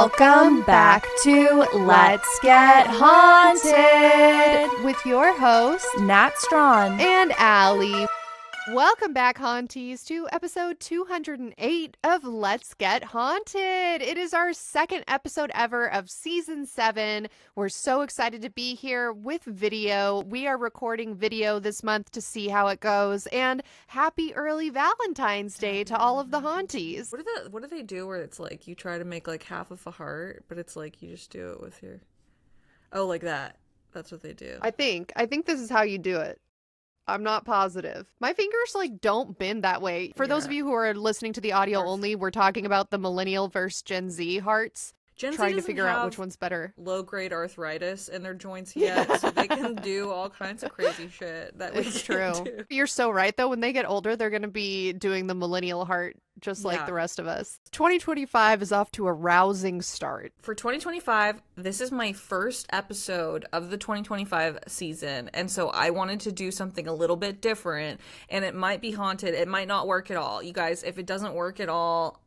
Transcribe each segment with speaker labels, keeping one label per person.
Speaker 1: Welcome back to Let's Get Haunted
Speaker 2: with your host,
Speaker 1: Nat Strawn
Speaker 2: and Allie. Welcome back, Haunties, to episode 208 of Let's Get Haunted. It is our second episode ever of season 7. We're so excited to be here with video. We are recording video this month to see how it goes. And happy early Valentine's Day to all of the Haunties.
Speaker 3: What do they do where it's like you try to make like half of a heart, but it's like you just do it with your... Oh, like that. That's what they do.
Speaker 2: I think this is how you do it. I'm not positive. My fingers like don't bend that way. For those of you who are listening to the audio only, we're talking about the millennial versus Gen Z hearts. Trying to figure out which one's better.
Speaker 3: Low-grade arthritis in their joints yet, so they can do all kinds of crazy shit that
Speaker 2: it's true. Do. You're so right, though. When they get older, they're going to be doing the millennial heart just like the rest of us. 2025 is off to a rousing start.
Speaker 3: For 2025, this is my first episode of the 2025 season, and so I wanted to do something a little bit different, and it might be haunted. It might not work at all. You guys, if it doesn't work at all...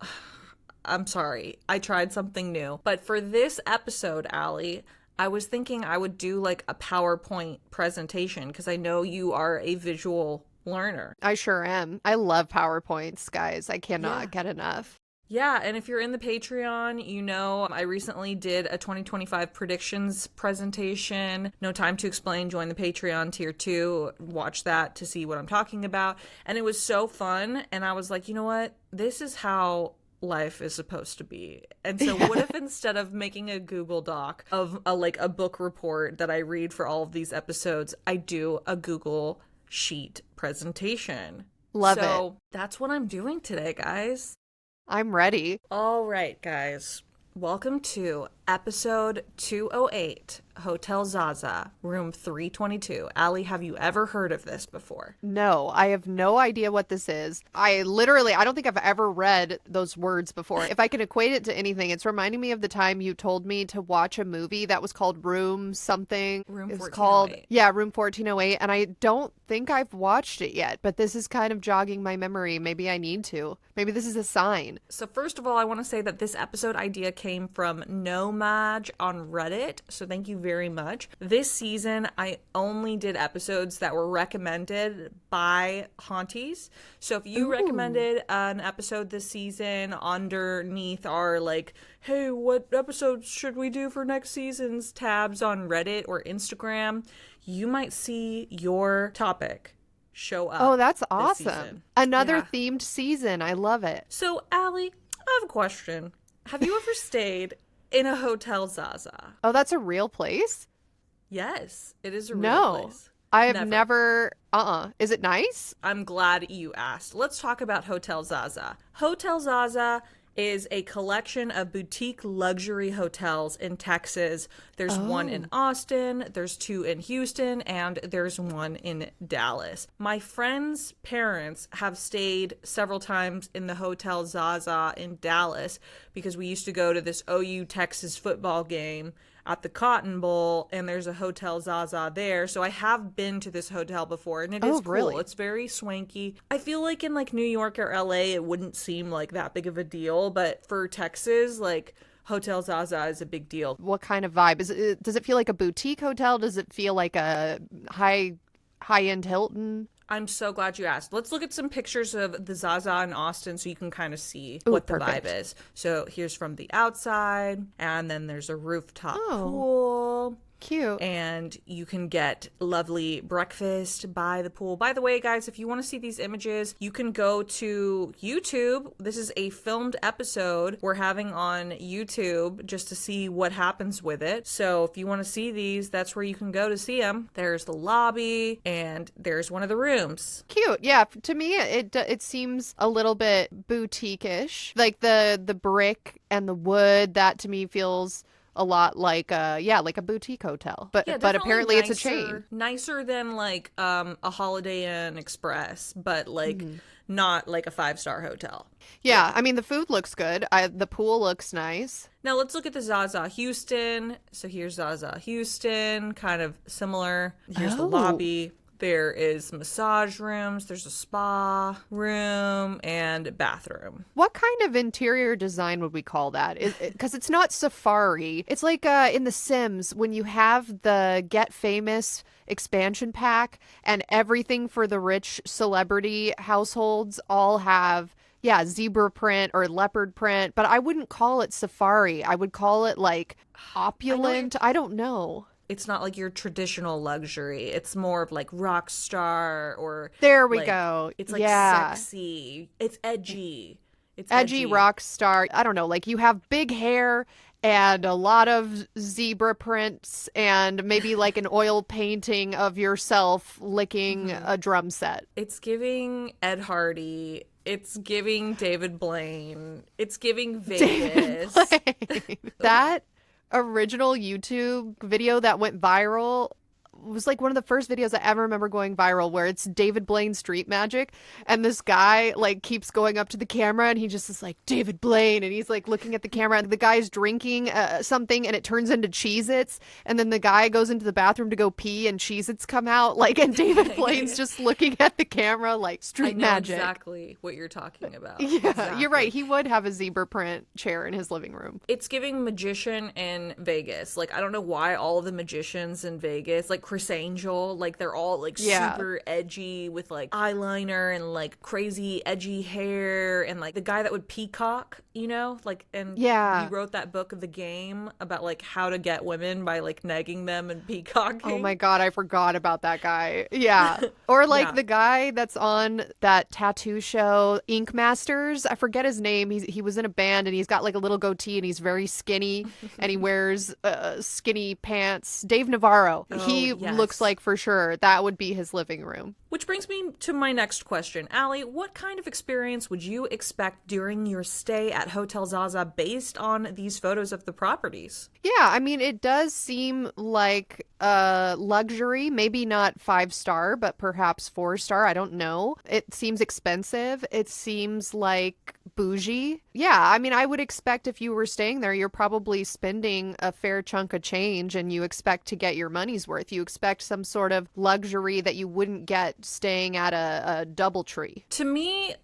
Speaker 3: I'm sorry, I tried something new. But for this episode, Allie, I was thinking I would do like a PowerPoint presentation because I know you are a visual learner.
Speaker 2: I sure am. I love PowerPoints, guys. I cannot get enough.
Speaker 3: Yeah, and if you're in the Patreon, you know I recently did a 2025 predictions presentation. No time to explain. Join the Patreon tier 2. Watch that to see what I'm talking about. And it was so fun. And I was like, you know what? This is how life is supposed to be. And so what if instead of making a Google Doc of a book report that I read for all of these episodes, I do a Google Sheet presentation?
Speaker 2: Love it.
Speaker 3: So that's what I'm doing today, guys.
Speaker 2: I'm ready.
Speaker 3: All right, guys. Welcome to episode 208, Hotel Zaza, room 322. Allie, have you ever heard of this before?
Speaker 2: No, I have no idea what this is. I don't think I've ever read those words before. If I can equate it to anything, it's reminding me of the time you told me to watch a movie that was called Room something.
Speaker 3: Room 1408.
Speaker 2: Called, Room 1408, and I don't think I've watched it yet, but this is kind of jogging my memory. Maybe I need to. Maybe this is a sign.
Speaker 3: So first of all, I want to say that this episode idea came from Nomad on Reddit, so thank you very much. This season, I only did episodes that were recommended by Haunties. So if you recommended an episode this season underneath our like, hey, what episodes should we do for next season's tabs on Reddit or Instagram, you might see your topic show up.
Speaker 2: Oh, that's awesome. Another themed season. I love it.
Speaker 3: So, Allie, I have a question. Have you ever stayed in a Hotel Zaza?
Speaker 2: Oh, that's a real place?
Speaker 3: Yes, it is a real place.
Speaker 2: I have never. Is it nice?
Speaker 3: I'm glad you asked. Let's talk about Hotel Zaza. Hotel Zaza is a collection of boutique luxury hotels in Texas. There's one in Austin, there's 2 in Houston, and there's 1 in Dallas. My friend's parents have stayed several times in the Hotel Zaza in Dallas because we used to go to this OU Texas football game at the Cotton Bowl, and there's a Hotel Zaza there. So I have been to this hotel before, and it is cool.
Speaker 2: Really?
Speaker 3: It's very swanky. I feel like in like New York or LA, it wouldn't seem like that big of a deal, but for Texas, like Hotel Zaza is a big deal.
Speaker 2: What kind of vibe? Does it feel like a boutique hotel? Does it feel like a high-end Hilton?
Speaker 3: I'm so glad you asked. Let's look at some pictures of the Zaza in Austin so you can kind of see what the vibe is. So here's from the outside, and then there's a rooftop pool.
Speaker 2: Cute.
Speaker 3: And you can get lovely breakfast by the pool. By the way, guys, if you want to see these images, you can go to YouTube. This is a filmed episode we're having on YouTube just to see what happens with it. So if you want to see these, that's where you can go to see them. There's the lobby, and there's one of the rooms.
Speaker 2: Cute. Yeah, to me, it seems a little bit boutique-ish. Like the brick and the wood, that to me feels a lot like a boutique hotel, but apparently it's a chain.
Speaker 3: Nicer than like a Holiday Inn Express, but like not like a 5-star hotel.
Speaker 2: Yeah, I mean the food looks good. The pool looks nice.
Speaker 3: Now let's look at the Zaza Houston. So here's Zaza Houston, kind of similar. Here's the lobby. There is massage rooms, there's a spa room, and bathroom.
Speaker 2: What kind of interior design would we call that? Because it's not safari. It's like in The Sims when you have the Get Famous expansion pack and everything for the rich celebrity households all have, zebra print or leopard print. But I wouldn't call it safari. I would call it like opulent. I don't know.
Speaker 3: It's not like your traditional luxury. It's more of like rock star or
Speaker 2: there we
Speaker 3: like,
Speaker 2: go.
Speaker 3: It's like sexy. It's edgy. It's
Speaker 2: edgy rock star. I don't know, like you have big hair and a lot of zebra prints and maybe like an oil painting of yourself licking a drum set.
Speaker 3: It's giving Ed Hardy. It's giving David Blaine. It's giving Vegas.
Speaker 2: That original YouTube video that went viral was like one of the first videos I ever remember going viral, where it's David Blaine Street Magic, and this guy like keeps going up to the camera and he just is like, David Blaine, and he's like looking at the camera and the guy's drinking something and it turns into Cheez-Its, and then the guy goes into the bathroom to go pee and Cheez-Its come out, like, and David Blaine's just looking at the camera like Street Magic.
Speaker 3: Exactly what you're talking about.
Speaker 2: Yeah,
Speaker 3: exactly.
Speaker 2: You're right. He would have a zebra print chair in his living room.
Speaker 3: It's giving magician in Vegas. Like, I don't know why all of the magicians in Vegas, like Chris Angel, like they're all like super edgy with like eyeliner and like crazy edgy hair, and like the guy that would peacock, you know, like, and he wrote that book of The Game about like how to get women by like negging them and peacocking.
Speaker 2: Oh my god, I forgot about that guy. Yeah. Or like the guy that's on that tattoo show Ink Masters, I forget his name. He was in a band and he's got like a little goatee and he's very skinny and he wears skinny pants. Dave Navarro. He looks like for sure that would be his living room.
Speaker 3: Which brings me to my next question. Allie, what kind of experience would you expect during your stay at Hotel Zaza based on these photos of the properties?
Speaker 2: Yeah, I mean, it does seem like luxury, maybe not 5-star, but perhaps 4-star. I don't know. It seems expensive. It seems like bougie. Yeah, I mean, I would expect if you were staying there, you're probably spending a fair chunk of change and you expect to get your money's worth. You expect some sort of luxury that you wouldn't get staying at a DoubleTree.
Speaker 3: To me,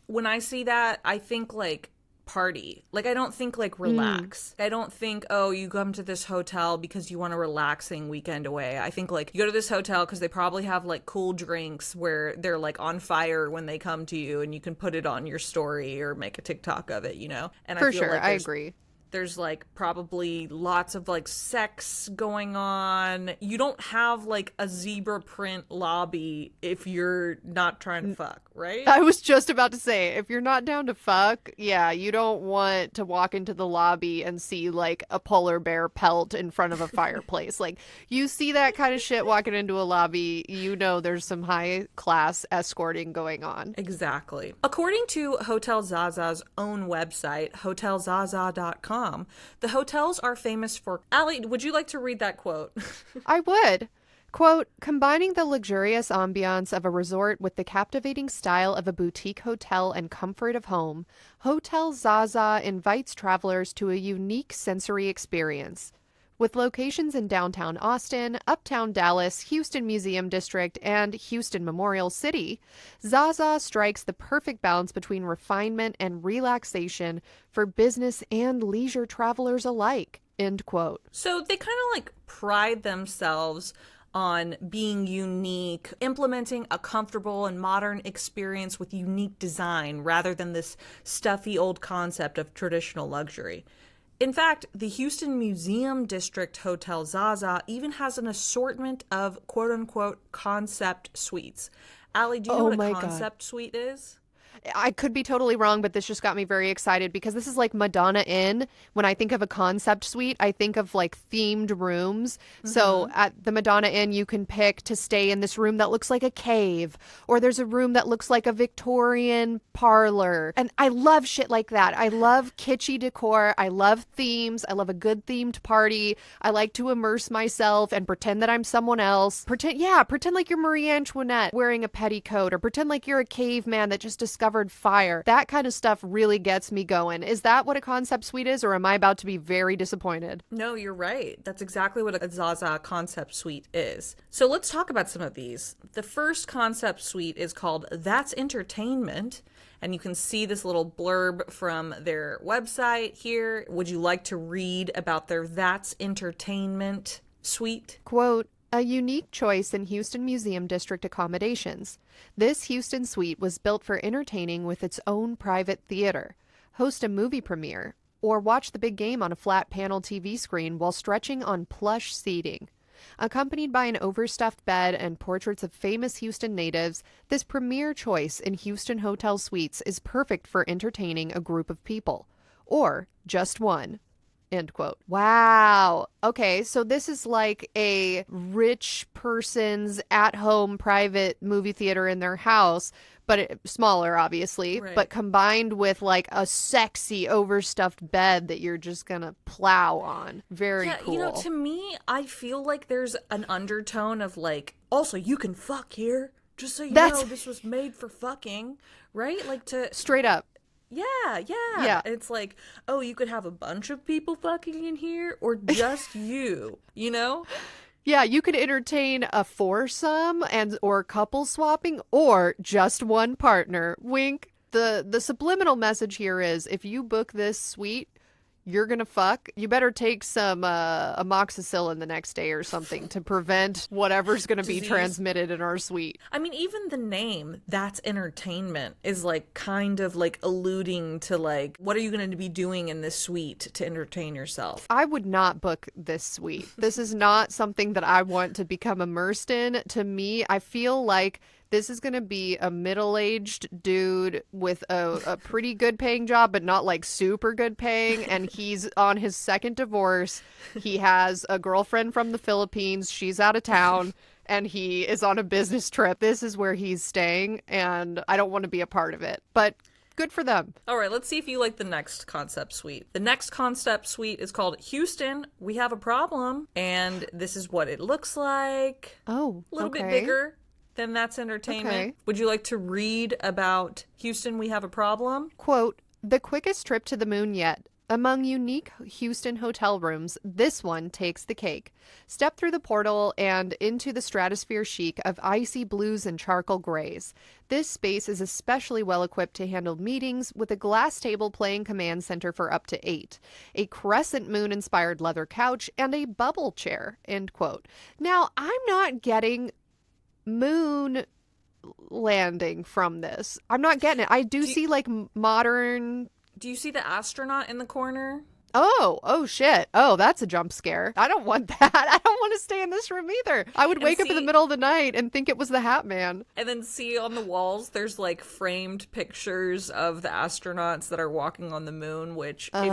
Speaker 3: when I see that, I think like party. Like, I don't think like relax. I don't think, oh, you come to this hotel because you want a relaxing weekend away. I think like you go to this hotel because they probably have like cool drinks where they're like on fire when they come to you and you can put it on your story or make a TikTok of it, you know? And
Speaker 2: For
Speaker 3: I feel
Speaker 2: sure,
Speaker 3: like
Speaker 2: I agree.
Speaker 3: There's like probably lots of like sex going on. You don't have like a zebra print lobby if you're not trying to fuck, right?
Speaker 2: I was just about to say, if you're not down to fuck, yeah, you don't want to walk into the lobby and see like a polar bear pelt in front of a fireplace. Like, you see that kind of shit walking into a lobby, you know there's some high class escorting going on.
Speaker 3: Exactly. According to Hotel Zaza's own website, hotelzaza.com, the hotels are famous for... Allie, would you like to read that quote?
Speaker 2: I would. Quote, combining the luxurious ambiance of a resort with the captivating style of a boutique hotel and comfort of home, Hotel Zaza invites travelers to a unique sensory experience. With locations in downtown Austin, uptown Dallas, Houston Museum District, and Houston Memorial City, Zaza strikes the perfect balance between refinement and relaxation for business and leisure travelers alike. End quote.
Speaker 3: So they kind of like pride themselves on being unique, implementing a comfortable and modern experience with unique design rather than this stuffy old concept of traditional luxury. In fact, the Houston Museum District Hotel Zaza even has an assortment of quote-unquote concept suites. Allie, do you know what a concept suite is?
Speaker 2: I could be totally wrong, but this just got me very excited because this is like Madonna Inn. When I think of a concept suite, I think of like themed rooms. So at the Madonna Inn, you can pick to stay in this room that looks like a cave, or there's a room that looks like a Victorian parlor. And I love shit like that. I love kitschy decor. I love themes. I love a good themed party. I like to immerse myself and pretend that I'm someone else. Pretend like you're Marie Antoinette wearing a petticoat, or pretend like you're a caveman that just discovered covered fire. That kind of stuff really gets me going. Is that what a concept suite is, or am I about to be very disappointed?
Speaker 3: No, you're right. That's exactly what a Zaza concept suite is. So let's talk about some of these. The first concept suite is called That's Entertainment. And you can see this little blurb from their website here. Would you like to read about their That's Entertainment suite?
Speaker 2: Quote, a unique choice in Houston Museum District accommodations. This Houston suite was built for entertaining with its own private theater, host a movie premiere, or watch the big game on a flat panel TV screen while stretching on plush seating. Accompanied by an overstuffed bed and portraits of famous Houston natives, this premier choice in Houston hotel suites is perfect for entertaining a group of people, or just one. End quote. Wow. Okay, so this is like a rich person's at-home private movie theater in their house, but smaller, obviously,
Speaker 3: right,
Speaker 2: but combined with like a sexy overstuffed bed that you're just gonna plow on. Very cool.
Speaker 3: You know, to me, I feel like there's an undertone of like, also, you can fuck here, just so you know this was made for fucking, right? Like to...
Speaker 2: Straight up.
Speaker 3: Yeah. It's like, oh, you could have a bunch of people fucking in here or just you, you know?
Speaker 2: Yeah, you could entertain a foursome or couple swapping or just one partner. Wink. The subliminal message here is if you book this suite, you're gonna fuck. You better take some amoxicillin the next day or something to prevent whatever's gonna be transmitted in our suite.
Speaker 3: I mean, even the name, That's Entertainment, is like kind of like alluding to like, what are you gonna be doing in this suite to entertain yourself?
Speaker 2: I would not book this suite. This is not something that I want to become immersed in. To me, I feel like this is going to be a middle-aged dude with a pretty good paying job, but not like super good paying. And he's on his second divorce. He has a girlfriend from the Philippines. She's out of town and he is on a business trip. This is where he's staying and I don't want to be a part of it, but good for them.
Speaker 3: All right, let's see if you like the next concept suite. The next concept suite is called Houston, We Have a Problem. And this is what it looks like.
Speaker 2: Oh,
Speaker 3: a little bit bigger. Then That's Entertainment.
Speaker 2: Okay.
Speaker 3: Would you like to read about Houston, We Have a Problem?
Speaker 2: Quote, the quickest trip to the moon yet. Among unique Houston hotel rooms, this one takes the cake. Step through the portal and into the stratosphere chic of icy blues and charcoal grays. This space is especially well equipped to handle meetings with a glass table playing command center for up to 8, a crescent moon-inspired leather couch, and a bubble chair, end quote. Now, I'm not getting moon landing from this. I'm not getting it. I do see like modern.
Speaker 3: Do you see the astronaut in the corner?
Speaker 2: Oh shit. Oh, that's a jump scare. I don't want that. I don't want to stay in this room either. I would wake up in the middle of the night and think it was the Hat Man.
Speaker 3: And then see on the walls, there's like framed pictures of the astronauts that are walking on the moon, which if you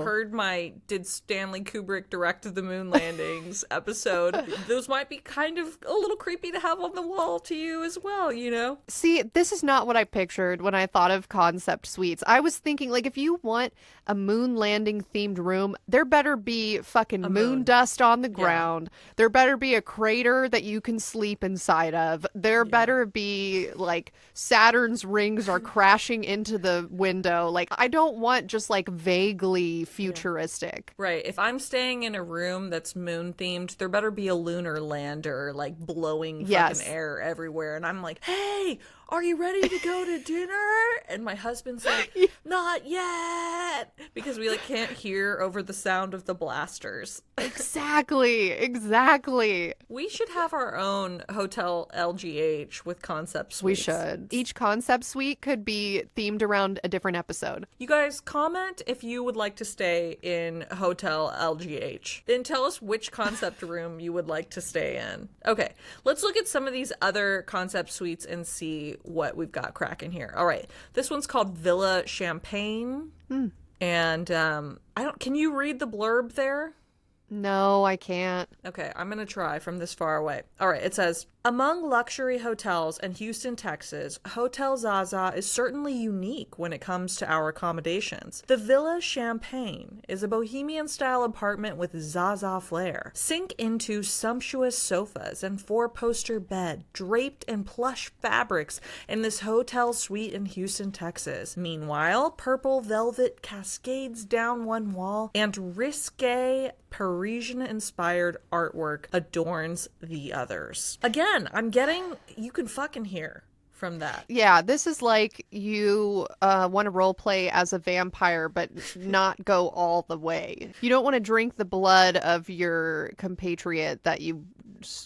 Speaker 3: heard my Did Stanley Kubrick Direct the Moon Landings episode, those might be kind of a little creepy to have on the wall to you as well, you know?
Speaker 2: See, this is not what I pictured when I thought of concept suites. I was thinking like if you want a moon landing themed room, there better be fucking moon dust on the ground. There better be a crater that you can sleep inside of. There better be like Saturn's rings are crashing into the window. Like I don't want just like vaguely futuristic.
Speaker 3: Right. If I'm staying in a room that's moon themed, there better be a lunar lander like blowing fucking air everywhere. And I'm like, hey, are you ready to go to dinner? And my husband's like, not yet. Because we like can't hear over the sound of the blasters.
Speaker 2: Exactly.
Speaker 3: We should have our own Hotel LGH with concept suites.
Speaker 2: We should. Each concept suite could be themed around a different episode.
Speaker 3: You guys comment if you would like to stay in Hotel LGH. Then tell us which concept room you would like to stay in. Okay, let's look at some of these other concept suites and see what we've got cracking here. All right, this one's called Villa Champagne. And can you read the blurb there?
Speaker 2: No, I can't.
Speaker 3: Okay, I'm going to try from this far away. All right, it says, Among luxury hotels in Houston, Texas, Hotel Zaza is certainly unique when it comes to our accommodations. The Villa Champagne is a bohemian-style apartment with Zaza flair. Sink into sumptuous sofas and four-poster bed draped in plush fabrics in this hotel suite in Houston, Texas. Meanwhile, purple velvet cascades down one wall and risque Parisian-inspired artwork adorns the others. Again, you can fucking hear from that.
Speaker 2: Yeah, this is like you want to role play as a vampire, but not go all the way. You don't want to drink the blood of your compatriot that you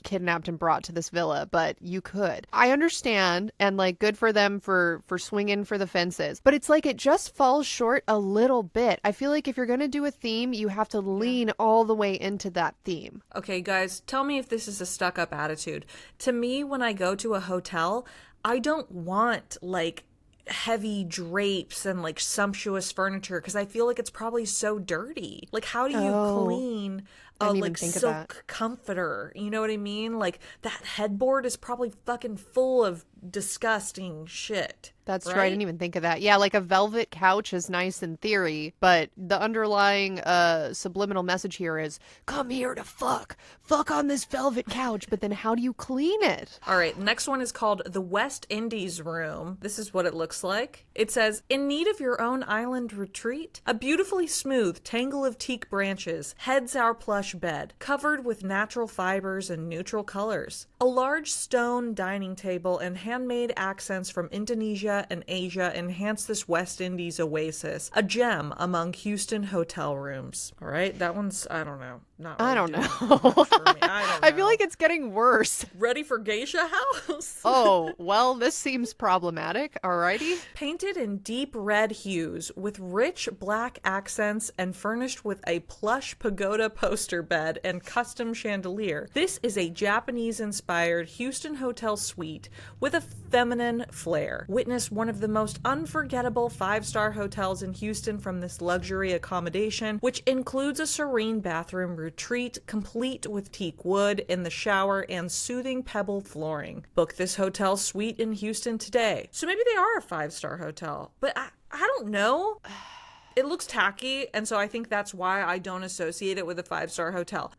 Speaker 2: kidnapped and brought to this villa, but you could. I understand, and like good for them for swinging for the fences, but it's like it just falls short a little bit. I feel like if you're gonna do a theme, you have to lean all the way into that theme.
Speaker 3: Okay, guys, tell me if this is a stuck-up attitude. To me, when I go to a hotel, I don't want like heavy drapes and like sumptuous furniture because I feel like it's probably so dirty. Like, how do you clean a like silk comforter? You know what I mean? Like, that headboard is probably fucking full of disgusting shit.
Speaker 2: That's right. I didn't even think of that. Yeah, like a velvet couch is nice in theory, but the underlying subliminal message here is, come here to fuck. Fuck on this velvet couch, but then how do you clean it?
Speaker 3: All right, next one is called the West Indies Room. This is what it looks like. It says, in need of your own island retreat? A beautifully smooth tangle of teak branches heads our plush bed, covered with natural fibers and neutral colors. A large stone dining table and handmade accents from Indonesia and Asia enhance this West Indies oasis, a gem among Houston hotel rooms. All right, that one's, I don't know. Not really
Speaker 2: I don't
Speaker 3: doing
Speaker 2: know.
Speaker 3: much for me. I don't know.
Speaker 2: I feel like it's getting worse.
Speaker 3: Ready for Geisha House?
Speaker 2: Oh, well, this seems problematic. Alrighty.
Speaker 3: Painted in deep red hues with rich black accents and furnished with a plush pagoda poster bed and custom chandelier, this is a Japanese-inspired Houston hotel suite with a feminine flair. Witness one of the most unforgettable 5-star hotels in Houston from this luxury accommodation, which includes a serene bathroom retreat complete with teak wood in the shower and soothing pebble flooring. Book this hotel suite in Houston today. So maybe they are a 5-star hotel, but I don't know. It looks tacky, and so I think that's why I don't associate it with a 5-star hotel.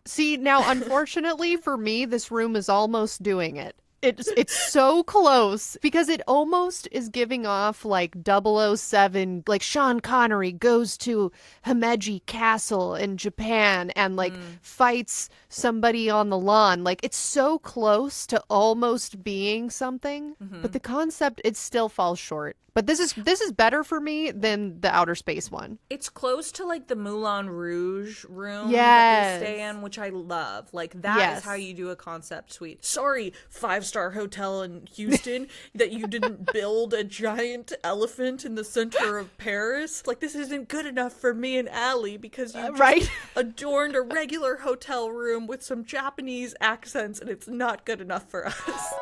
Speaker 2: See, now, unfortunately for me, this room is almost doing it. It's so close because it almost is giving off like 007, like Sean Connery goes to Himeji Castle in Japan and like fights somebody on the lawn. Like, it's so close to almost being something, but the concept, it still falls short. But this is better for me than the outer space one.
Speaker 3: It's close to like the Moulin Rouge room
Speaker 2: Yes.
Speaker 3: that they stay in, which I love. Like, that is how you do a concept suite. Sorry, 5-star hotel in Houston, that you didn't build a giant elephant in the center of Paris. Like, this isn't good enough for me and Allie because you just adorned a regular hotel room with some Japanese accents, and it's not good enough for us.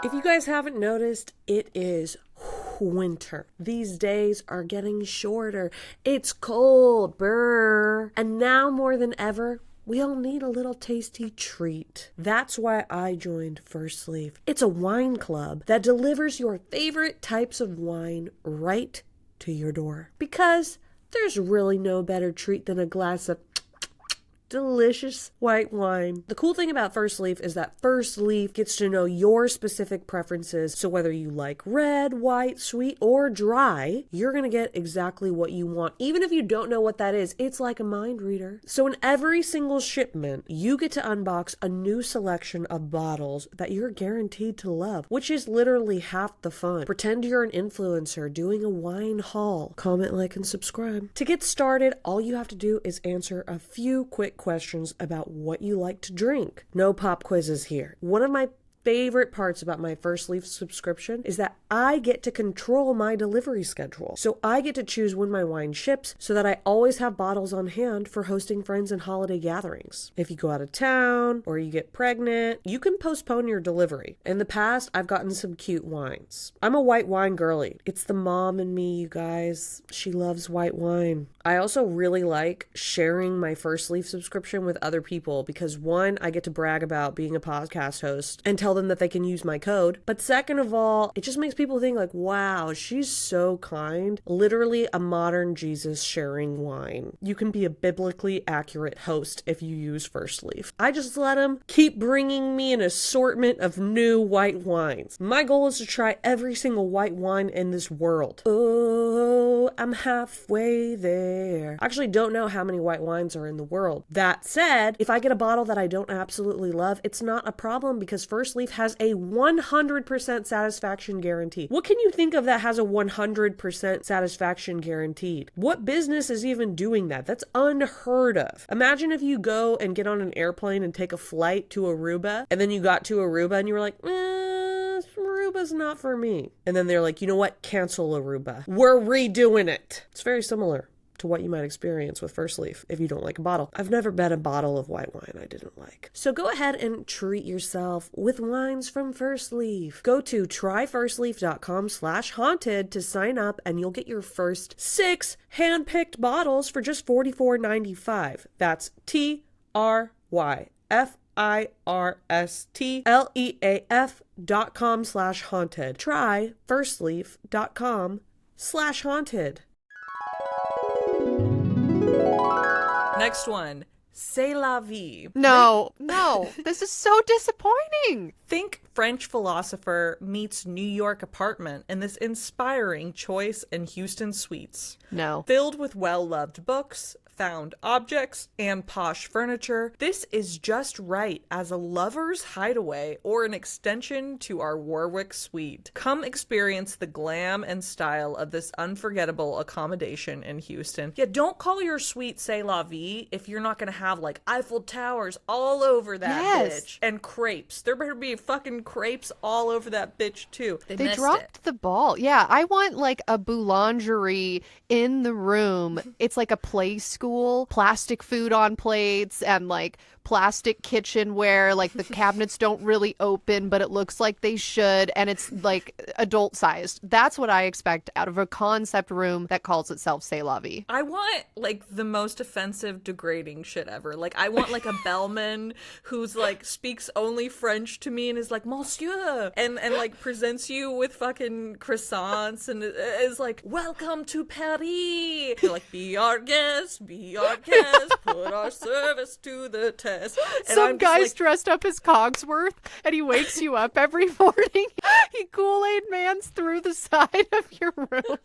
Speaker 4: If you guys haven't noticed, it is winter. These days are getting shorter. It's cold, brr. And now more than ever, we all need a little tasty treat. That's why I joined FIRSTLEAF. It's a wine club that delivers your favorite types of wine right to your door. Because there's really no better treat than a glass of delicious white wine. The cool thing about FIRSTLEAF is that FIRSTLEAF gets to know your specific preferences, so whether you like red, white, sweet, or dry, you're gonna get exactly what you want. Even if you don't know what that is, it's like a mind reader. So in every single shipment, you get to unbox a new selection of bottles that you're guaranteed to love, which is literally half the fun. Pretend you're an influencer doing a wine haul. Comment, like, and subscribe. To get started, all you have to do is answer a few quick questions about what you like to drink. No pop quizzes here. One of my favorite parts about my FIRSTLEAF subscription is that I get to control my delivery schedule. So I get to choose when my wine ships so that I always have bottles on hand for hosting friends and holiday gatherings. If you go out of town or you get pregnant, you can postpone your delivery. In the past, I've gotten some cute wines. I'm a white wine girly. It's the mom in me, you guys. She loves white wine. I also really like sharing my FIRSTLEAF subscription with other people because one, I get to brag about being a podcast host and tell them that they can use my code. But second of all, it just makes people think like, wow, she's so kind. Literally a modern Jesus sharing wine. You can be a biblically accurate host if you use FIRSTLEAF. I just let them keep bringing me an assortment of new white wines. My goal is to try every single white wine in this world. Oh, I'm halfway there. I actually don't know how many white wines are in the world. That said, if I get a bottle that I don't absolutely love, it's not a problem because FIRSTLEAF has a 100% satisfaction guarantee. What can you think of that has a 100% satisfaction guaranteed? What business is even doing that? That's unheard of. Imagine if you go and get on an airplane and take a flight to Aruba, and then you got to Aruba and you were like, Aruba's not for me. And then they're like, you know what? Cancel Aruba. We're redoing it. It's very similar to what you might experience with FIRSTLEAF if you don't like a bottle. I've never been a bottle of white wine I didn't like. So go ahead and treat yourself with wines from FIRSTLEAF. Go to tryfirstleaf.com/haunted to sign up and you'll get your first 6 handpicked bottles for just $44.95. That's tryfirstleaf.com/haunted. Tryfirstleaf.com/haunted.
Speaker 3: Next one. C'est la vie.
Speaker 2: No, this is so disappointing.
Speaker 3: Think French philosopher meets New York apartment in this inspiring choice in Houston suites.
Speaker 2: No.
Speaker 3: Filled with well-loved books, found objects, and posh furniture, this is just right as a lover's hideaway or an extension to our Warwick suite. Come experience the glam and style of this unforgettable accommodation in Houston. Yeah, don't call your suite C'est la vie if you're not gonna have like Eiffel Towers all over that bitch. And crepes. There better be fucking crepes all over that bitch too.
Speaker 2: They dropped the ball. Yeah, I want like a boulangerie in the room. It's like a play school, plastic food on plates and like plastic kitchenware, like the cabinets don't really open, but it looks like they should, and it's like adult sized. That's what I expect out of a concept room that calls itself C'est la vie.
Speaker 3: I want like the most offensive, degrading shit ever. Like I want like a bellman who's like speaks only French to me and is like Monsieur and like presents you with fucking croissants and is like, welcome to Paris. You're like, be our guest, put our service to the test. And
Speaker 2: some guy's dressed up as Cogsworth and he wakes you up every morning. He Kool-Aid Man's through the side of your room.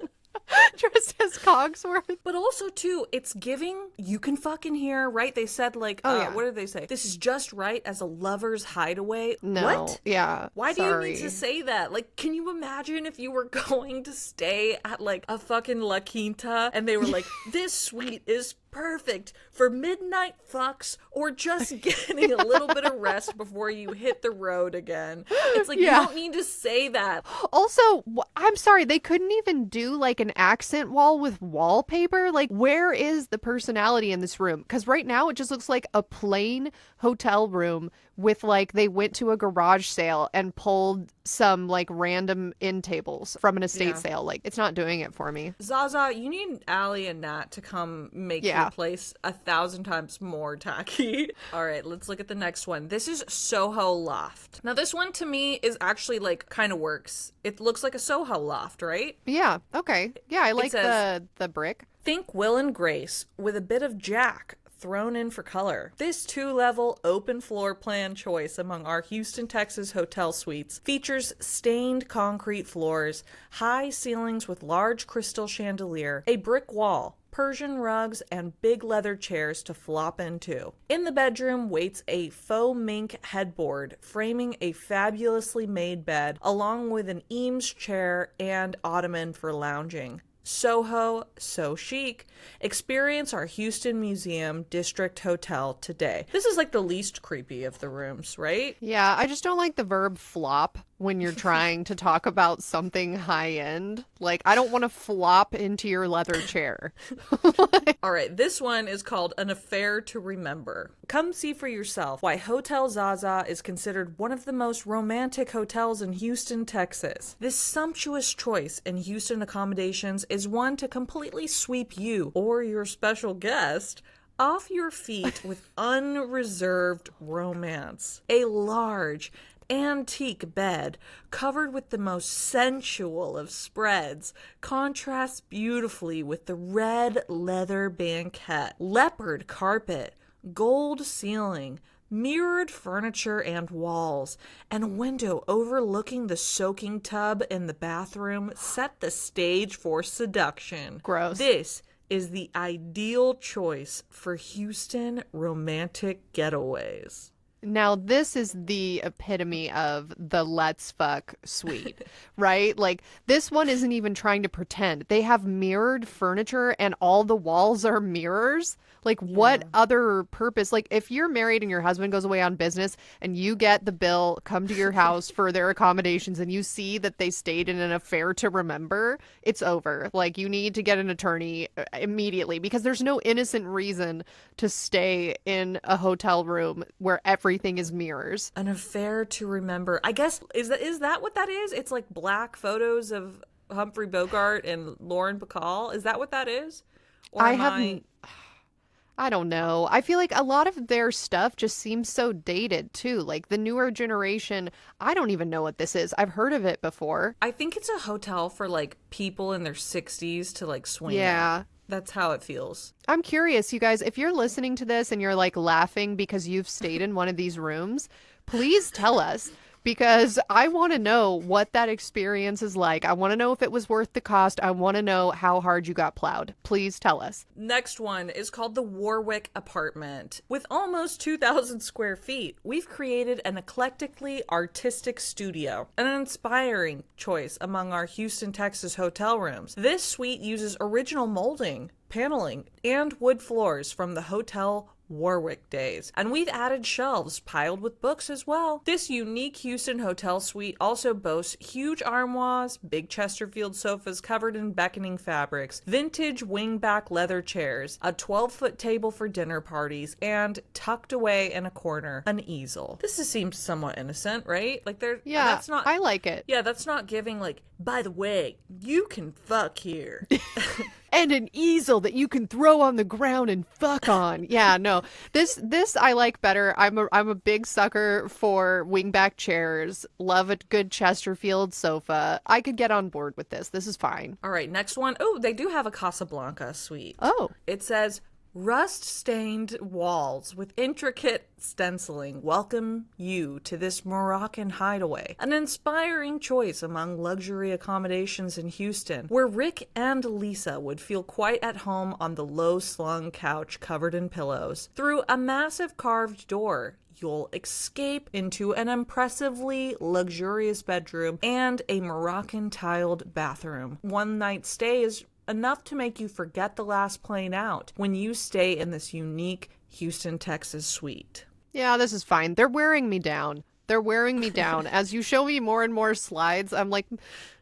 Speaker 2: Dressed as Cogsworth.
Speaker 3: But also, too, it's giving, you can fuck in here, right? They said, like, what did they say? This is just right as a lover's hideaway.
Speaker 2: No.
Speaker 3: What?
Speaker 2: Yeah.
Speaker 3: Why do you need to say that? Like, can you imagine if you were going to stay at, like, a fucking La Quinta and they were like, this suite is perfect for midnight fucks or just getting a little bit of rest before you hit the road again. It's like, you don't need to say that.
Speaker 2: Also, I'm sorry, they couldn't even do like an accent wall with wallpaper. Like, where is the personality in this room? Because right now it just looks like a plain hotel room with like they went to a garage sale and pulled some like random end tables from an estate sale. Like, it's not doing it for me.
Speaker 3: Zaza, you need Allie and Nat to come make your place 1,000 times more tacky. All right, let's look at the next one. This is Soho Loft. Now this one to me is actually like kind of works. It looks like a Soho loft, right?
Speaker 2: Yeah, okay. Yeah, I like the brick.
Speaker 3: Think Will and Grace with a bit of Jack thrown in for color. This 2-level open floor plan choice among our Houston, Texas hotel suites features stained concrete floors, high ceilings with large crystal chandelier, a brick wall, Persian rugs, and big leather chairs to flop into. In the bedroom waits a faux mink headboard framing a fabulously made bed along with an Eames chair and ottoman for lounging. Soho, so chic. Experience our Houston Museum District Hotel today. This is like the least creepy of the rooms, right?
Speaker 2: Yeah, I just don't like the verb flop when you're trying to talk about something high end. Like, I don't want to flop into your leather chair.
Speaker 3: All right, this one is called An Affair to Remember. Come see for yourself why Hotel Zaza is considered one of the most romantic hotels in Houston, Texas. This sumptuous choice in Houston accommodations is one to completely sweep you or your special guest off your feet with unreserved romance. A large, antique bed covered with the most sensual of spreads contrasts beautifully with the red leather banquette, leopard carpet, gold ceiling, mirrored furniture and walls, and a window overlooking the soaking tub in the bathroom set the stage for seduction.
Speaker 2: Gross.
Speaker 3: This is the ideal choice for Houston romantic getaways.
Speaker 2: Now, this is the epitome of the let's fuck suite, right? Like, this one isn't even trying to pretend. They have mirrored furniture and all the walls are mirrors. Like, what other purpose? Like, if you're married and your husband goes away on business and you get the bill, come to your house for their accommodations and you see that they stayed in an affair to remember, it's over. Like, you need to get an attorney immediately because there's no innocent reason to stay in a hotel room where everything is mirrors.
Speaker 3: An Affair to Remember. I guess, is that what that is? It's like black photos of Humphrey Bogart and Lauren Bacall. Is that what that is? Or
Speaker 2: I don't know. I feel like a lot of their stuff just seems so dated too. Like the newer generation, I don't even know what this is. I've heard of it before.
Speaker 3: I think it's a hotel for like people in their 60s to like swing
Speaker 2: Yeah.
Speaker 3: at. That's how it feels.
Speaker 2: I'm curious, you guys, if you're listening to this and you're like laughing because you've stayed in one of these rooms, please tell us. Because I want to know what that experience is like. I want to know if it was worth the cost. I want to know how hard you got plowed. Please tell us.
Speaker 3: Next one is called the Warwick Apartment. With almost 2,000 square feet, we've created an eclectically artistic studio, an inspiring choice among our Houston, Texas hotel rooms. This suite uses original molding, paneling, and wood floors from the Hotel Warwick days, and we've added shelves piled with books as well. This unique Houston hotel suite also boasts huge armoires, big Chesterfield sofas covered in beckoning fabrics, vintage wingback leather chairs, a 12-foot table for dinner parties, and tucked away in a corner, an easel. This seems somewhat innocent, right? Like that's not,
Speaker 2: I like it.
Speaker 3: Yeah, that's not giving like, by the way, you can fuck here.
Speaker 2: And an easel that you can throw on the ground and fuck on. Yeah, no. This I like better. I'm a big sucker for wingback chairs. Love a good Chesterfield sofa. I could get on board with this. This is fine.
Speaker 3: All right, next one. Oh, they do have a Casablanca suite.
Speaker 2: Oh.
Speaker 3: It says, rust-stained walls with intricate stenciling welcome you to this Moroccan hideaway. An inspiring choice among luxury accommodations in Houston, where Rick and Lisa would feel quite at home on the low-slung couch covered in pillows. Through a massive carved door, you'll escape into an impressively luxurious bedroom and a Moroccan tiled bathroom. One night stay is enough to make you forget the last plane out when you stay in this unique Houston, Texas suite.
Speaker 2: Yeah, this is fine. They're wearing me down. They're wearing me down. As you show me more and more slides, I'm like,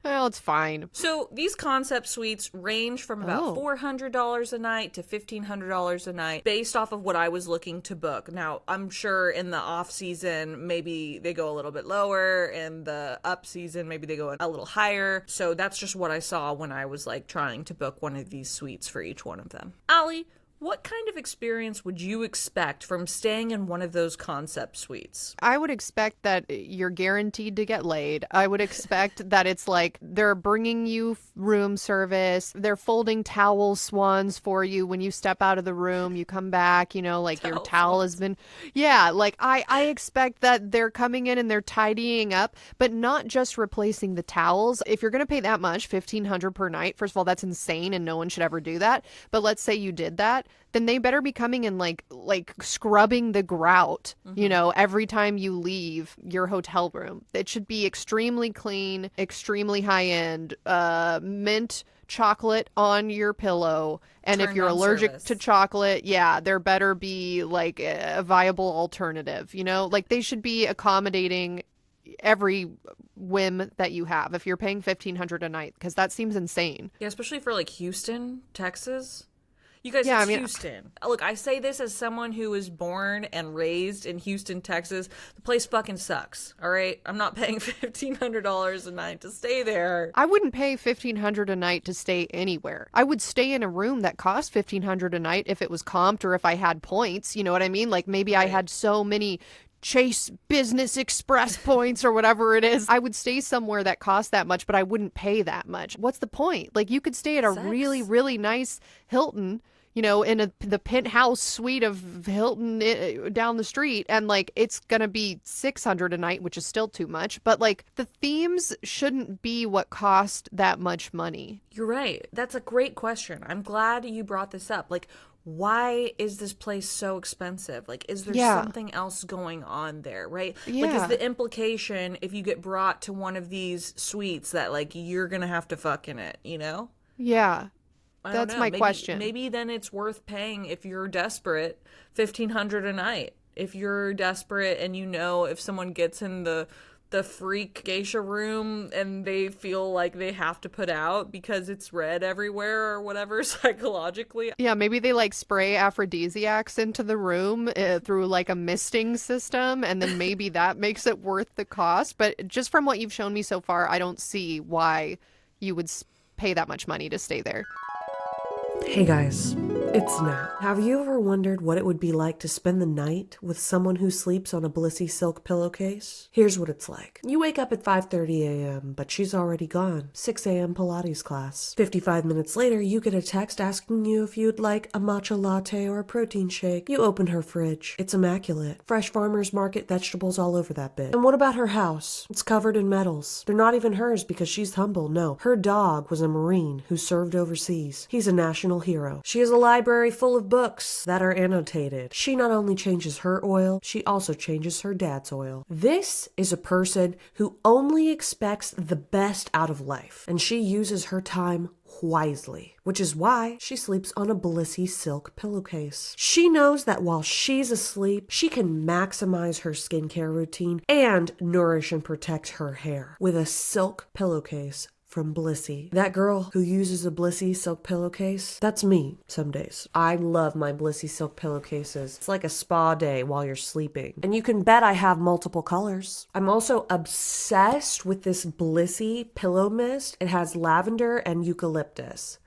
Speaker 2: well, it's fine.
Speaker 3: So these concept suites range from about $400 a night to $1,500 a night based off of what I was looking to book. Now, I'm sure in the off season, maybe they go a little bit lower. In the up season, maybe they go a little higher. So that's just what I saw when I was like trying to book one of these suites for each one of them. Allie, what kind of experience would you expect from staying in one of those concept suites?
Speaker 2: I would expect that you're guaranteed to get laid. I would expect that it's like they're bringing you room service. They're folding towel swans for you when you step out of the room. You come back, you know, like your towel has been... Yeah, like I expect that they're coming in and they're tidying up, but not just replacing the towels. If you're going to pay that much, $1,500 per night, first of all, that's insane and no one should ever do that. But let's say you did that. Then they better be coming and like scrubbing the grout, you know, every time you leave your hotel room. It should be extremely clean, extremely high end, mint chocolate on your pillow. And if
Speaker 3: Turned
Speaker 2: you're
Speaker 3: on
Speaker 2: allergic
Speaker 3: service.
Speaker 2: to chocolate, yeah, there better be like a viable alternative, you know? Like they should be accommodating every whim that you have if you're paying $1,500 a night, because that seems insane.
Speaker 3: Yeah, especially for like Houston, Texas. You guys,
Speaker 2: Yeah,
Speaker 3: it's
Speaker 2: I mean-
Speaker 3: Houston. Look, I say this as someone who was born and raised in Houston, Texas. The place fucking sucks, all right? I'm not paying $1,500 a night to stay there.
Speaker 2: I wouldn't pay $1,500 a night to stay anywhere. I would stay in a room that cost $1,500 a night if it was comped or if I had points. You know what I mean? Like maybe I had so many Chase Business Express points or whatever it is. I would stay somewhere that cost that much, but I wouldn't pay that much. What's the point? Like you could stay at a
Speaker 3: Sex.
Speaker 2: really, really nice Hilton, you know, in the penthouse suite of Hilton down the street, and like it's gonna be $600 a night, which is still too much. But like the themes shouldn't be what cost that much money.
Speaker 3: You're right. That's a great question. I'm glad you brought this up. Like, why is this place so expensive? Like, is there
Speaker 2: Yeah.
Speaker 3: something else going on there, right? Like,
Speaker 2: Yeah.
Speaker 3: is the implication if you get brought to one of these suites that, like, you're gonna have to fuck in it, you know?
Speaker 2: Yeah.
Speaker 3: I don't
Speaker 2: That's
Speaker 3: know.
Speaker 2: my
Speaker 3: Maybe-
Speaker 2: question.
Speaker 3: Maybe then it's worth paying if you're desperate, $1,500 a night. If you're desperate and you know if someone gets in the freak geisha room and they feel like they have to put out because it's red everywhere or whatever psychologically.
Speaker 2: Yeah, maybe they like spray aphrodisiacs into the room through like a misting system, and then maybe that makes it worth the cost. But just from what you've shown me so far, I don't see why you would pay that much money to stay there.
Speaker 4: Hey guys, it's Nat. Have you ever wondered what it would be like to spend the night with someone who sleeps on a BLISSY silk pillowcase? Here's what it's like. You wake up at 5:30 a.m., but she's already gone. 6 a.m. Pilates class. 55 minutes later, you get a text asking you if you'd like a matcha latte or a protein shake. You open her fridge. It's immaculate. Fresh farmers market vegetables all over that bit. And what about her house? It's covered in medals. They're not even hers because she's humble. No, her dog was a Marine who served overseas. He's a national hero. She has a library full of books that are annotated. She not only changes her oil, she also changes her dad's oil. This is a person who only expects the best out of life, and she uses her time wisely, which is why she sleeps on a BLISSY silk pillowcase. She knows that while she's asleep, she can maximize her skincare routine and nourish and protect her hair with a silk pillowcase from BLISSY. That girl who uses a BLISSY silk pillowcase, that's me some days. I love my BLISSY silk pillowcases. It's like a spa day while you're sleeping. And you can bet I have multiple colors. I'm also obsessed with this BLISSY pillow mist. It has lavender and eucalyptus.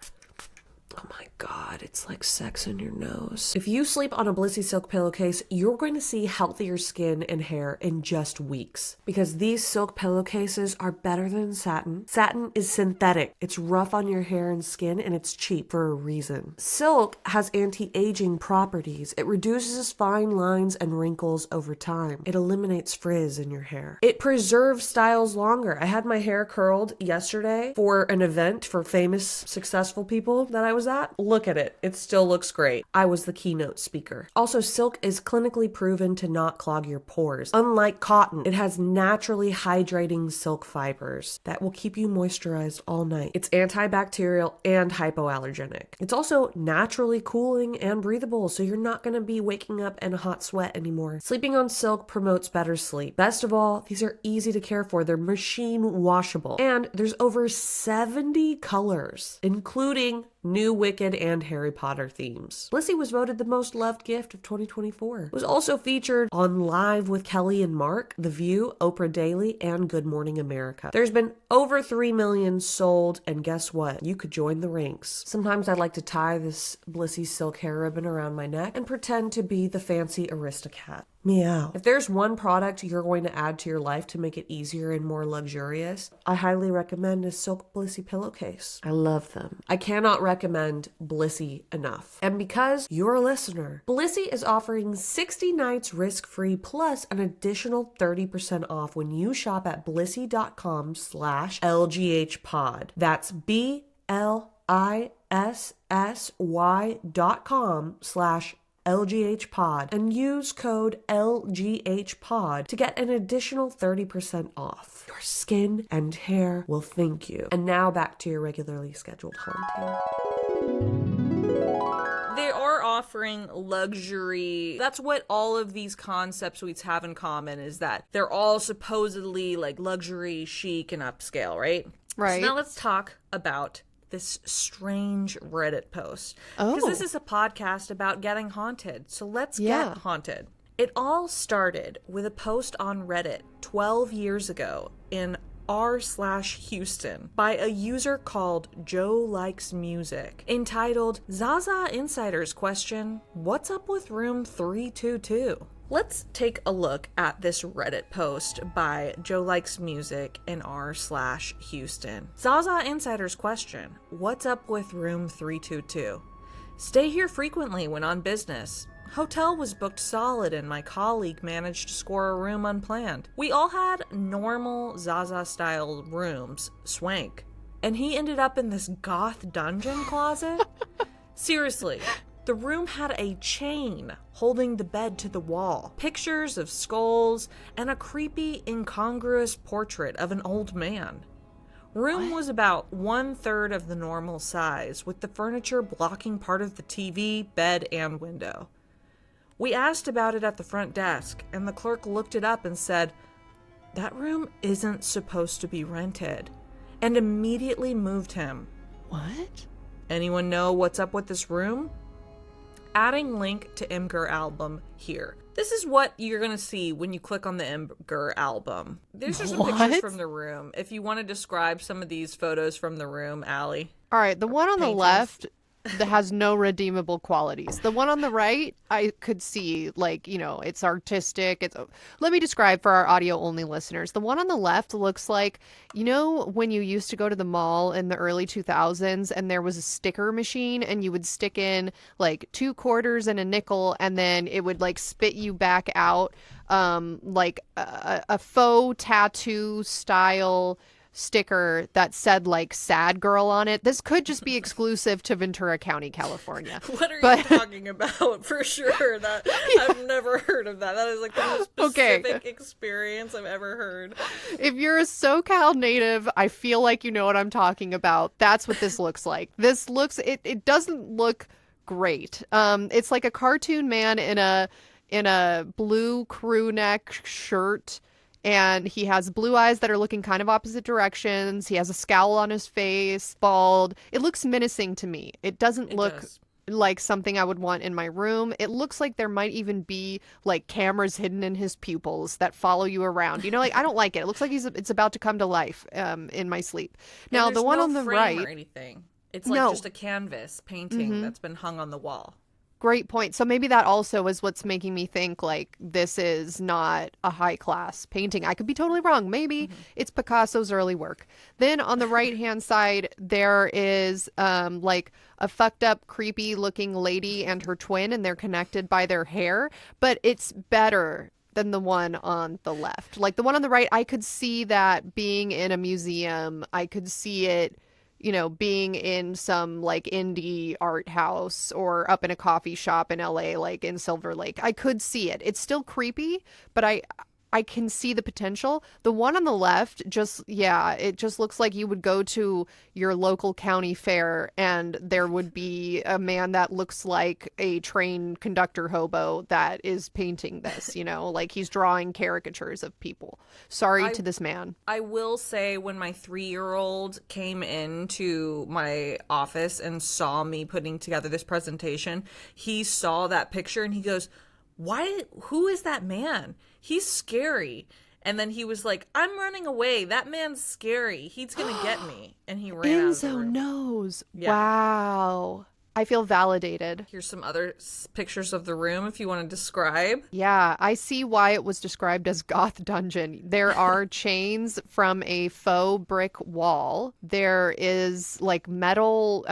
Speaker 4: Oh my God, it's like sex in your nose. If you sleep on a BLISSY silk pillowcase, you're going to see healthier skin and hair in just weeks. Because these silk pillowcases are better than satin. Satin is synthetic. It's rough on your hair and skin, and it's cheap for a reason. Silk has anti-aging properties. It reduces fine lines and wrinkles over time. It eliminates frizz in your hair. It preserves styles longer. I had my hair curled yesterday for an event for famous, successful people that I was at. Look at it. It still looks great. I was the keynote speaker. Also, silk is clinically proven to not clog your pores. Unlike cotton, it has naturally hydrating silk fibers that will keep you moisturized all night. It's antibacterial and hypoallergenic. It's also naturally cooling and breathable, so you're not going to be waking up in a hot sweat anymore. Sleeping on silk promotes better sleep. Best of all, these are easy to care for. They're machine washable. And there's over 70 colors, including new Wicked and Harry Potter themes. BLISSY was voted the most loved gift of 2024. It was also featured on Live with Kelly and Mark, The View, Oprah Daily, and Good Morning America. There's been over 3 million sold, and guess what? You could join the ranks. Sometimes I like to tie this BLISSY silk hair ribbon around my neck and pretend to be the fancy Aristocat. Meow. If there's one product you're going to add to your life to make it easier and more luxurious, I highly recommend a silk BLISSY pillowcase. I love them. I cannot recommend BLISSY enough. And because you're a listener, BLISSY is offering 60 nights risk-free plus an additional 30% off when you shop at blissy.com/LGHpod. That's BLISSY.com/LGHpod. LGHPOD and use code LGHPOD to get an additional 30% off. Your skin and hair will thank you. And now back to your regularly scheduled haunting.
Speaker 3: They are offering luxury. That's what all of these concept suites have in common, is that they're all supposedly like luxury, chic, and upscale, right?
Speaker 2: Right.
Speaker 3: So now let's talk about this strange Reddit post. Because this is a podcast about getting haunted. So let's get haunted. It all started with a post on Reddit 12 years ago in r/Houston by a user called Joe Likes Music, entitled Zaza Insiders Question, What's Up with Room 322? Let's take a look at this Reddit post by Joe Likes Music in r/Houston. Zaza Insiders Question, What's up with Room 322? Stay here frequently when on business. Hotel was booked solid and my colleague managed to score a room unplanned. We all had normal Zaza-style rooms, swank. And he ended up in this goth dungeon closet? Seriously, the room had a chain holding the bed to the wall, pictures of skulls, and a creepy, incongruous portrait of an old man. Room was about 1/3 of the normal size, with the furniture blocking part of the TV, bed, and window. We asked about it at the front desk, and the clerk looked it up and said, "That room isn't supposed to be rented," and immediately moved him.
Speaker 2: What?
Speaker 3: Anyone know what's up with this room? Adding link to Imgur album here. This is what you're going to see when you click on the Imgur album. There's just some pictures from the room. If you want to describe some of these photos from the room, Allie.
Speaker 2: All right, the one on the
Speaker 3: paintings.
Speaker 2: left that has no redeemable qualities. The one on the right, I could see, like, you know, it's artistic. Let me describe for our audio only listeners. The one on the left looks like, you know, when you used to go to the mall in the early 2000s and there was a sticker machine and you would stick in like 2 quarters and a nickel and then it would like spit you back out like a faux tattoo style sticker that said like sad girl on it. This could just be exclusive to Ventura County, California.
Speaker 3: What are you talking about? For sure. That I've never heard of that. That is like the most specific experience I've ever heard.
Speaker 2: If you're a SoCal native, I feel like you know what I'm talking about. That's what this looks like. This looks, it doesn't look great. It's like a cartoon man in a blue crew neck shirt. And he has blue eyes that are looking kind of opposite directions. He has a scowl on his face, bald. It looks menacing to me. It doesn't look like something I would want in my room. It looks like there might even be like cameras hidden in his pupils that follow you around. You know, like I don't like it. It looks like it's about to come to life in my sleep. Now, the one on the right,
Speaker 3: or anything. It's like just a canvas painting that's been hung on the wall.
Speaker 2: Great point. So maybe that also is what's making me think like this is not a high class painting. I could be totally wrong. Maybe it's Picasso's early work. Then on the right hand side, there is like a fucked up, creepy looking lady and her twin, and they're connected by their hair. But it's better than the one on the left. Like the one on the right, I could see that being in a museum. I could see it, you know, being in some like indie art house or up in a coffee shop in LA, like in Silver Lake. I could see it. It's still creepy, but I can see the potential. The one on the left, it just looks like you would go to your local county fair and there would be a man that looks like a train conductor hobo that is painting this, you know, like he's drawing caricatures of people. Sorry to this man.
Speaker 3: I will say when my 3-year-old came into my office and saw me putting together this presentation, he saw that picture and he goes, who is that man? He's scary. And then he was like, I'm running away. That man's scary. He's going to get me. And he ran out of the room.
Speaker 2: Enzo knows.
Speaker 3: Yeah.
Speaker 2: Wow. I feel validated.
Speaker 3: Here's some other pictures of the room if you want to describe.
Speaker 2: Yeah, I see why it was described as goth dungeon. There are chains from a faux brick wall. There is like a metal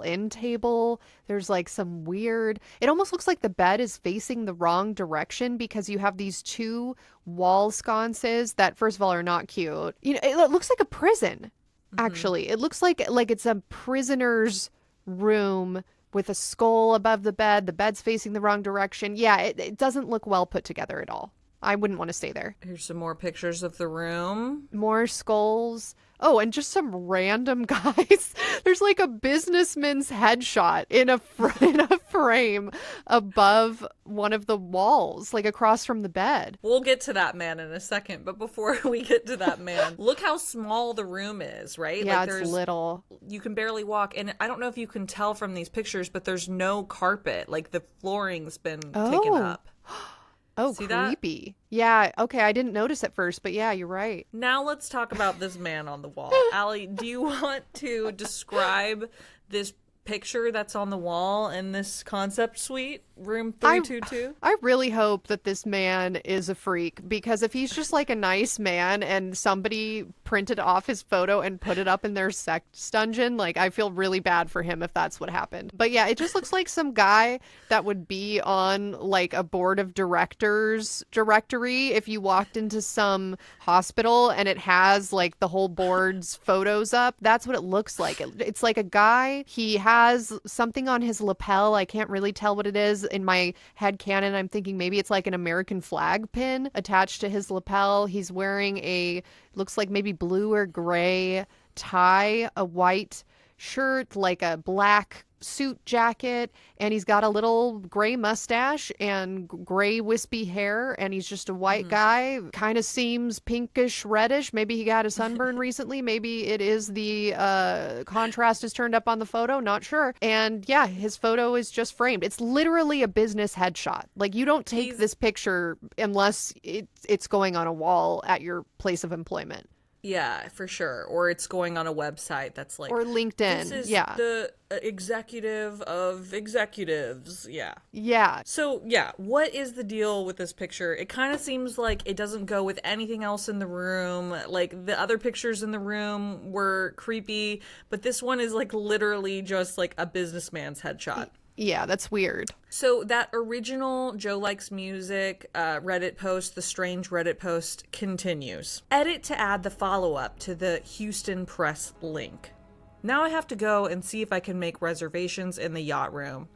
Speaker 2: end table. There's like some weird, it almost looks like the bed is facing the wrong direction because you have these 2 wall sconces that first of all are not cute. You know, it looks like a prison, actually. It looks like it's a prisoner's room with a skull above the bed. The bed's facing the wrong direction. Yeah, it doesn't look well put together at all. I wouldn't want to stay there.
Speaker 3: Here's some more pictures of the room.
Speaker 2: More skulls. Oh, and just some random guys. There's like a businessman's headshot in a frame above one of the walls, like across from the bed.
Speaker 3: We'll get to that man in a second, but before we get to that man, look how small the room is, right?
Speaker 2: Yeah,
Speaker 3: like
Speaker 2: it's little.
Speaker 3: You can barely walk, and I don't know if you can tell from these pictures, but there's no carpet. Like the flooring's been taken up.
Speaker 2: Oh,
Speaker 3: See
Speaker 2: creepy. That? Yeah, okay, I didn't notice at first, but yeah, you're right.
Speaker 3: Now let's talk about this man on the wall. Allie, do you want to describe this picture that's on the wall in this concept suite, room 322?
Speaker 2: I really hope that this man is a freak, because if he's just like a nice man and somebody printed off his photo and put it up in their sex dungeon, like I feel really bad for him if that's what happened. But yeah, it just looks like some guy that would be on like a board of directors directory if you walked into some hospital and it has like the whole board's photos up. That's what it looks like. It's like a guy, he has something on his lapel. I can't really tell what it is. In my head canon, I'm thinking maybe it's like an American flag pin attached to his lapel. He's wearing a, looks like maybe blue or gray tie, a white shirt, like a black suit jacket, and he's got a little gray mustache and gray wispy hair, and he's just a white guy. Kind of seems pinkish reddish. Maybe he got a sunburn recently. Maybe it is the contrast is turned up on the photo, not sure. And yeah, his photo is just framed. It's literally a business headshot. Like you don't take this picture unless it's going on a wall at your place of employment.
Speaker 3: Yeah, for sure. Or it's going on a website that's like...
Speaker 2: Or LinkedIn,
Speaker 3: this is
Speaker 2: yeah.
Speaker 3: the executive of executives, yeah.
Speaker 2: Yeah.
Speaker 3: So, yeah, what is the deal with this picture? It kind of seems like it doesn't go with anything else in the room. Like, the other pictures in the room were creepy, but this one is, like, literally just, like, a businessman's headshot.
Speaker 2: Yeah, that's weird.
Speaker 3: So that original Joe Likes Music Reddit post, the strange Reddit post, continues. Edit to add the follow-up to the Houston Press link. Now I have to go and see if I can make reservations in the yacht room.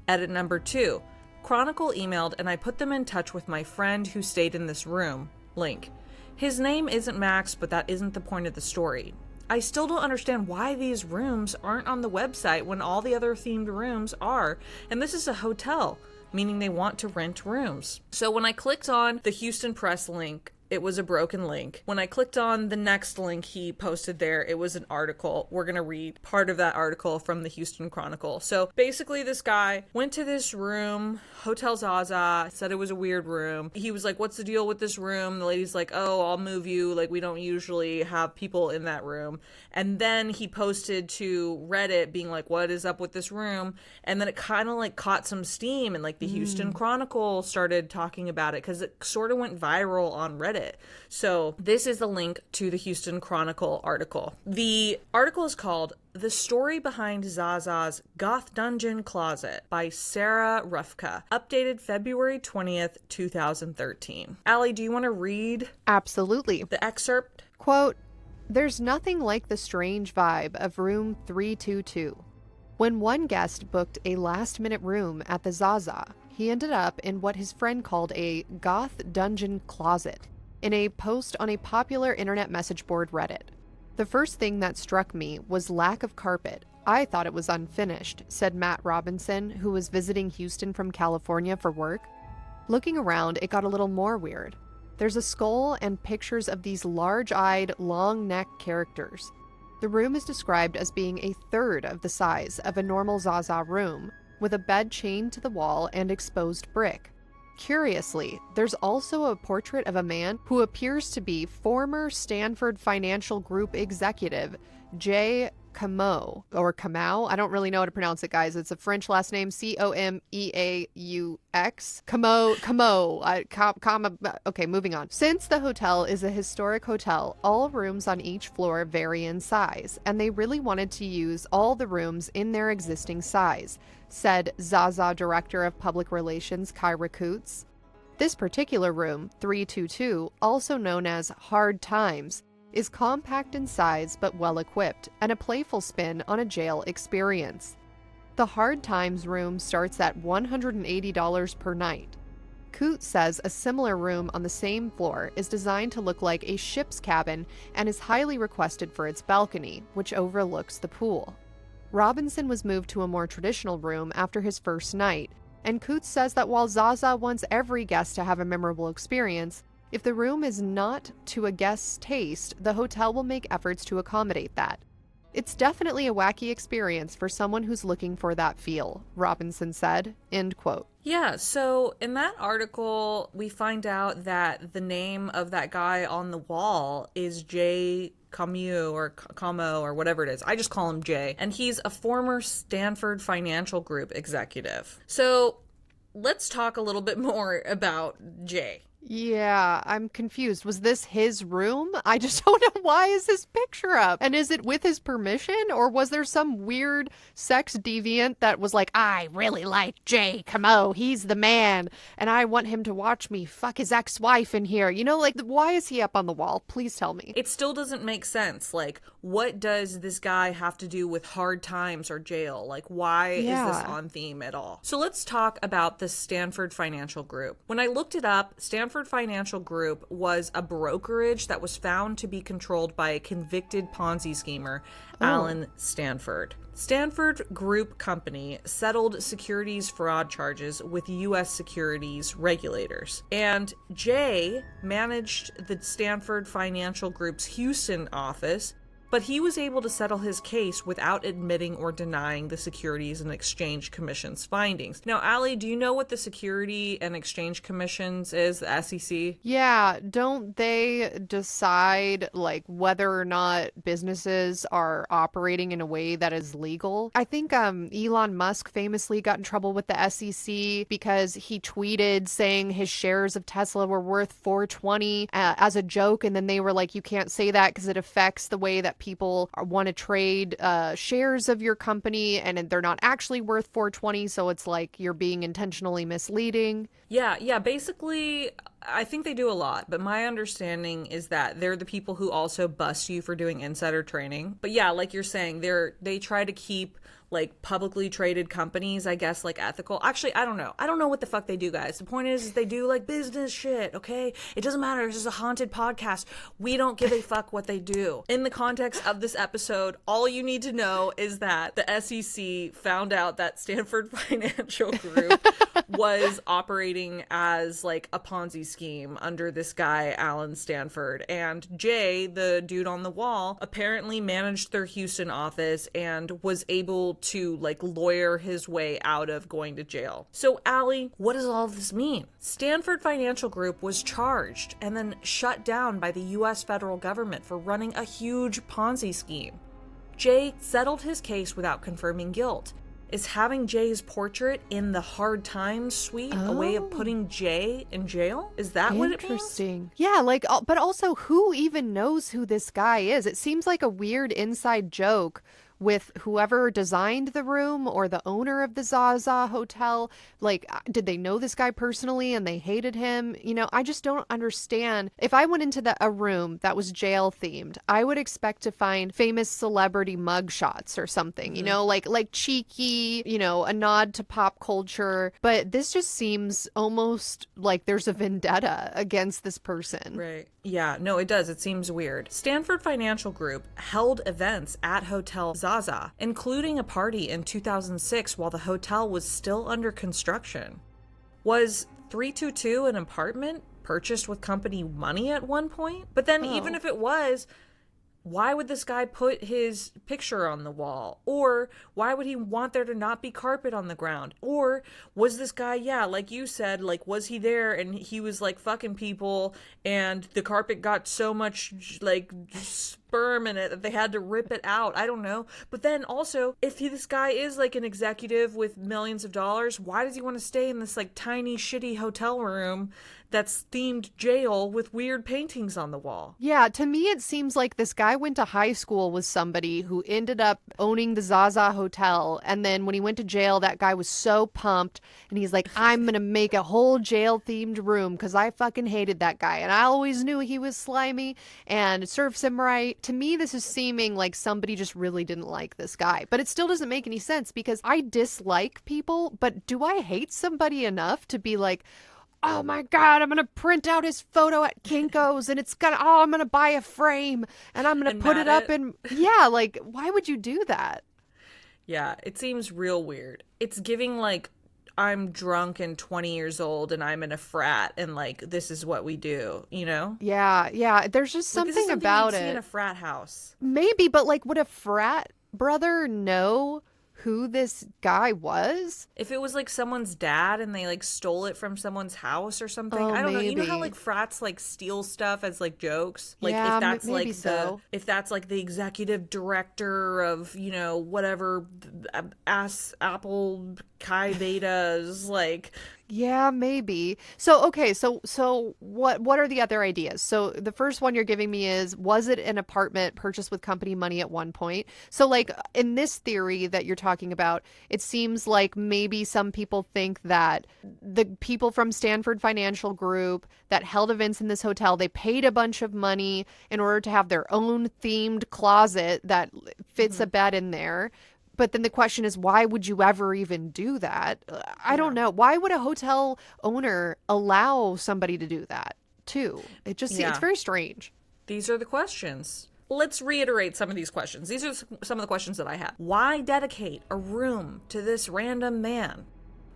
Speaker 3: Edit number 2. Chronicle emailed and I put them in touch with my friend who stayed in this room. Link. His name isn't Max, but that isn't the point of the story. I still don't understand why these rooms aren't on the website when all the other themed rooms are. And this is a hotel, meaning they want to rent rooms. So when I clicked on the Houston Press link, it was a broken link. When I clicked on the next link he posted there, it was an article. We're going to read part of that article from the Houston Chronicle. So basically this guy went to this room, Hotel Zaza, said it was a weird room. He was like, what's the deal with this room? The lady's like, oh, I'll move you. Like, we don't usually have people in that room. And then he posted to Reddit being like, what is up with this room? And then it kind of like caught some steam, and like the Houston Chronicle started talking about it because it sort of went viral on Reddit. So this is the link to the Houston Chronicle article. The article is called The Story Behind Zaza's Goth Dungeon Closet by Sarah Rufka, updated February 20th, 2013. Allie, do you want to read?
Speaker 2: Absolutely.
Speaker 3: The excerpt?
Speaker 2: Quote, "There's nothing like the strange vibe of room 322. When one guest booked a last-minute room at the Zaza, he ended up in what his friend called a goth dungeon closet in a post on a popular internet message board Reddit. The first thing that struck me was lack of carpet. I thought it was unfinished," said Matt Robinson, who was visiting Houston from California for work. Looking around, it got a little more weird. There's a skull and pictures of these large-eyed, long-necked characters. The room is described as being a third of the size of a normal Zaza room, with a bed chained to the wall and exposed brick. Curiously, there's also a portrait of a man who appears to be former Stanford Financial Group executive Jay Camau, or Camau. I don't really know how to pronounce it, guys. It's a French last name, Comeaux. Camau. Okay, moving on. Since the hotel is a historic hotel, all rooms on each floor vary in size, and they really wanted to use all the rooms in their existing size, said Zaza Director of Public Relations Kyra Coots. This particular room, 322, also known as Hard Times, is compact in size but well equipped, and a playful spin on a jail experience. The Hard Times room starts at $180 per night. Coote says a similar room on the same floor is designed to look like a ship's cabin and is highly requested for its balcony, which overlooks the pool. Robinson was moved to a more traditional room after his first night, and Coote says that while Zaza wants every guest to have a memorable experience, if the room is not to a guest's taste, the hotel will make efforts to accommodate that. It's definitely a wacky experience for someone who's looking for that feel, Robinson said, end quote.
Speaker 3: Yeah, so in that article, we find out that the name of that guy on the wall is Jay Camus or Camo or whatever it is. I just call him Jay. And he's a former Stanford Financial Group executive. So let's talk a little bit more about Jay.
Speaker 2: Yeah, I'm confused. Was this his room? I just don't know. Why is his picture up? And is it with his permission? Or was there some weird sex deviant that was like, I really like Jay Camo. He's the man. And I want him to watch me fuck his ex-wife in here. You know, like, why is he up on the wall? Please tell me.
Speaker 3: It still doesn't make sense. Like, what does this guy have to do with hard times or jail? Like, why is this on theme at all? So let's talk about the Stanford Financial Group. When I looked it up, Stanford Financial Group was a brokerage that was found to be controlled by a convicted Ponzi schemer, Alan Stanford. Stanford Group Company settled securities fraud charges with U.S. securities regulators. And Jay managed the Stanford Financial Group's Houston office, but he was able to settle his case without admitting or denying the Securities and Exchange Commission's findings. Now, Allie, do you know what the Security and Exchange Commissions is, the SEC?
Speaker 2: Yeah, don't they decide, like, whether or not businesses are operating in a way that is legal? I think Elon Musk famously got in trouble with the SEC because he tweeted saying his shares of Tesla were worth $420 as a joke, and then they were like, you can't say that because it affects the way that people want to trade shares of your company, and they're not actually worth $420, so it's like you're being intentionally misleading.
Speaker 3: Yeah, basically, I think they do a lot, but my understanding is that they're the people who also bust you for doing insider trading. But yeah, like you're saying, they try to keep like publicly traded companies, I guess, like ethical. Actually, I don't know. I don't know what the fuck they do, guys. The point is they do like business shit, okay? It doesn't matter. This is a haunted podcast. We don't give a fuck what they do. In the context of this episode, all you need to know is that the SEC found out that Stanford Financial Group was operating as like a Ponzi scheme under this guy, Alan Stanford. And Jay, the dude on the wall, apparently managed their Houston office and was able to like lawyer his way out of going to jail. So Allie, what does all this mean? Stanford Financial Group was charged and then shut down by the US federal government for running a huge Ponzi scheme. Jay settled his case without confirming guilt. Is having Jay's portrait in the Hard Times suite a way of putting Jay in jail? Is that what it means?
Speaker 2: Interesting. Yeah, like, but also who even knows who this guy is? It seems like a weird inside joke with whoever designed the room or the owner of the Zaza hotel. Like, did they know this guy personally and they hated him? You know, I just don't understand. If I went into a room that was jail themed, I would expect to find famous celebrity mugshots or something, you know, like cheeky, you know, a nod to pop culture. But this just seems almost like there's a vendetta against this person.
Speaker 3: Right. Yeah, no, it does. It seems weird. Stanford Financial Group held events at Hotel Zaza, including a party in 2006 while the hotel was still under construction. Was 322 an apartment purchased with company money at one point? But then even if it was, why would this guy put his picture on the wall? Or why would he want there to not be carpet on the ground? Or was this guy, yeah, like you said, like, was he there and he was like fucking people and the carpet got so much like sperm in it that they had to rip it out? I don't know. But then also, if this guy is like an executive with millions of dollars, why does he want to stay in this like tiny shitty hotel room that's themed jail with weird paintings on the wall?
Speaker 2: Yeah, to me it seems like this guy went to high school with somebody who ended up owning the Zaza hotel, and then when he went to jail, that guy was so pumped and he's like, I'm gonna make a whole jail themed room because I fucking hated that guy and I always knew he was slimy, and it serves him right, to me, this is seeming like somebody just really didn't like this guy. But it still doesn't make any sense because I dislike people, but do I hate somebody enough to be like, oh my God, I'm going to print out his photo at Kinko's and I'm going to buy a frame and I'm going to put it up in, yeah, like, why would you do that?
Speaker 3: Yeah, it seems real weird. It's giving like, I'm drunk and 20 years old and I'm in a frat and like this is what we do, you know?
Speaker 2: Yeah. There's just
Speaker 3: Like,
Speaker 2: something about
Speaker 3: you'd see
Speaker 2: it.
Speaker 3: in a frat house.
Speaker 2: Maybe, but like, would a frat brother know who this guy was?
Speaker 3: If it was like someone's dad and they like stole it from someone's house or something,
Speaker 2: Oh,
Speaker 3: I don't know. You know how
Speaker 2: maybe.
Speaker 3: like frats like steal stuff as like jokes? Like
Speaker 2: Yeah,
Speaker 3: if that's
Speaker 2: maybe
Speaker 3: like
Speaker 2: so.
Speaker 3: if that's like the executive director of, whatever Apple Chi Betas, like
Speaker 2: Yeah, maybe. So, okay, so what are the other ideas? So the first one you're giving me is, was it an apartment purchased with company money at one point? So like in this theory that you're talking about, it seems like maybe some people think that the people from Stanford Financial Group that held events in this hotel, they paid a bunch of money in order to have their own themed closet that fits a bed in there. But then the question is, why would you ever even do that? I don't know. Why would a hotel owner allow somebody to do that too? It just it's very strange.
Speaker 3: These are the questions. Let's reiterate some of these questions. These are some of the questions that I have. Why dedicate a room to this random man?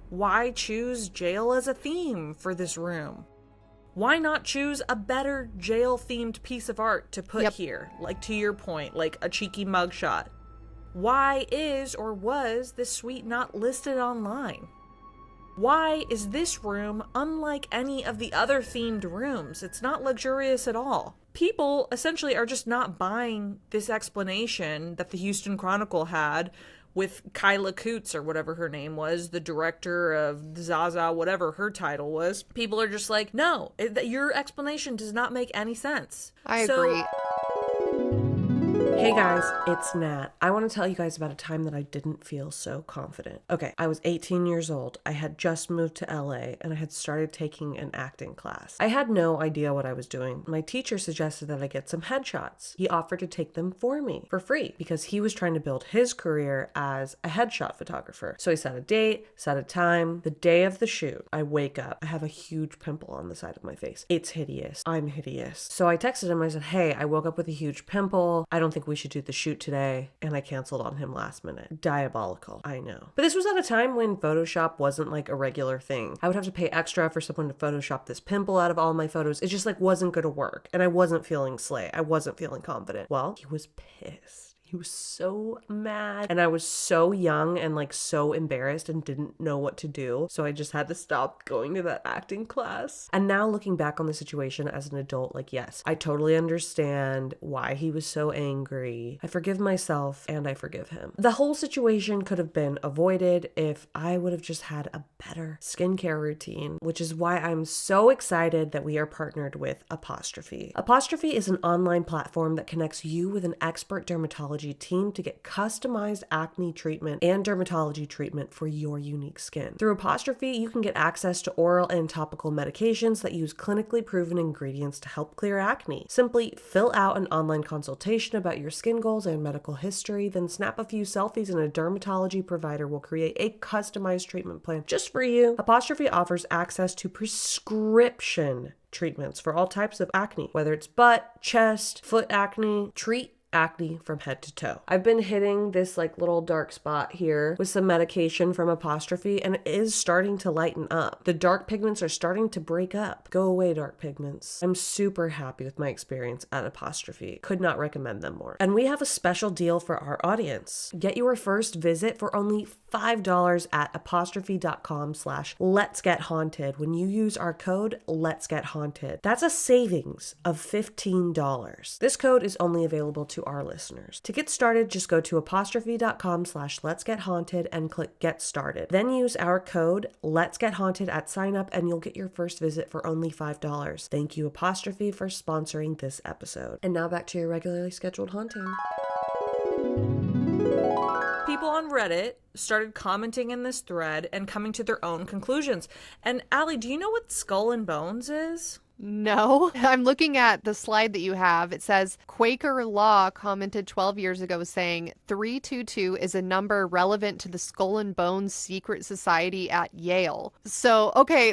Speaker 3: Why choose jail as a theme for this room? Why not choose a better jail-themed piece of art to put here? Like, to your point, like a cheeky mugshot. Why is or was this suite not listed online? Why is this room unlike any of the other themed rooms? It's not luxurious at all. People essentially are just not buying this explanation that the Houston Chronicle had with Kyla Coots, or whatever her name was, the director of Zaza, whatever her title was. People are just like, no, your explanation does not make any sense.
Speaker 2: I agree.
Speaker 4: Hey guys, it's Nat. I want to tell you guys about a time that I didn't feel so confident. Okay, I was 18 years old. I had just moved to LA and I had started taking an acting class. I had no idea what I was doing. My teacher suggested that I get some headshots. He offered to take them for me for free because he was trying to build his career as a headshot photographer. So he set a date, set a time. The day of the shoot, I wake up. I have a huge pimple on the side of my face. It's hideous. I'm hideous. So I texted him. I said, hey, I woke up with a huge pimple. I don't think we should do the shoot today. And I canceled on him last minute. Diabolical. I know. But this was at a time when Photoshop wasn't like a regular thing. I would have to pay extra for someone to Photoshop this pimple out of all my photos. It just like wasn't going to work. And I wasn't feeling slay. I wasn't feeling confident. Well, he was pissed. He was so mad. And I was so young and like so embarrassed and didn't know what to do. So I just had to stop going to that acting class. And now looking back on the situation as an adult, like, yes, I totally understand why he was so angry. I forgive myself and I forgive him. The whole situation could have been avoided if I would have just had a better skincare routine, which is why I'm so excited that we are partnered with Apostrophe. Apostrophe is an online platform that connects you with an expert dermatologist team to get customized acne treatment and dermatology treatment for your unique skin. Through Apostrophe, you can get access to oral and topical medications that use clinically proven ingredients to help clear acne. Simply fill out an online consultation about your skin goals and medical history, then snap a few selfies and a dermatology provider will create a customized treatment plan just for you. Apostrophe offers access to prescription treatments for all types of acne, whether it's butt, chest, foot acne. Treat acne from head to toe. I've been hitting this like little dark spot here with some medication from Apostrophe and it is starting to lighten up. The dark pigments are starting to break up. Go away, dark pigments. I'm super happy with my experience at Apostrophe. Could not recommend them more. And we have a special deal for our audience. Get your first visit for only $5 at apostrophe.com/letsgethaunted when you use our code letsgethaunted. That's a savings of $15. This code is only available to our listeners. To get started, just go to apostrophe.com/letsgethaunted and click get started. Then use our code letsgethaunted at sign up and you'll get your first visit for only $5. Thank you, Apostrophe, for sponsoring this episode. And now back to your regularly scheduled haunting.
Speaker 3: People on Reddit started commenting in this thread and coming to their own conclusions. And Allie, do you know what Skull and Bones is?
Speaker 2: No. I'm looking at the slide that you have. It says Quaker Law commented 12 years ago saying 322 is a number relevant to the Skull and Bones secret society at Yale. So, okay,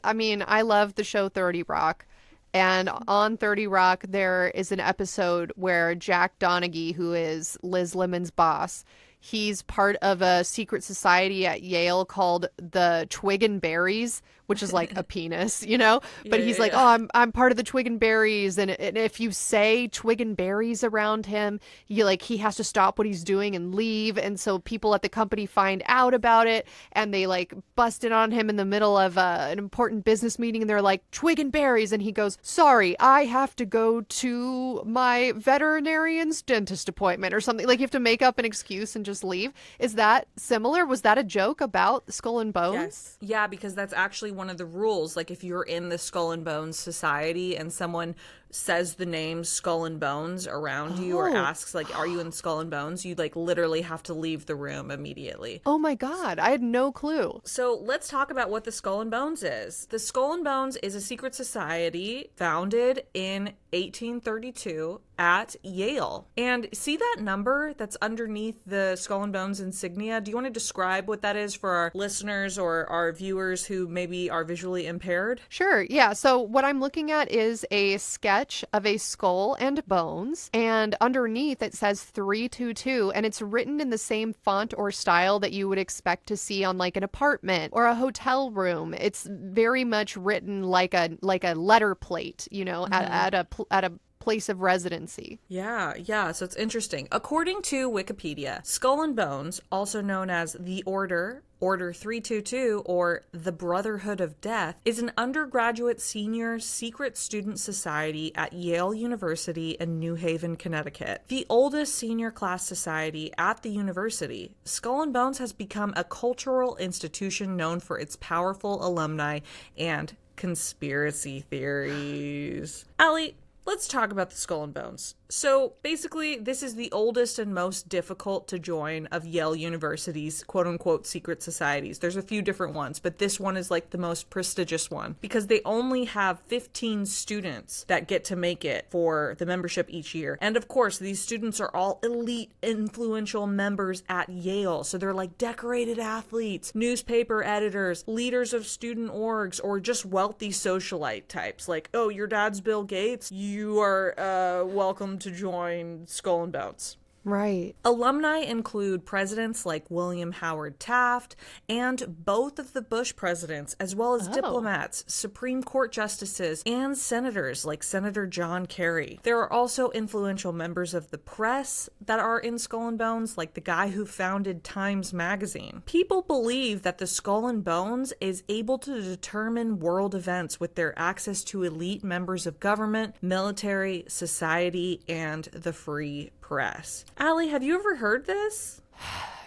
Speaker 2: I love the show 30 Rock. And on 30 Rock, there is an episode where Jack Donaghy, who is Liz Lemon's boss, he's part of a secret society at Yale called the Twig and Berries, which is like a penis, you know? But he's like, oh, I'm part of the Twig and Berries. And if you say Twig and Berries around him, he has to stop what he's doing and leave. And so people at the company find out about it and they like bust in on him in the middle of an important business meeting. And they're like, Twig and Berries. And he goes, sorry, I have to go to my veterinarian's dentist appointment or something. Like you have to make up an excuse and just leave. Is that similar? Was that a joke about Skull and Bones?
Speaker 3: Yes. Yeah, because that's actually one of the rules. Like if you're in the Skull and Bones Society and someone says the name Skull and Bones around you or asks like, are you in Skull and Bones? You like literally have to leave the room immediately.
Speaker 2: Oh my God. I had no clue.
Speaker 3: So let's talk about what the Skull and Bones is. The Skull and Bones is a secret society founded in 1832 at Yale. And see that number that's underneath the Skull and Bones insignia? Do you want to describe what that is for our listeners or our viewers who maybe are visually impaired?
Speaker 2: Sure. Yeah. So what I'm looking at is a sketch of a skull and bones, and underneath it says 322, and it's written in the same font or style that you would expect to see on like an apartment or a hotel room. It's very much written like a letter plate, you know, at a place of residency.
Speaker 3: Yeah. So it's interesting. According to Wikipedia, Skull and Bones, also known as the Order 322, or the Brotherhood of Death, is an undergraduate senior secret student society at Yale University in New Haven, Connecticut. The oldest senior class society at the university, Skull and Bones has become a cultural institution known for its powerful alumni and conspiracy theories. Allie, let's talk about the Skull and Bones. So basically, this is the oldest and most difficult to join of Yale University's quote-unquote secret societies. There's a few different ones, but this one is like the most prestigious one because they only have 15 students that get to make it for the membership each year. And of course, these students are all elite, influential members at Yale. So they're like decorated athletes, newspaper editors, leaders of student orgs, or just wealthy socialite types. Like, oh, your dad's Bill Gates? You are welcome to join Skull and Bones.
Speaker 2: Right.
Speaker 3: Alumni include presidents like William Howard Taft and both of the Bush presidents, as well as diplomats, Supreme Court justices, and senators like Senator John Kerry. There are also influential members of the press that are in Skull and Bones, like the guy who founded Times Magazine. People believe that the Skull and Bones is able to determine world events with their access to elite members of government, military, society, and the free press. Allie, have you ever heard this?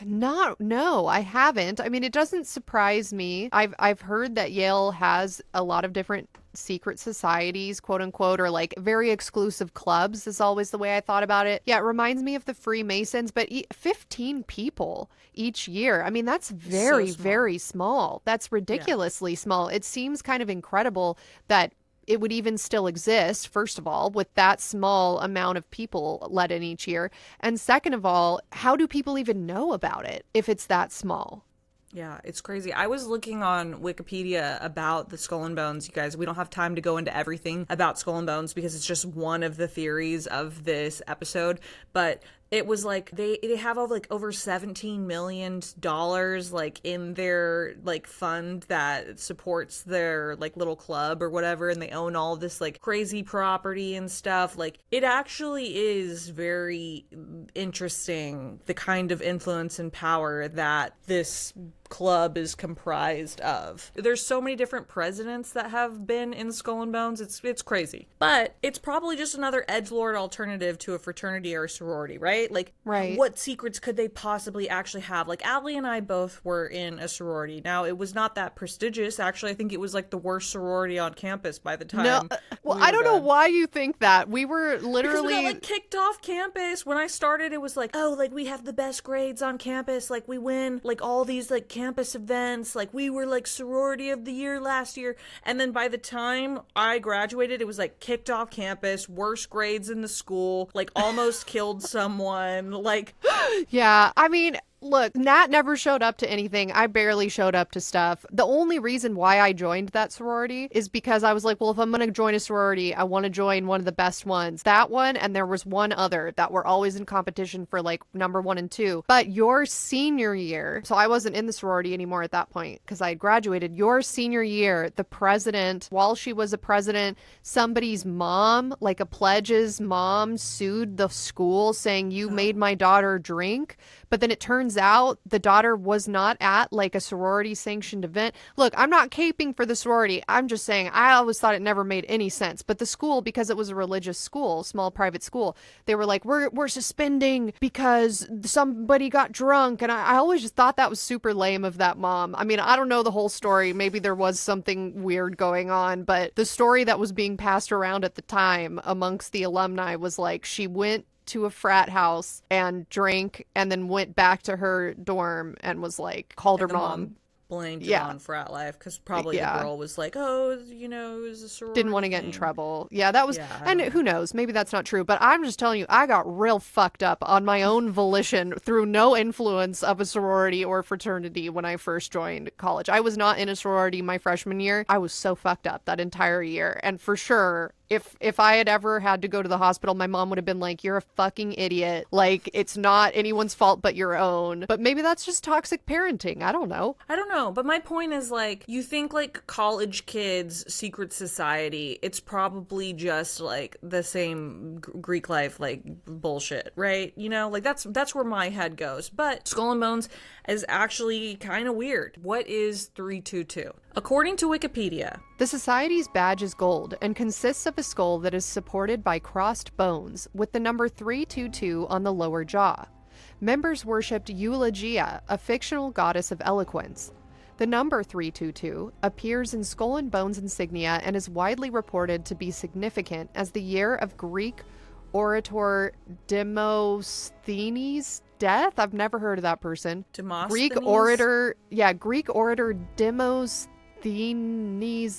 Speaker 2: No, I haven't. I mean, it doesn't surprise me. I've heard that Yale has a lot of different secret societies, quote unquote, or like very exclusive clubs is always the way I thought about it. Yeah, it reminds me of the Freemasons, but 15 people each year. I mean, that's very, very small. That's ridiculously small. It seems kind of incredible that it would even still exist, first of all, with that small amount of people let in each year. And second of all, how do people even know about it if it's that small?
Speaker 3: Yeah, it's crazy. I was looking on Wikipedia about the Skull and Bones. You guys, we don't have time to go into everything about Skull and Bones because it's just one of the theories of this episode. But it was like they have like over $17 million like in their like fund that supports their like little club or whatever, and they own all this like crazy property and stuff. Like it actually is very interesting, the kind of influence and power that this club is comprised of. There's so many different presidents that have been in Skull and Bones. It's crazy. But it's probably just another edgelord alternative to a fraternity or a sorority, right? Like, what secrets could they possibly actually have? Like, Allie and I both were in a sorority. Now, it was not that prestigious. Actually, I think it was like the worst sorority on campus by the time.
Speaker 2: No, well, I don't know why you think that. We were literally...
Speaker 3: Because we got, like, kicked off campus. When I started, it was like, oh, like, we have the best grades on campus. Like, we win, like, all these, like, campus events. Like, we were like sorority of the year last year. And then by the time I graduated, it was like kicked off campus, worst grades in the school, like almost killed someone. Like,
Speaker 2: Yeah, I mean, look, Nat never showed up to anything. I barely showed up to stuff. The only reason why I joined that sorority is because I was like, well, if I'm going to join a sorority, I want to join one of the best ones. That one, and there was one other that were always in competition for like number 1 and 2. But your senior year, so I wasn't in the sorority anymore at that point because I had graduated. Your senior year, the president, while she was a president, somebody's mom, like a pledge's mom, sued the school saying, you made my daughter drink. But then it turns out the daughter was not at like a sorority sanctioned event. Look, I'm not caping for the sorority. I'm just saying I always thought it never made any sense. But the school, because it was a religious school, small private school, they were like, we're suspending because somebody got drunk. And I always just thought that was super lame of that mom. I mean, I don't know the whole story. Maybe there was something weird going on. But the story that was being passed around at the time amongst the alumni was like she went to a frat house and drank and then went back to her dorm and was like, called her mom.
Speaker 3: Blamed it on frat life because probably the girl was like, oh, you know, it was a sorority
Speaker 2: didn't want to get in
Speaker 3: thing.
Speaker 2: trouble. Yeah, that was, and who knows, maybe that's not true, but I'm just telling you, I got real fucked up on my own volition through no influence of a sorority or fraternity when I first joined college. I was not in a sorority my freshman year. I was so fucked up that entire year. And for sure, if I had ever had to go to the hospital, my mom would have been like, you're a fucking idiot. Like, it's not anyone's fault but your own. But maybe that's just toxic parenting. I don't know.
Speaker 3: But my point is, like, you think like college kids, secret society, it's probably just like the same Greek life, like bullshit, right? You know, like that's where my head goes. But Skull and Bones is actually kind of weird. What is 322? According to Wikipedia,
Speaker 2: the society's badge is gold and consists of a skull that is supported by crossed bones with the number 322 on the lower jaw. Members worshipped Eulogia, a fictional goddess of eloquence. The number 322 appears in Skull and Bones insignia and is widely reported to be significant as the year of Greek orator Demosthenes' death. I've never heard of that person.
Speaker 3: Demosthenes?
Speaker 2: Greek orator Demosthenes'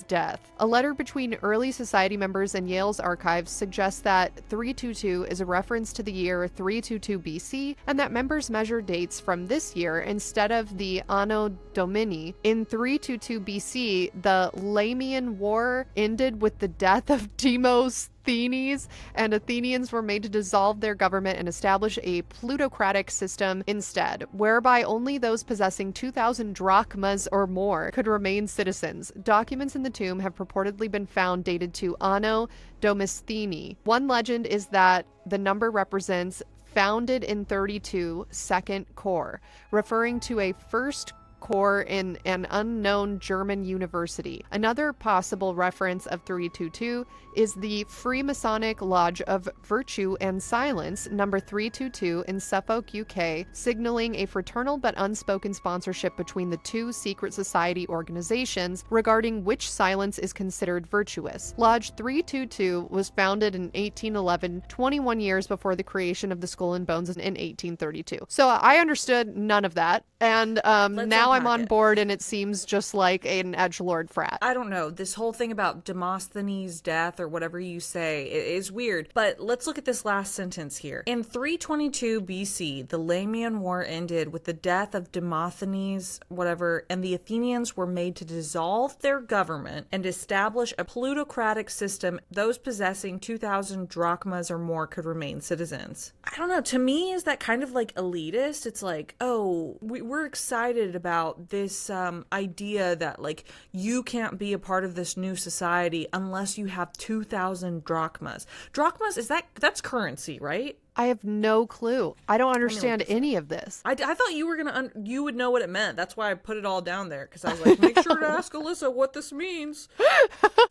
Speaker 2: death. A letter between early society members and Yale's archives suggests that 322 is a reference to the year 322 BC and that members measure dates from this year instead of the Anno Domini. In 322 BC, the Lamian War ended with the death of Demosthenes, and Athenians were made to dissolve their government and establish a plutocratic system instead, whereby only those possessing 2,000 drachmas or more could remain citizens. Documents in the tomb have purportedly been found dated to Anno Domestheni. One legend is that the number represents founded in 32 second corps, referring to a first corps in an unknown German university. Another possible reference of 322 is the Freemasonic Lodge of Virtue and Silence, number 322 in Suffolk, UK, signaling a fraternal but unspoken sponsorship between the two secret society organizations regarding which silence is considered virtuous. Lodge 322 was founded in 1811, 21 years before the creation of the Skull and Bones in 1832. So I understood none of that, and now I'm on board, and it seems just like an edgelord frat.
Speaker 3: I don't know. This whole thing about Demosthenes' death or whatever you say is weird. But let's look at this last sentence here. In 322 BC, the Lamian War ended with the death of Demosthenes, whatever, and the Athenians were made to dissolve their government and establish a plutocratic system. Those possessing 2,000 drachmas or more could remain citizens. I don't know. To me, is that kind of like elitist? It's like, oh, we're excited about this idea that like you can't be a part of this new society unless you have 2,000 drachmas. Drachmas, that's currency, right?
Speaker 2: I have no clue. I don't understand any of this.
Speaker 3: I thought you were you would know what it meant. That's why I put it all down there, because I was like, make sure to ask Alyssa what this means.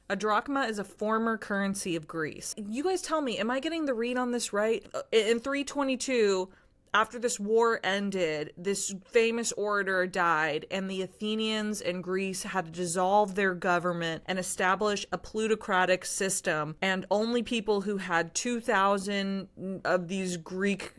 Speaker 3: A drachma is a former currency of Greece. You guys tell me, am I getting the read on this right? In 322, after this war ended, this famous orator died, and the Athenians and Greece had to dissolve their government and establish a plutocratic system, and only people who had 2,000 of these Greek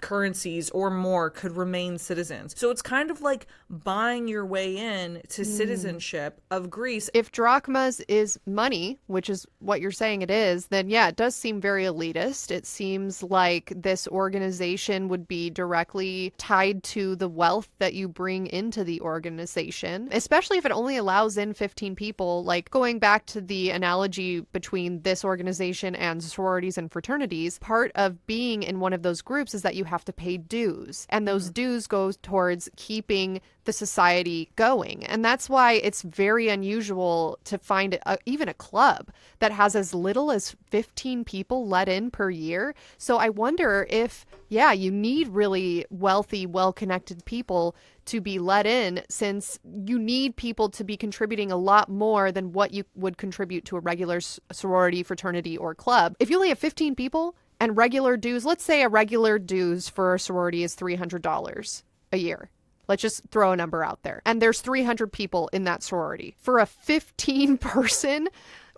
Speaker 3: currencies or more could remain citizens. So it's kind of like buying your way in to citizenship of Greece.
Speaker 2: If drachmas is money, which is what you're saying it is, then yeah, it does seem very elitist. It seems like this organization would be directly tied to the wealth that you bring into the organization, especially if it only allows in 15 people. Like, going back to the analogy between this organization and sororities and fraternities, part of being in one of those groups is that you have to pay dues, and those dues go towards keeping the society going. And that's why it's very unusual to find even a club that has as little as 15 people let in per year. So I wonder if, yeah, you need really wealthy, well-connected people to be let in, since you need people to be contributing a lot more than what you would contribute to a regular sorority, fraternity, or club. If you only have 15 people and regular dues, let's say a regular dues for a sorority is $300 a year. Let's just throw a number out there. And there's 300 people in that sorority. For a 15-person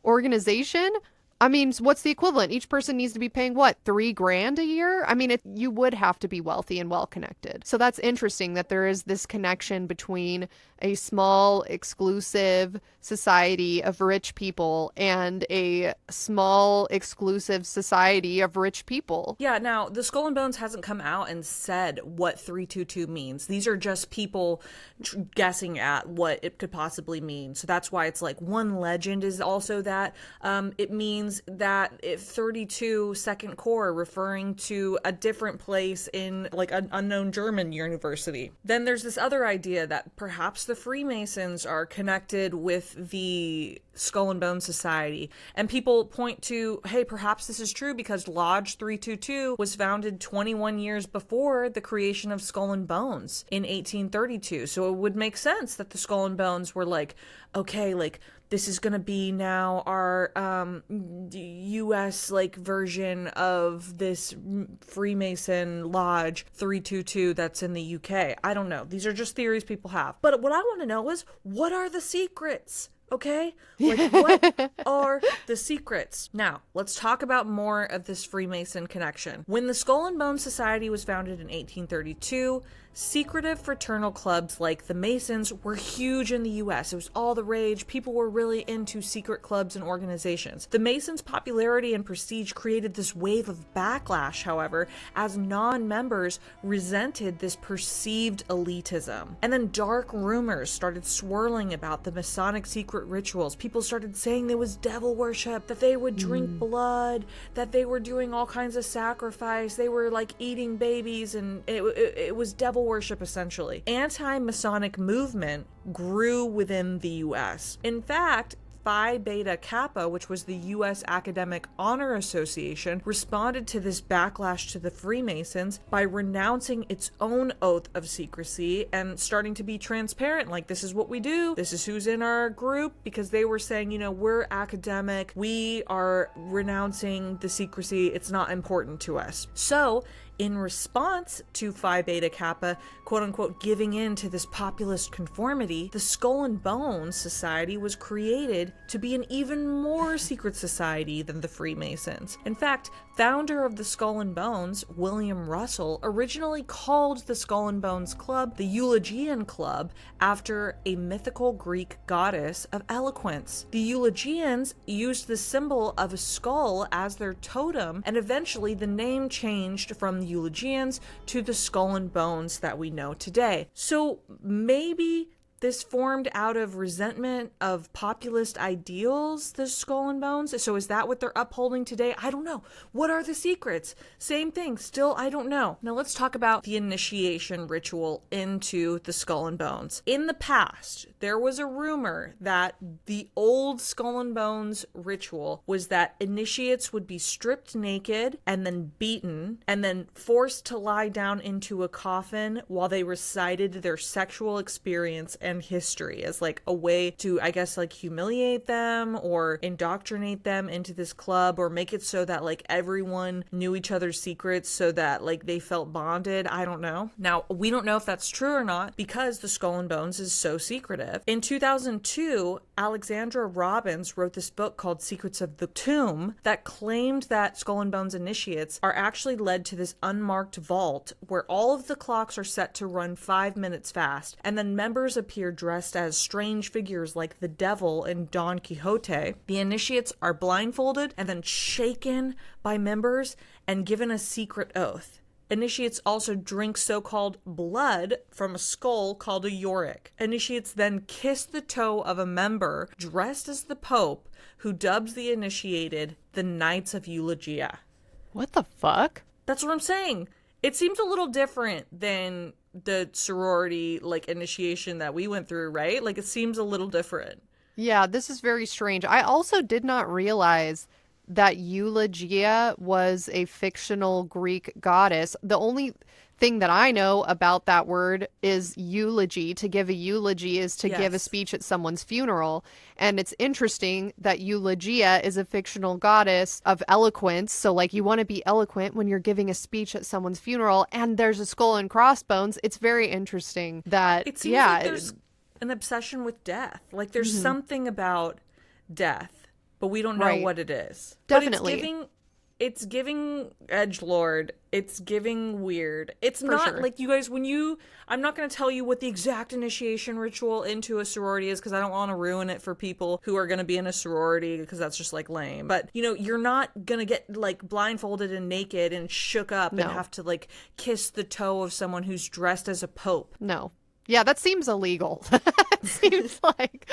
Speaker 2: organization, I mean, what's the equivalent? Each person needs to be paying what, $3,000 a year? I mean, you would have to be wealthy and well connected. So that's interesting that there is this connection between a small, exclusive society of rich people and a small, exclusive society of rich people.
Speaker 3: Yeah, now, the Skull and Bones hasn't come out and said what 322 means. These are just people guessing at what it could possibly mean. So that's why it's like one legend is also that it means that 32 Second Corps, referring to a different place in like an unknown German university. Then there's this other idea that perhaps the Freemasons are connected with the Skull and Bones Society. And people point to, hey, perhaps this is true because Lodge 322 was founded 21 years before the creation of Skull and Bones in 1832. So it would make sense that the Skull and Bones were like, okay, like, this is going to be now our U.S. like version of this Freemason Lodge 322 that's in the U.K. I don't know. These are just theories people have. But what I want to know is, what are the secrets? Okay? Like, what are the secrets? Now, let's talk about more of this Freemason connection. When the Skull and Bones Society was founded in 1832, secretive fraternal clubs like the Masons were huge in the US. It was all the rage. People were really into secret clubs and organizations. The Masons' popularity and prestige created this wave of backlash, however, as non-members resented this perceived elitism. And then dark rumors started swirling about the Masonic secret rituals. People started saying there was devil worship, that they would drink blood, that they were doing all kinds of sacrifice, they were like eating babies, and it was devil worship essentially. Anti-Masonic movement grew within the US. In fact, Phi Beta Kappa, which was the U.S. Academic Honor Association, responded to this backlash to the Freemasons by renouncing its own oath of secrecy and starting to be transparent, like, this is what we do, this is who's in our group, because they were saying, you know, we're academic, we are renouncing the secrecy, it's not important to us. So, in response to Phi Beta Kappa, quote unquote, giving in to this populist conformity, the Skull and Bones Society was created to be an even more secret society than the Freemasons. In fact, founder of the Skull and Bones, William Russell, originally called the Skull and Bones Club the Eulogian Club after a mythical Greek goddess of eloquence. The Eulogians used the symbol of a skull as their totem, and eventually the name changed from the Eulogians to the Skull and Bones that we know today. So maybe this formed out of resentment of populist ideals, the Skull and Bones. So is that what they're upholding today? I don't know. What are the secrets? Same thing. Still, I don't know. Now let's talk about the initiation ritual into the Skull and Bones. In the past, there was a rumor that the old Skull and Bones ritual was that initiates would be stripped naked and then beaten and then forced to lie down into a coffin while they recited their sexual experience and and history as like a way to, I guess, like humiliate them or indoctrinate them into this club, or make it so that like everyone knew each other's secrets so that like they felt bonded. I don't know. Now, we don't know if that's true or not because the Skull and Bones is so secretive. In 2002, Alexandra Robbins wrote this book called Secrets of the Tomb that claimed that Skull and Bones initiates are actually led to this unmarked vault where all of the clocks are set to run 5 minutes fast, and then members appear dressed as strange figures like the devil in Don Quixote. The initiates are blindfolded and then shaken by members and given a secret oath. Initiates also drink so-called blood from a skull called a yorick. Initiates then kiss the toe of a member dressed as the Pope, who dubs the initiated the Knights of Eulogia.
Speaker 2: What the fuck?
Speaker 3: That's what I'm saying. It seems a little different than the sorority like initiation that we went through, right? Like it seems a little different.
Speaker 2: Yeah, this is very strange. I also did not realize that Eulogia was a fictional Greek goddess. The only thing that I know about that word is eulogy. To give a eulogy is to give a speech at someone's funeral. And it's interesting that Eulogia is a fictional goddess of eloquence. So like you want to be eloquent when you're giving a speech at someone's funeral, and there's a skull and crossbones. It's very interesting that
Speaker 3: it seems like there's an obsession with death. Like there's something about death, but we don't know what it is.
Speaker 2: Definitely.
Speaker 3: But it's giving edgelord. It's giving weird. It's
Speaker 2: For
Speaker 3: not
Speaker 2: sure.
Speaker 3: like you guys, I'm not going to tell you what the exact initiation ritual into a sorority is because I don't want to ruin it for people who are going to be in a sorority because that's just like lame. But, you're not going to get like blindfolded and naked and shook up and have to like kiss the toe of someone who's dressed as a pope.
Speaker 2: No. Yeah, that seems illegal. It seems like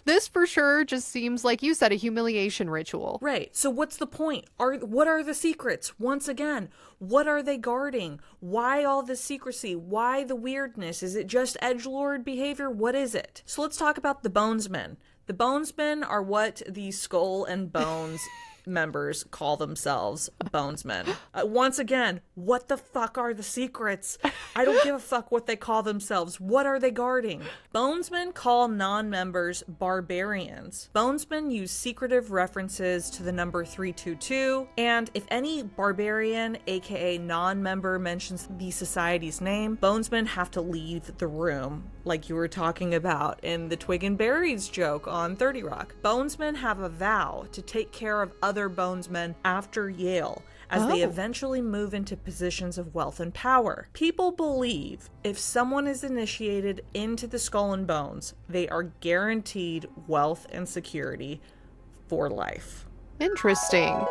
Speaker 2: this for sure just seems like you said, a humiliation ritual.
Speaker 3: Right. So what's the point? What are the secrets? Once again, what are they guarding? Why all the secrecy? Why the weirdness? Is it just edgelord behavior? What is it? So let's talk about the Bonesmen. The Bonesmen are what the Skull and Bones members call themselves, Bonesmen. Once again, what the fuck are the secrets? I don't give a fuck what they call themselves. What are they guarding? Bonesmen call non-members barbarians. Bonesmen use secretive references to the number 322, and if any barbarian, aka non-member, mentions the society's name, Bonesmen have to leave the room, like you were talking about in the Twig and Berries joke on 30 Rock. Bonesmen have a vow to take care of other Bonesmen after Yale, as they eventually move into positions of wealth and power. People believe if someone is initiated into the Skull and Bones, they are guaranteed wealth and security for life.
Speaker 2: Interesting.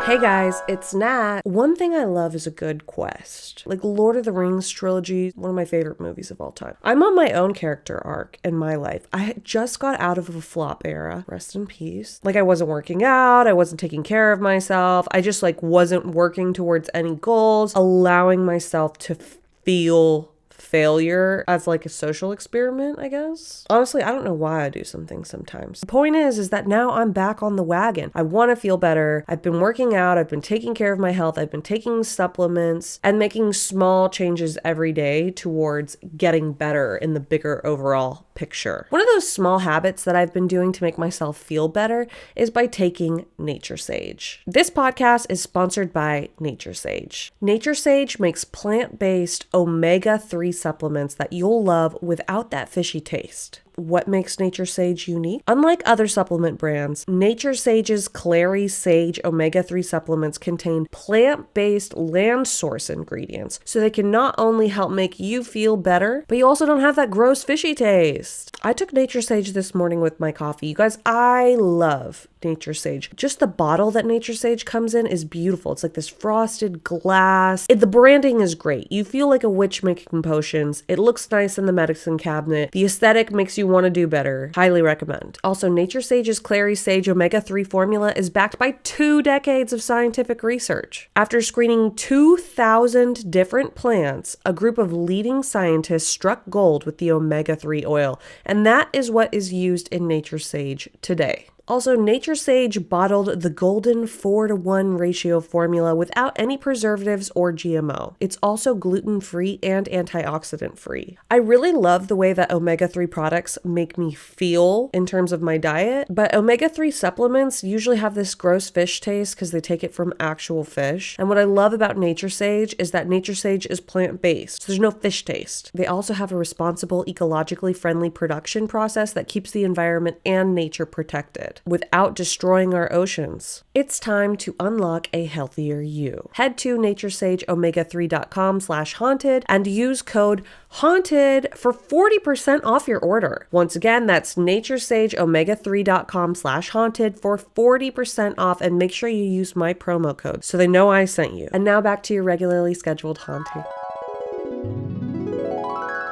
Speaker 4: Hey guys, it's Nat. One thing I love is a good quest. Like Lord of the Rings trilogy, one of my favorite movies of all time. I'm on my own character arc in my life. I just got out of a flop era. Rest in peace. Like I wasn't working out, I wasn't taking care of myself. I just like wasn't working towards any goals, allowing myself to feel failure as like a social experiment, I guess. Honestly, I don't know why I do some things sometimes. The point is that now I'm back on the wagon. I want to feel better. I've been working out. I've been taking care of my health. I've been taking supplements and making small changes every day towards getting better in the bigger overall picture. One of those small habits that I've been doing to make myself feel better is by taking Nature Sage. This podcast is sponsored by Nature Sage. Nature Sage makes plant-based omega-3 supplements that you'll love without that fishy taste. What makes Nature Sage unique? Unlike other supplement brands, Nature Sage's Clary Sage omega-3 supplements contain plant-based land source ingredients, so they can not only help make you feel better, but you also don't have that gross fishy taste. I took Nature Sage this morning with my coffee. You guys, I love Nature Sage. Just the bottle that Nature Sage comes in is beautiful. It's like this frosted glass. The branding is great. You feel like a witch making potions. It looks nice in the medicine cabinet. The aesthetic makes you want to do better. Highly recommend. Also, Nature Sage's Clary Sage omega-3 formula is backed by 2 decades of scientific research. After screening 2,000 different plants, a group of leading scientists struck gold with the omega-3 oil, and that is what is used in Nature Sage today. Also, Nature Sage bottled the golden 4-to-1 ratio formula without any preservatives or GMO. It's also gluten-free and antioxidant-free. I really love the way that omega-3 products make me feel in terms of my diet, but omega-3 supplements usually have this gross fish taste because they take it from actual fish. And what I love about Nature Sage is that Nature Sage is plant-based, so there's no fish taste. They also have a responsible, ecologically friendly production process that keeps the environment and nature protected without destroying our oceans. It's time to unlock a healthier you. Head to naturesageomega3.com/haunted and use code HAUNTED for 40% off your order. Once again, that's naturesageomega3.com/haunted for 40% off, and make sure you use my promo code so they know I sent you. And now back to your regularly scheduled haunting.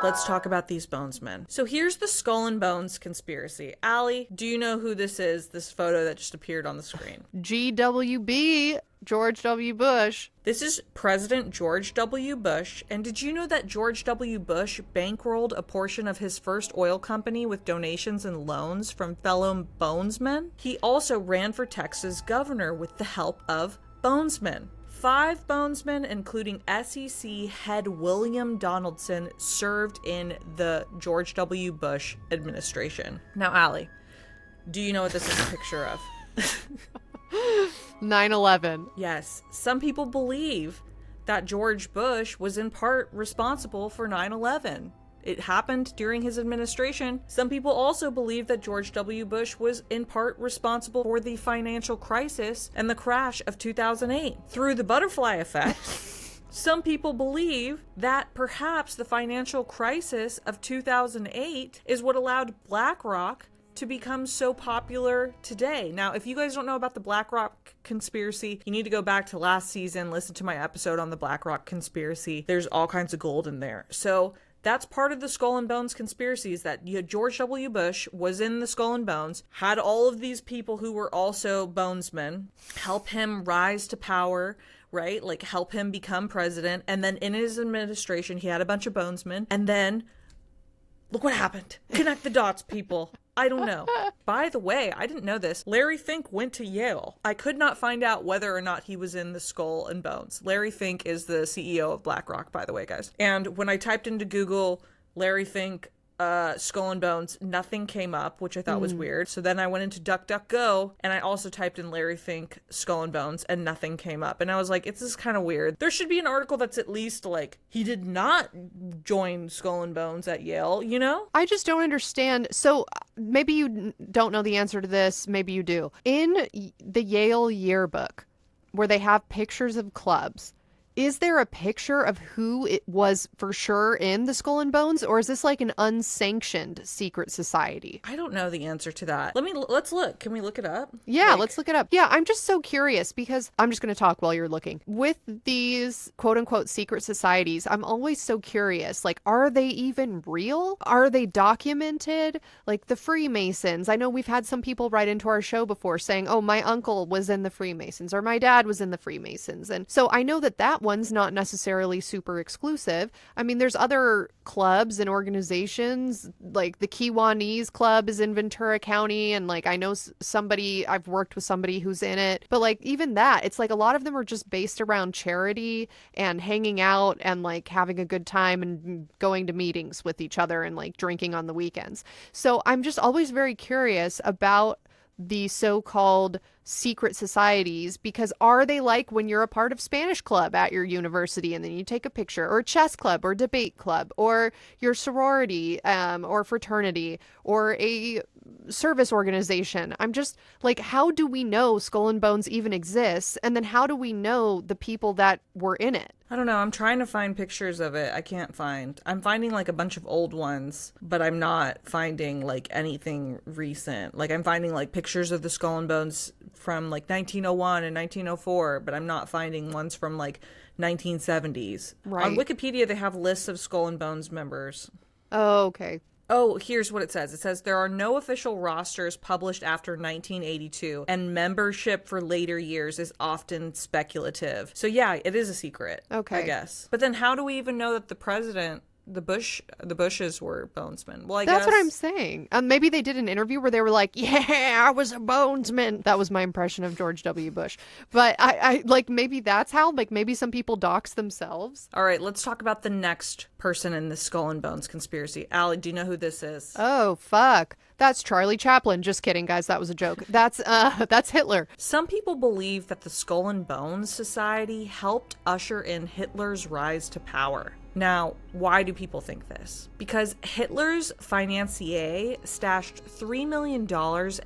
Speaker 3: Let's talk about these bonesmen. So here's the Skull and Bones conspiracy. Allie, do you know who this is, this photo that just appeared on the screen?
Speaker 2: GWB, George W. Bush.
Speaker 3: This is President George W. Bush. And did you know that George W. Bush bankrolled a portion of his first oil company with donations and loans from fellow bonesmen? He also ran for Texas governor with the help of bonesmen. 5 bonesmen, including SEC head William Donaldson, served in the George W. Bush administration. Now, Allie, do you know what this is a picture of?
Speaker 2: 9/11.
Speaker 3: Yes. Some people believe that George Bush was in part responsible for 9/11. It happened during his administration. Some people also believe that George W. Bush was in part responsible for the financial crisis and the crash of 2008 through the butterfly effect. Some people believe that perhaps the financial crisis of 2008 is what allowed BlackRock to become so popular today. Now, if you guys don't know about the BlackRock conspiracy, you need to go back to last season, listen to my episode on the BlackRock conspiracy. There's all kinds of gold in there. So that's part of the Skull and Bones conspiracy, is that George W. Bush was in the Skull and Bones, had all of these people who were also bonesmen help him rise to power, right? Like help him become president. And then in his administration, he had a bunch of bonesmen. And then look what happened. Connect the dots, people. I don't know. By the way, I didn't know this. Larry Fink went to Yale. I could not find out whether or not he was in the Skull and Bones. Larry Fink is the CEO of BlackRock, by the way, guys. And when I typed into Google Larry Fink Skull and Bones, nothing came up, which I thought was weird. So then I went into DuckDuckGo and I also typed in Larry Fink Skull and Bones and nothing came up. And I was like, it's just kind of weird. There should be an article that's at least like, he did not join Skull and Bones at Yale, you know?
Speaker 2: I just don't understand. So maybe you don't know the answer to this. Maybe you do. In the Yale yearbook, where they have pictures of clubs, is there a picture of who it was for sure in the Skull and Bones, or is this like an unsanctioned secret society?
Speaker 3: I don't know the answer to that. Let's look. Can we look it up?
Speaker 2: Yeah, let's look it up. Yeah, I'm just so curious because I'm just going to talk while you're looking. With these quote unquote secret societies, I'm always so curious. Like, are they even real? Are they documented? Like the Freemasons. I know we've had some people write into our show before saying, oh, my uncle was in the Freemasons or my dad was in the Freemasons. And so I know that one's not necessarily super exclusive. I mean, there's other clubs and organizations, like the Kiwanis Club is in Ventura County, and like I know I've worked with somebody who's in it, but like even that, it's like a lot of them are just based around charity and hanging out and like having a good time and going to meetings with each other and like drinking on the weekends. So I'm just always very curious about the so-called secret societies, because are they like when you're a part of Spanish club at your university and then you take a picture, or chess club or debate club, or your sorority or fraternity or a service organization? I'm just like, how do we know Skull and Bones even exists? And then how do we know the people that were in it?
Speaker 3: I don't know. I'm trying to find pictures of it. I can't find. I'm finding like a bunch of old ones, but I'm not finding like anything recent. Like I'm finding like pictures of the Skull and Bones from like 1901 and 1904, but I'm not finding ones from like 1970s.
Speaker 2: Right.
Speaker 3: On Wikipedia, they have lists of Skull and Bones members.
Speaker 2: Oh, okay.
Speaker 3: Oh, here's what it says. It says there are no official rosters published after 1982, and membership for later years is often speculative. So yeah, it is a secret.
Speaker 2: Okay.
Speaker 3: I guess. But then how do we even know that the president the Bushes were bonesmen. Well, I
Speaker 2: That's
Speaker 3: guess
Speaker 2: what I'm saying. Maybe they did an interview where they were like, yeah, I was a bonesman. That was my impression of George W. Bush. But I like, maybe that's how, like, maybe some people dox themselves.
Speaker 3: All right, let's talk about the next person in the Skull and Bones conspiracy. Allie, do you know who this is?
Speaker 2: Oh, fuck. That's Charlie Chaplin. Just kidding, guys. That was a joke. That's Hitler.
Speaker 3: Some people believe that the Skull and Bones Society helped usher in Hitler's rise to power. Now, why do people think this? Because Hitler's financier stashed $3 million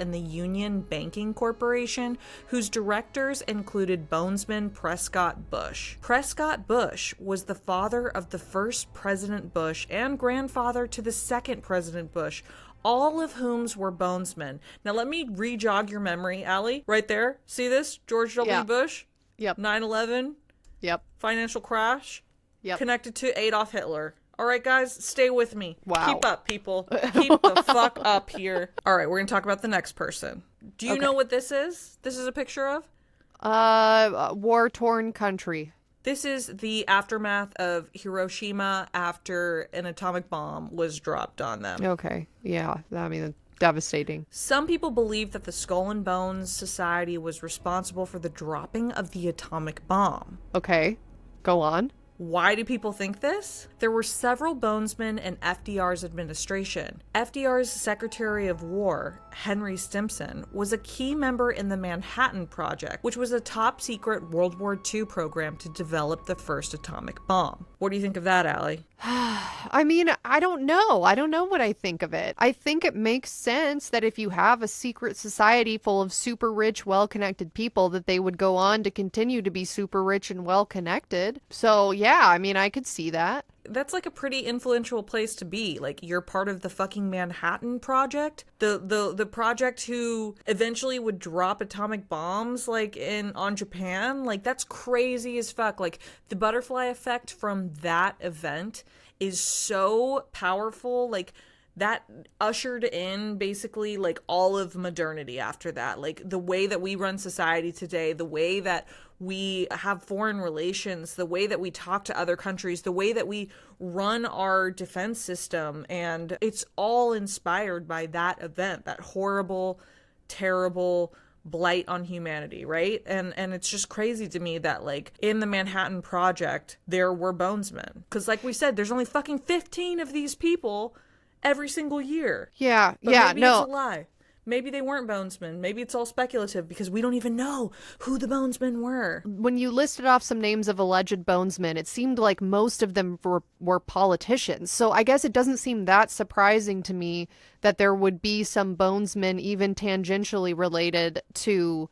Speaker 3: in the Union Banking Corporation, whose directors included bonesman Prescott Bush. Prescott Bush was the father of the first President Bush and grandfather to the second President Bush, all of whom were bonesmen. Now, let me re-jog your memory, Allie. Right there. See this? George W.
Speaker 2: Yeah.
Speaker 3: Bush?
Speaker 2: Yep.
Speaker 3: 9/11?
Speaker 2: Yep.
Speaker 3: Financial crash?
Speaker 2: Yep.
Speaker 3: Connected to Adolf Hitler. All right, guys, stay with me.
Speaker 2: Wow.
Speaker 3: Keep up, people. Keep the fuck up here. All right, we're going to talk about the next person. Do you know what this is? This is a picture of?
Speaker 2: War-torn country.
Speaker 3: This is the aftermath of Hiroshima after an atomic bomb was dropped on them.
Speaker 2: Okay. Yeah. I mean, devastating.
Speaker 3: Some people believe that the Skull and Bones Society was responsible for the dropping of the atomic bomb.
Speaker 2: Okay. Go on.
Speaker 3: Why do people think this? There were several bonesmen in FDR's administration. FDR's Secretary of War, Henry Stimson, was a key member in the Manhattan Project, which was a top-secret World War II program to develop the first atomic bomb. What do you think of that, Allie?
Speaker 2: I mean, I don't know. I don't know what I think of it. I think it makes sense that if you have a secret society full of super rich, well-connected people, that they would go on to continue to be super rich and well-connected. So, yeah, I mean, I could see that.
Speaker 3: That's like a pretty influential place to be. Like, you're part of the fucking Manhattan Project, the project who eventually would drop atomic bombs like on Japan. Like, that's crazy as fuck. Like, the butterfly effect from that event is so powerful. Like, that ushered in basically like all of modernity after that. Like, the way that we run society today, the way that we have foreign relations, the way that we talk to other countries, the way that we run our defense system. And it's all inspired by that event, that horrible, terrible blight on humanity, right? And it's just crazy to me that, like, in the Manhattan Project, there were bonesmen. Because, like we said, there's only fucking 15 of these people every single year.
Speaker 2: Yeah,
Speaker 3: But
Speaker 2: yeah,
Speaker 3: maybe
Speaker 2: no.
Speaker 3: it's a lie. Maybe they weren't bonesmen. Maybe it's all speculative because we don't even know who the bonesmen were.
Speaker 2: When you listed off some names of alleged bonesmen, it seemed like most of them were politicians. So I guess it doesn't seem that surprising to me that there would be some bonesmen even tangentially related to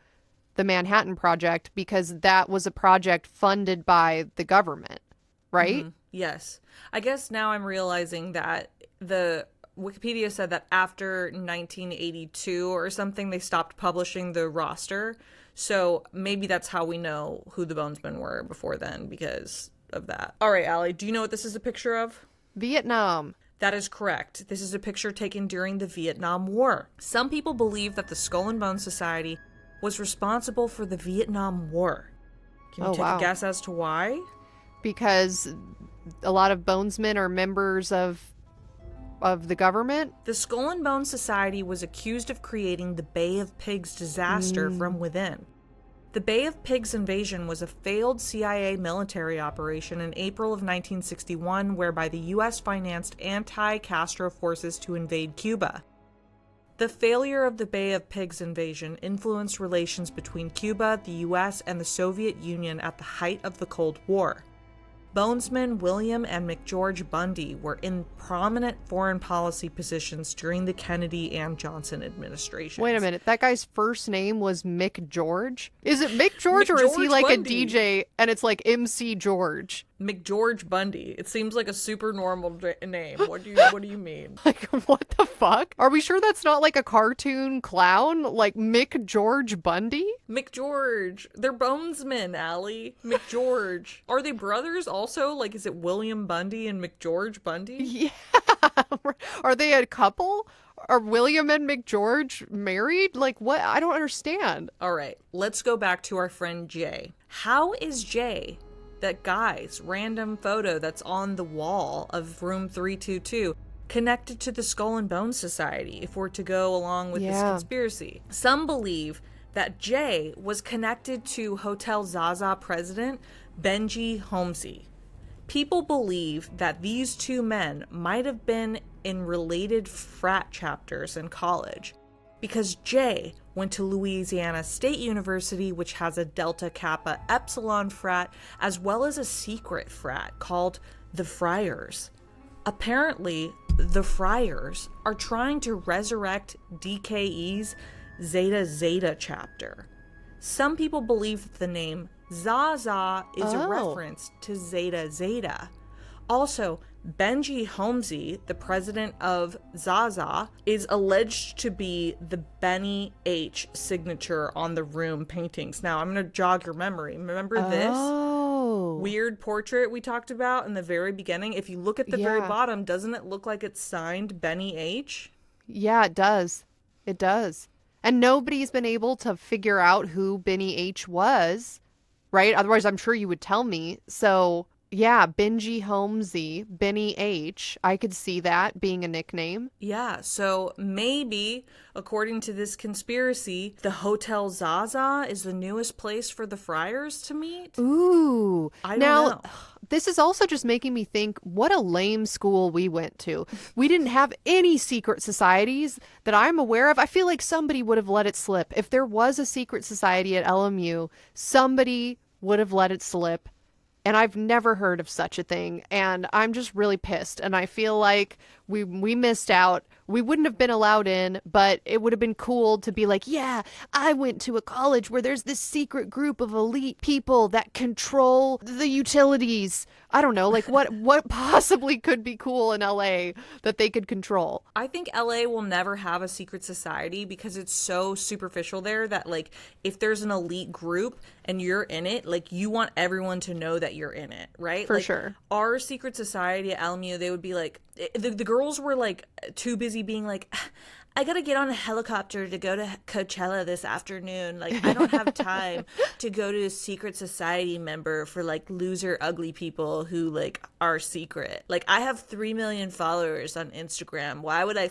Speaker 2: the Manhattan Project, because that was a project funded by the government, right?
Speaker 3: Yes. I guess now I'm realizing that the Wikipedia said that after 1982 or something, they stopped publishing the roster. So maybe that's how we know who the bonesmen were before then, because of that. All right, Allie, do you know what this is a picture of?
Speaker 2: Vietnam.
Speaker 3: That is correct. This is a picture taken during the Vietnam War. Some people believe that the Skull and Bones Society was responsible for the Vietnam War. Can you take a guess as to why?
Speaker 2: Because a lot of bonesmen are members of the government?
Speaker 3: The Skull and Bones Society was accused of creating the Bay of Pigs disaster from within. The Bay of Pigs invasion was a failed CIA military operation in April of 1961, whereby the U.S. financed anti-Castro forces to invade Cuba. The failure of the Bay of Pigs invasion influenced relations between Cuba, the U.S., and the Soviet Union at the height of the Cold War. Bonesmen William and McGeorge Bundy were in prominent foreign policy positions during the Kennedy and Johnson administrations.
Speaker 2: Wait a minute, that guy's first name was Mick George? Is it Mick George, or is he
Speaker 3: McGeorge
Speaker 2: like
Speaker 3: Bundy.
Speaker 2: a DJ and it's like MC George?
Speaker 3: McGeorge Bundy. It seems like a super normal name. What do you mean?
Speaker 2: Like, what the fuck? Are we sure that's not like a cartoon clown? Like Mick George Bundy?
Speaker 3: McGeorge. They're bonesmen, Allie. McGeorge. Are they brothers also? Like, is it William Bundy and McGeorge Bundy?
Speaker 2: Yeah. Are they a couple? Are William and McGeorge married? Like, what? I don't understand.
Speaker 3: All right, let's go back to our friend Jay. How is Jay that guy's random photo that's on the wall of room 322 connected to the Skull and Bones Society, if we're to go along with this conspiracy. Some believe that Jay was connected to Hotel Zaza president Benji Holmesy. People believe that these two men might have been in related frat chapters in college, because Jay went to Louisiana State University, which has a Delta Kappa Epsilon frat, as well as a secret frat called the Friars. Apparently, the Friars are trying to resurrect DKE's Zeta Zeta chapter. Some people believe that the name Zaza is a reference to Zeta Zeta. Also, Benji Holmesy, the president of Zaza, is alleged to be the Benny H signature on the room paintings. Now, I'm going to jog your memory. Remember this weird portrait we talked about in the very beginning? If you look at the very bottom, doesn't it look like it's signed Benny H?
Speaker 2: Yeah, it does. It does. And nobody's been able to figure out who Benny H was, right? Otherwise, I'm sure you would tell me. So, yeah, Benji Holmesy, Benny H. I could see that being a nickname.
Speaker 3: Yeah, so maybe, according to this conspiracy, the Hotel Zaza is the newest place for the Friars to meet?
Speaker 2: Ooh.
Speaker 3: I don't know.
Speaker 2: This is also just making me think, what a lame school we went to. We didn't have any secret societies that I'm aware of. I feel like somebody would have let it slip. If there was a secret society at LMU, somebody would have let it slip. And I've never heard of such a thing. And I'm just really pissed. And I feel like we missed out. We wouldn't have been allowed in, but it would have been cool to be like, yeah, I went to a college where there's this secret group of elite people that control the utilities. I don't know, like what possibly could be cool in LA that they could control?
Speaker 3: I think LA will never have a secret society because it's so superficial there that, like, if there's an elite group and you're in it, like, you want everyone to know that you're in it, right?
Speaker 2: For
Speaker 3: like,
Speaker 2: sure.
Speaker 3: Our secret society at LMU, they would be like, the girls were like too busy being like, I gotta get on a helicopter to go to Coachella this afternoon. Like, I don't have time to go to a secret society member for, like, loser ugly people who, like, are secret. Like, I have 3 million followers on Instagram. Why would I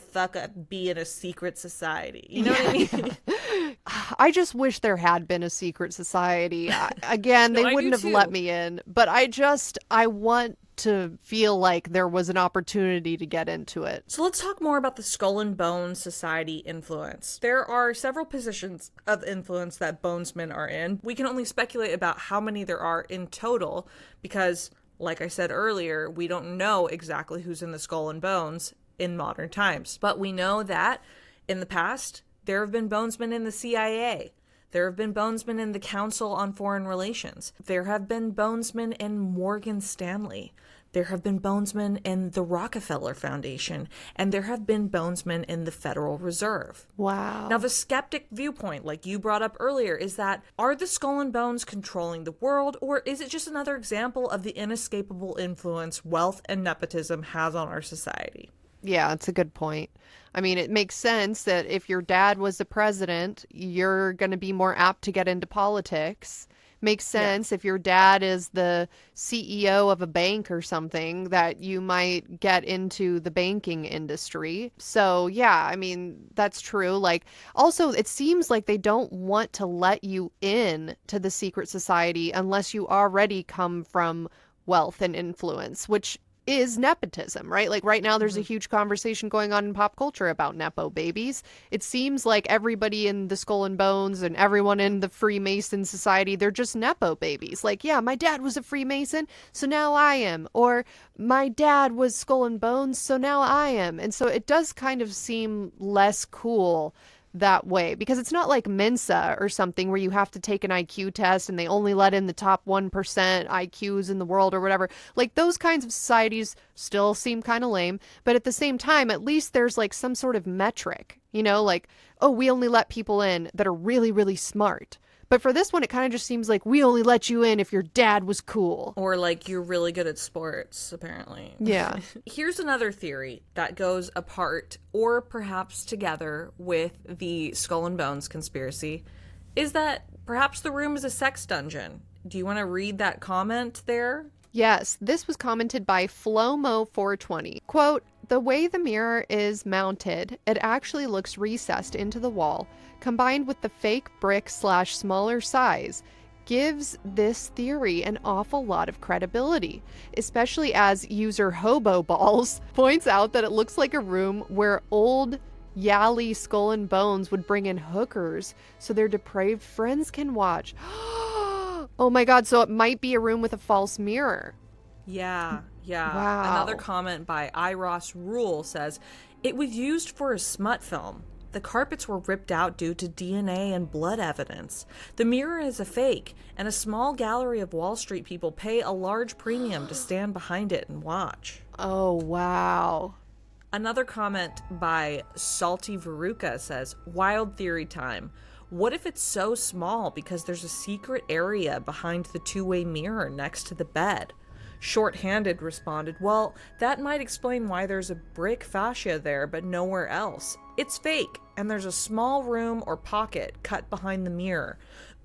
Speaker 3: be in a secret society? You know what I mean?
Speaker 2: I just wish there had been a secret society. Again, they wouldn't have let me in. But I want to feel like there was an opportunity to get into it.
Speaker 3: So let's talk more about the Skull and Bones Society influence. There are several positions of influence that bonesmen are in. We can only speculate about how many there are in total because, like I said earlier, we don't know exactly who's in the Skull and Bones in modern times. But we know that in the past, there have been bonesmen in the CIA. There have been bonesmen in the Council on Foreign Relations. There have been bonesmen in Morgan Stanley. There have been bonesmen in the Rockefeller Foundation. And there have been bonesmen in the Federal Reserve.
Speaker 2: Wow.
Speaker 3: Now, the skeptic viewpoint, like you brought up earlier, is that are the Skull and Bones controlling the world, or is it just another example of the inescapable influence wealth and nepotism has on our society?
Speaker 2: Yeah, it's a good point. I mean, it makes sense that if your dad was the president, you're going to be more apt to get into politics. Makes sense if your dad is the CEO of a bank or something that you might get into the banking industry. So, yeah, I mean, that's true. Like, also, it seems like they don't want to let you in to the secret society unless you already come from wealth and influence, which is nepotism, right? Like right now there's a huge conversation going on in pop culture about Nepo babies. It seems like everybody in the Skull and Bones and everyone in the Freemason Society, they're just Nepo babies. Like, yeah, my dad was a Freemason, so now I am. Or my dad was Skull and Bones, so now I am. And so it does kind of seem less cool that way, because it's not like Mensa or something where you have to take an IQ test and they only let in the top 1% IQs in the world or whatever. Like, those kinds of societies still seem kind of lame, but at the same time, at least there's like some sort of metric, you know, like, oh, we only let people in that are really, really smart. But for this one, it kind of just seems like we only let you in if your dad was cool.
Speaker 3: Or like you're really good at sports, apparently.
Speaker 2: Yeah.
Speaker 3: Here's another theory that goes apart or perhaps together with the Skull and Bones conspiracy, is that perhaps the room is a sex dungeon. Do you want to read that comment there?
Speaker 2: Yes, this was commented by Flomo420. Quote, "The way the mirror is mounted, it actually looks recessed into the wall, combined with the fake brick / smaller size, gives this theory an awful lot of credibility, especially as user Hobo Balls points out that it looks like a room where old Yali Skull and Bones would bring in hookers so their depraved friends can watch." Oh my god, so it might be a room with a false mirror.
Speaker 3: Yeah.
Speaker 2: Wow.
Speaker 3: Another comment by Iros Rule says, "It was used for a smut film. The carpets were ripped out due to DNA and blood evidence. The mirror is a fake, and a small gallery of Wall Street people pay a large premium to stand behind it and watch."
Speaker 2: Oh, wow.
Speaker 3: Another comment by Salty Veruca says, "Wild theory time. What if it's so small because there's a secret area behind the two-way mirror next to the bed?" Short-handed responded, "Well, that might explain why there's a brick fascia there but nowhere else. It's fake, and there's a small room or pocket cut behind the mirror.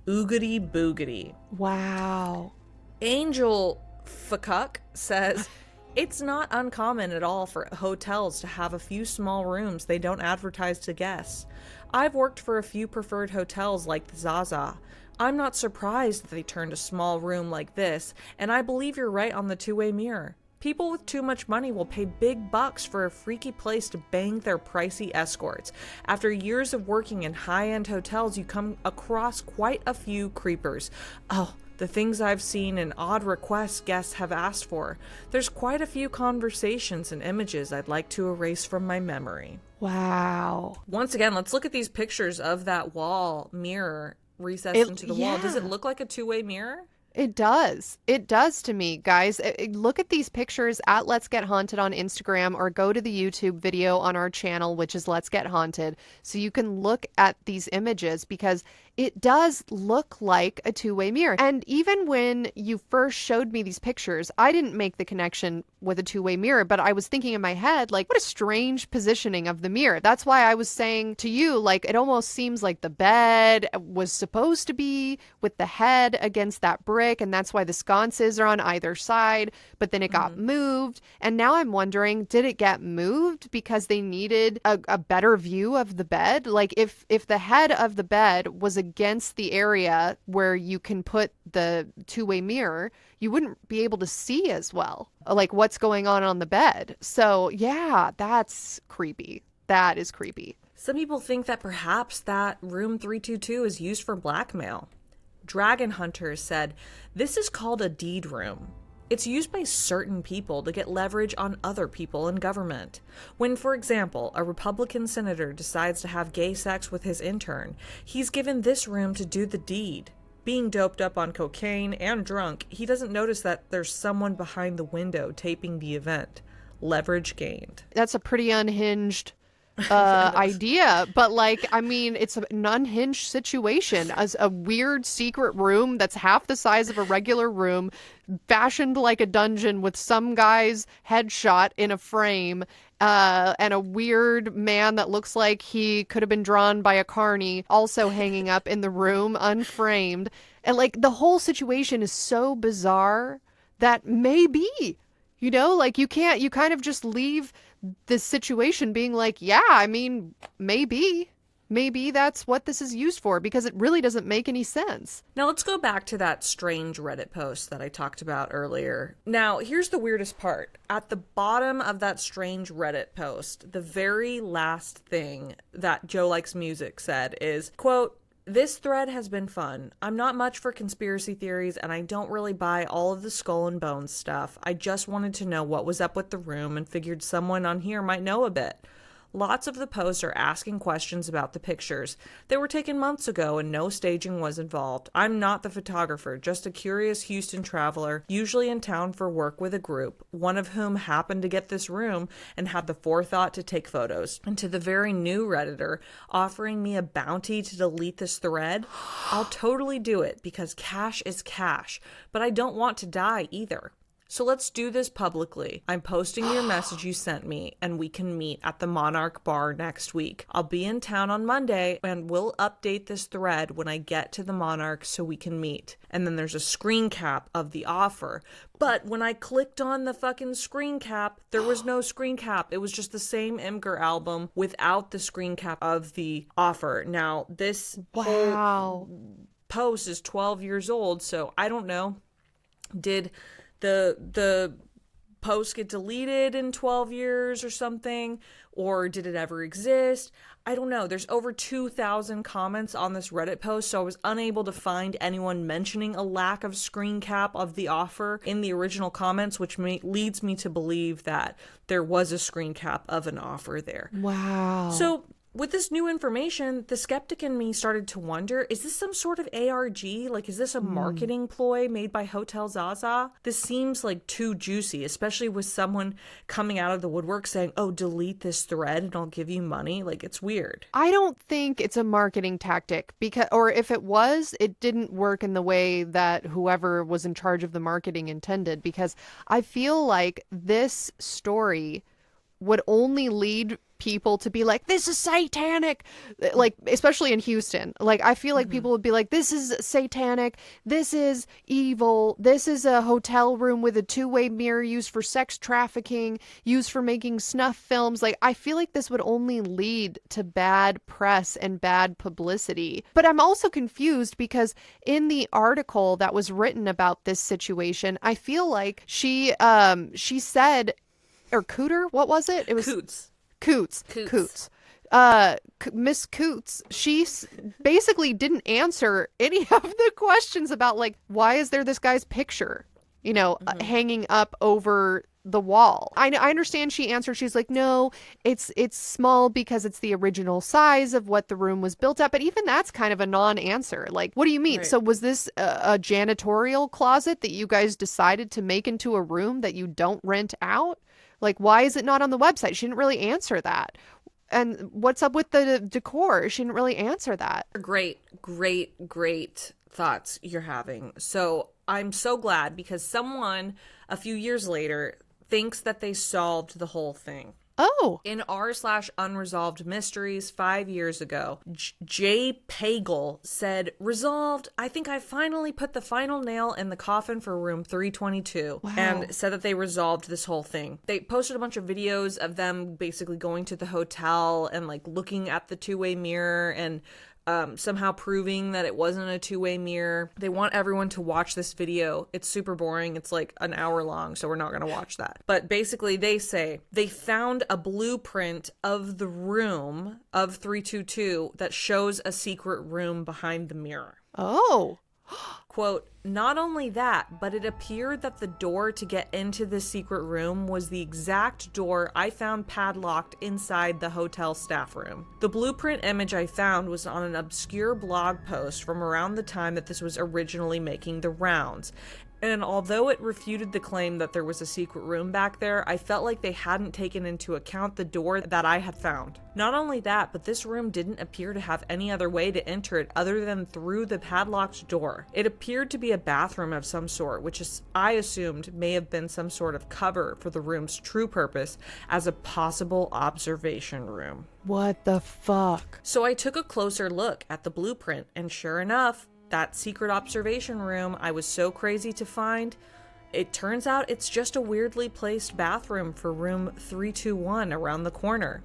Speaker 3: Oogity boogity."
Speaker 2: Wow.
Speaker 3: Angel Fakuk says, "It's not uncommon at all for hotels to have a few small rooms they don't advertise to guests. I've worked for a few preferred hotels like the Zaza. I'm not surprised that they turned a small room like this, and I believe you're right on the two-way mirror. People with too much money will pay big bucks for a freaky place to bang their pricey escorts. After years of working in high-end hotels, you come across quite a few creepers. Oh, the things I've seen and odd requests guests have asked for. There's quite a few conversations and images I'd like to erase from my memory."
Speaker 2: Wow.
Speaker 3: Once again, let's look at these pictures of that wall mirror recessed into the wall. Does it look like a two-way mirror?
Speaker 2: It does. It does to me, guys. Look at these pictures at Let's Get Haunted on Instagram, or go to the YouTube video on our channel, which is Let's Get Haunted, so you can look at these images, because it does look like a two-way mirror. And even when you first showed me these pictures, I didn't make the connection with a two-way mirror, but I was thinking in my head, like, what a strange positioning of the mirror. That's why I was saying to you, like, it almost seems like the bed was supposed to be with the head against that brick, and that's why the sconces are on either side, but then it got moved. And now I'm wondering, did it get moved because they needed a better view of the bed? Like, if the head of the bed was against the area where you can put the two-way mirror, you wouldn't be able to see as well, like, what's going on the bed. So yeah, that's creepy. That is creepy.
Speaker 3: Some people think that perhaps that room 322 is used for blackmail. Dragon Hunter said, "This is called a deed room. It's used by certain people to get leverage on other people in government. When, for example, a Republican senator decides to have gay sex with his intern, he's given this room to do the deed. Being doped up on cocaine and drunk, he doesn't notice that there's someone behind the window taping the event. Leverage gained."
Speaker 2: That's a pretty unhinged idea, but like, I mean, it's an unhinged situation, as a weird secret room that's half the size of a regular room, fashioned like a dungeon with some guy's headshot in a frame, and a weird man that looks like he could have been drawn by a carny also hanging up in the room unframed. And like, the whole situation is so bizarre that maybe, you know, like, you kind of just leave this situation being like, yeah, I mean, maybe that's what this is used for, because it really doesn't make any sense.
Speaker 3: Now let's go back to that strange Reddit post that I talked about earlier. Now, here's the weirdest part. At the bottom of that strange Reddit post, the very last thing that Joe Likes Music said is, quote, "This thread has been fun. I'm not much for conspiracy theories, and I don't really buy all of the skull and bones stuff. I just wanted to know what was up with the room and figured someone on here might know a bit. Lots of the posts are asking questions about the pictures. They were taken months ago and no staging was involved. I'm not the photographer, just a curious Houston traveler, usually in town for work with a group, one of whom happened to get this room and had the forethought to take photos. And to the very new Redditor offering me a bounty to delete this thread, I'll totally do it because cash is cash, but I don't want to die either. So let's do this publicly. I'm posting your message you sent me, and we can meet at the Monarch Bar next week. I'll be in town on Monday, and we'll update this thread when I get to the Monarch so we can meet. And then there's a screen cap of the offer. But when I clicked on the fucking screen cap, there was no screen cap. It was just the same Imgur album without the screen cap of the offer. Now, this whole post is 12 years old, so I don't know. Did the post get deleted in 12 years or something? Or did it ever exist? I don't know. There's over 2,000 comments on this Reddit post, so I was unable to find anyone mentioning a lack of screen cap of the offer in the original comments, which leads me to believe that there was a screen cap of an offer there.
Speaker 2: Wow.
Speaker 3: So with this new information, the skeptic in me started to wonder, is this some sort of ARG? Like, is this a marketing ploy made by Hotel Zaza? This seems like too juicy, especially with someone coming out of the woodwork saying, oh, delete this thread and I'll give you money. Like, it's weird.
Speaker 2: I don't think it's a marketing tactic, because, or if it was, it didn't work in the way that whoever was in charge of the marketing intended, because I feel like this story would only lead people to be like, this is satanic, like, especially in Houston. Like, I feel like people would be like, this is satanic, this is evil, this is a hotel room with a two-way mirror used for sex trafficking, used for making snuff films. Like, I feel like this would only lead to bad press and bad publicity. But I'm also confused because in the article that was written about this situation, I feel like she said, or Cooter, what was it? It was Coots. Miss Coots, she basically didn't answer any of the questions about, like, why is there this guy's picture, hanging up over the wall. I understand she answered, she's like, no, it's small because it's the original size of what the room was built at. But even that's kind of a non-answer. Like, what do you mean? Right. So was this a janitorial closet that you guys decided to make into a room that you don't rent out? Like, why is it not on the website? She didn't really answer that. And what's up with the decor? She didn't really answer that.
Speaker 3: Great thoughts you're having. So I'm so glad, because someone a few years later thinks that they solved the whole thing.
Speaker 2: Oh.
Speaker 3: In r/unresolved mysteries 5 years ago, Jay Pagel said, resolved, I think I finally put the final nail in the coffin for room 322. Wow. And said that they resolved this whole thing. They posted a bunch of videos of them basically going to the hotel and, like, looking at the two-way mirror and somehow proving that it wasn't a two-way mirror. They want everyone to watch this video. It's super boring. It's like an hour long, so we're not going to watch that. But basically, they say they found a blueprint of the room of 322 that shows a secret room behind the mirror.
Speaker 2: Oh.
Speaker 3: Quote, not only that, but it appeared that the door to get into the secret room was the exact door I found padlocked inside the hotel staff room. The blueprint image I found was on an obscure blog post from around the time that this was originally making the rounds. And although it refuted the claim that there was a secret room back there, I felt like they hadn't taken into account the door that I had found. Not only that, but this room didn't appear to have any other way to enter it other than through the padlocked door. It appeared to be a bathroom of some sort, which I assumed may have been some sort of cover for the room's true purpose as a possible observation room.
Speaker 2: What the fuck?
Speaker 3: So I took a closer look at the blueprint, and sure enough, that secret observation room I was so crazy to find, it turns out it's just a weirdly placed bathroom for room 321 around the corner.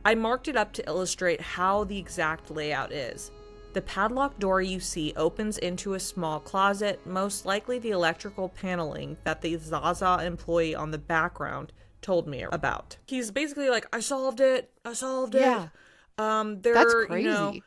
Speaker 3: I marked it up to illustrate how the exact layout is. The padlock door you see opens into a small closet, most likely the electrical paneling that the Zaza employee on the background told me about. He's basically like, I solved it.
Speaker 2: Yeah. That's crazy.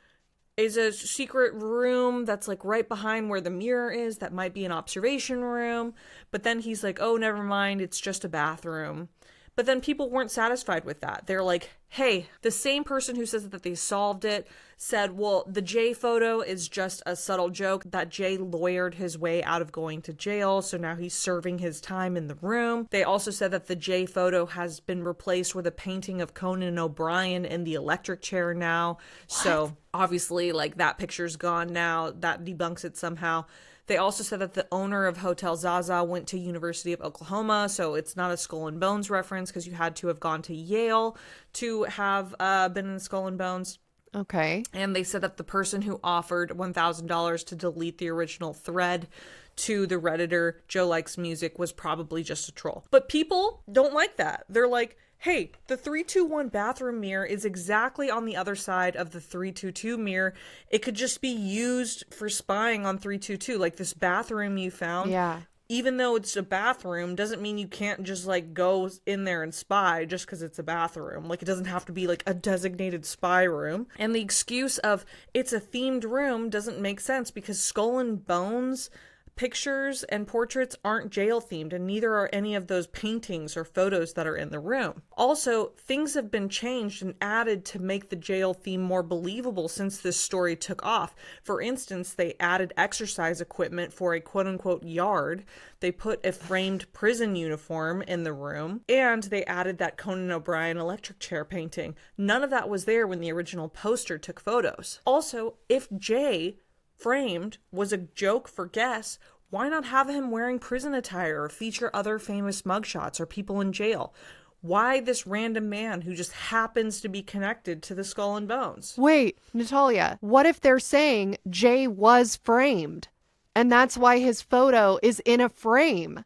Speaker 3: Is a secret room that's like right behind where the mirror is that might be an observation room. But then he's like, oh, never mind, it's just a bathroom. But then people weren't satisfied with that. They're like, hey, the same person who says that they solved it said, well, the Jay photo is just a subtle joke, that Jay lawyered his way out of going to jail, so now he's serving his time in the room. They also said that the Jay photo has been replaced with a painting of Conan O'Brien in the electric chair now. What? So obviously, like, that picture's gone now. That debunks it somehow. They also said that the owner of Hotel Zaza went to University of Oklahoma, so it's not a Skull and Bones reference because you had to have gone to Yale to have been in Skull and Bones.
Speaker 2: Okay.
Speaker 3: And they said that the person who offered $1,000 to delete the original thread to the Redditor, Joe Likes Music, was probably just a troll. But people don't like that. They're like, hey, the 321 bathroom mirror is exactly on the other side of the 322 mirror. It could just be used for spying on 322. Like, this bathroom you found.
Speaker 2: Yeah.
Speaker 3: Even though it's a bathroom doesn't mean you can't just like go in there and spy just because it's a bathroom. Like, it doesn't have to be like a designated spy room. And the excuse of it's a themed room doesn't make sense because Skull and Bones pictures and portraits aren't jail themed, and neither are any of those paintings or photos that are in the room. Also, things have been changed and added to make the jail theme more believable since this story took off. For instance, they added exercise equipment for a quote-unquote yard. They put a framed prison uniform in the room, and they added that Conan O'Brien electric chair painting. None of that was there when the original poster took photos. Also, if Jay framed was a joke for guests, why not have him wearing prison attire or feature other famous mugshots or people in jail? Why this random man who just happens to be connected to the Skull and Bones?
Speaker 2: Wait, Natalia, what if they're saying Jay was framed and that's why his photo is in a frame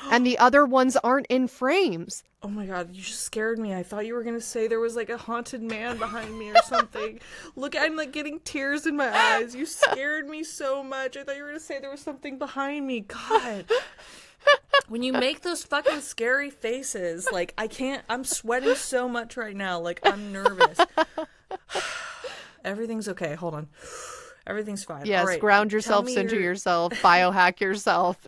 Speaker 2: and the other ones aren't in frames?
Speaker 3: Oh my God, you just scared me. I thought you were going to say there was like a haunted man behind me or something. Look, I'm like getting tears in my eyes. You scared me so much. I thought you were going to say there was something behind me. God. When you make those fucking scary faces, like, I can't, I'm sweating so much right now. Like, I'm nervous. Everything's okay. Hold on. Everything's fine.
Speaker 2: Yes,
Speaker 3: all right,
Speaker 2: ground yourself, center yourself, biohack yourself.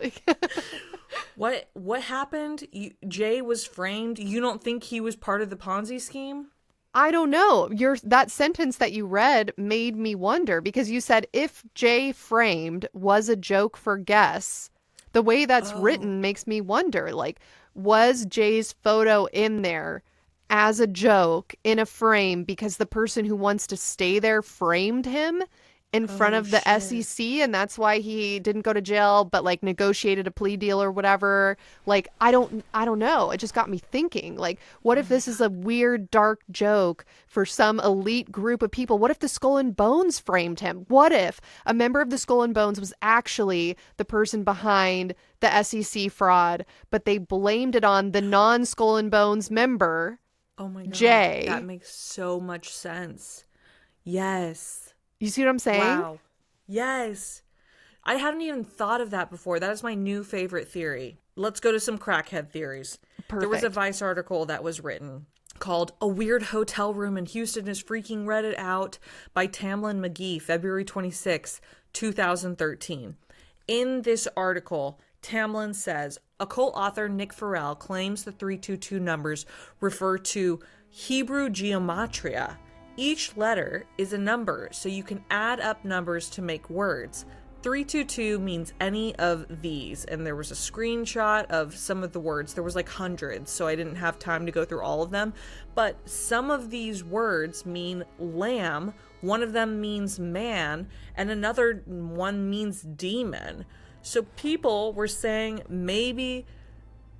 Speaker 3: What happened? Jay was framed. You don't think he was part of the Ponzi scheme?
Speaker 2: I don't know. That sentence that you read made me wonder because you said if Jay framed was a joke for guests, the way that's written makes me wonder, like, was Jay's photo in there as a joke in a frame because the person who wants to stay there framed him in front of the SEC, and that's why he didn't go to jail but like negotiated a plea deal or whatever? Like, I don't know. It just got me thinking, like, what if this is a weird dark joke for some elite group of people? What if the Skull and Bones framed him? What if a member of the Skull and Bones was actually the person behind the SEC fraud, but they blamed it on the non-Skull and Bones member?
Speaker 3: Oh my God,
Speaker 2: Jay.
Speaker 3: That makes so much sense. Yes.
Speaker 2: You see what I'm saying?
Speaker 3: Wow. Yes. I hadn't even thought of that before. That is my new favorite theory. Let's go to some crackhead theories.
Speaker 2: Perfect.
Speaker 3: There was a Vice article that was written called "A Weird Hotel Room in Houston is Freaking Reddit Out" by Tamlin McGee, February 26, 2013. In this article, Tamlin says, occult author Nick Farrell claims the 322 numbers refer to Hebrew geometria. Each letter is a number, so you can add up numbers to make words. 322 means any of these, and there was a screenshot of some of the words. There was like hundreds, so I didn't have time to go through all of them. But some of these words mean lamb, one of them means man, and another one means demon. So people were saying maybe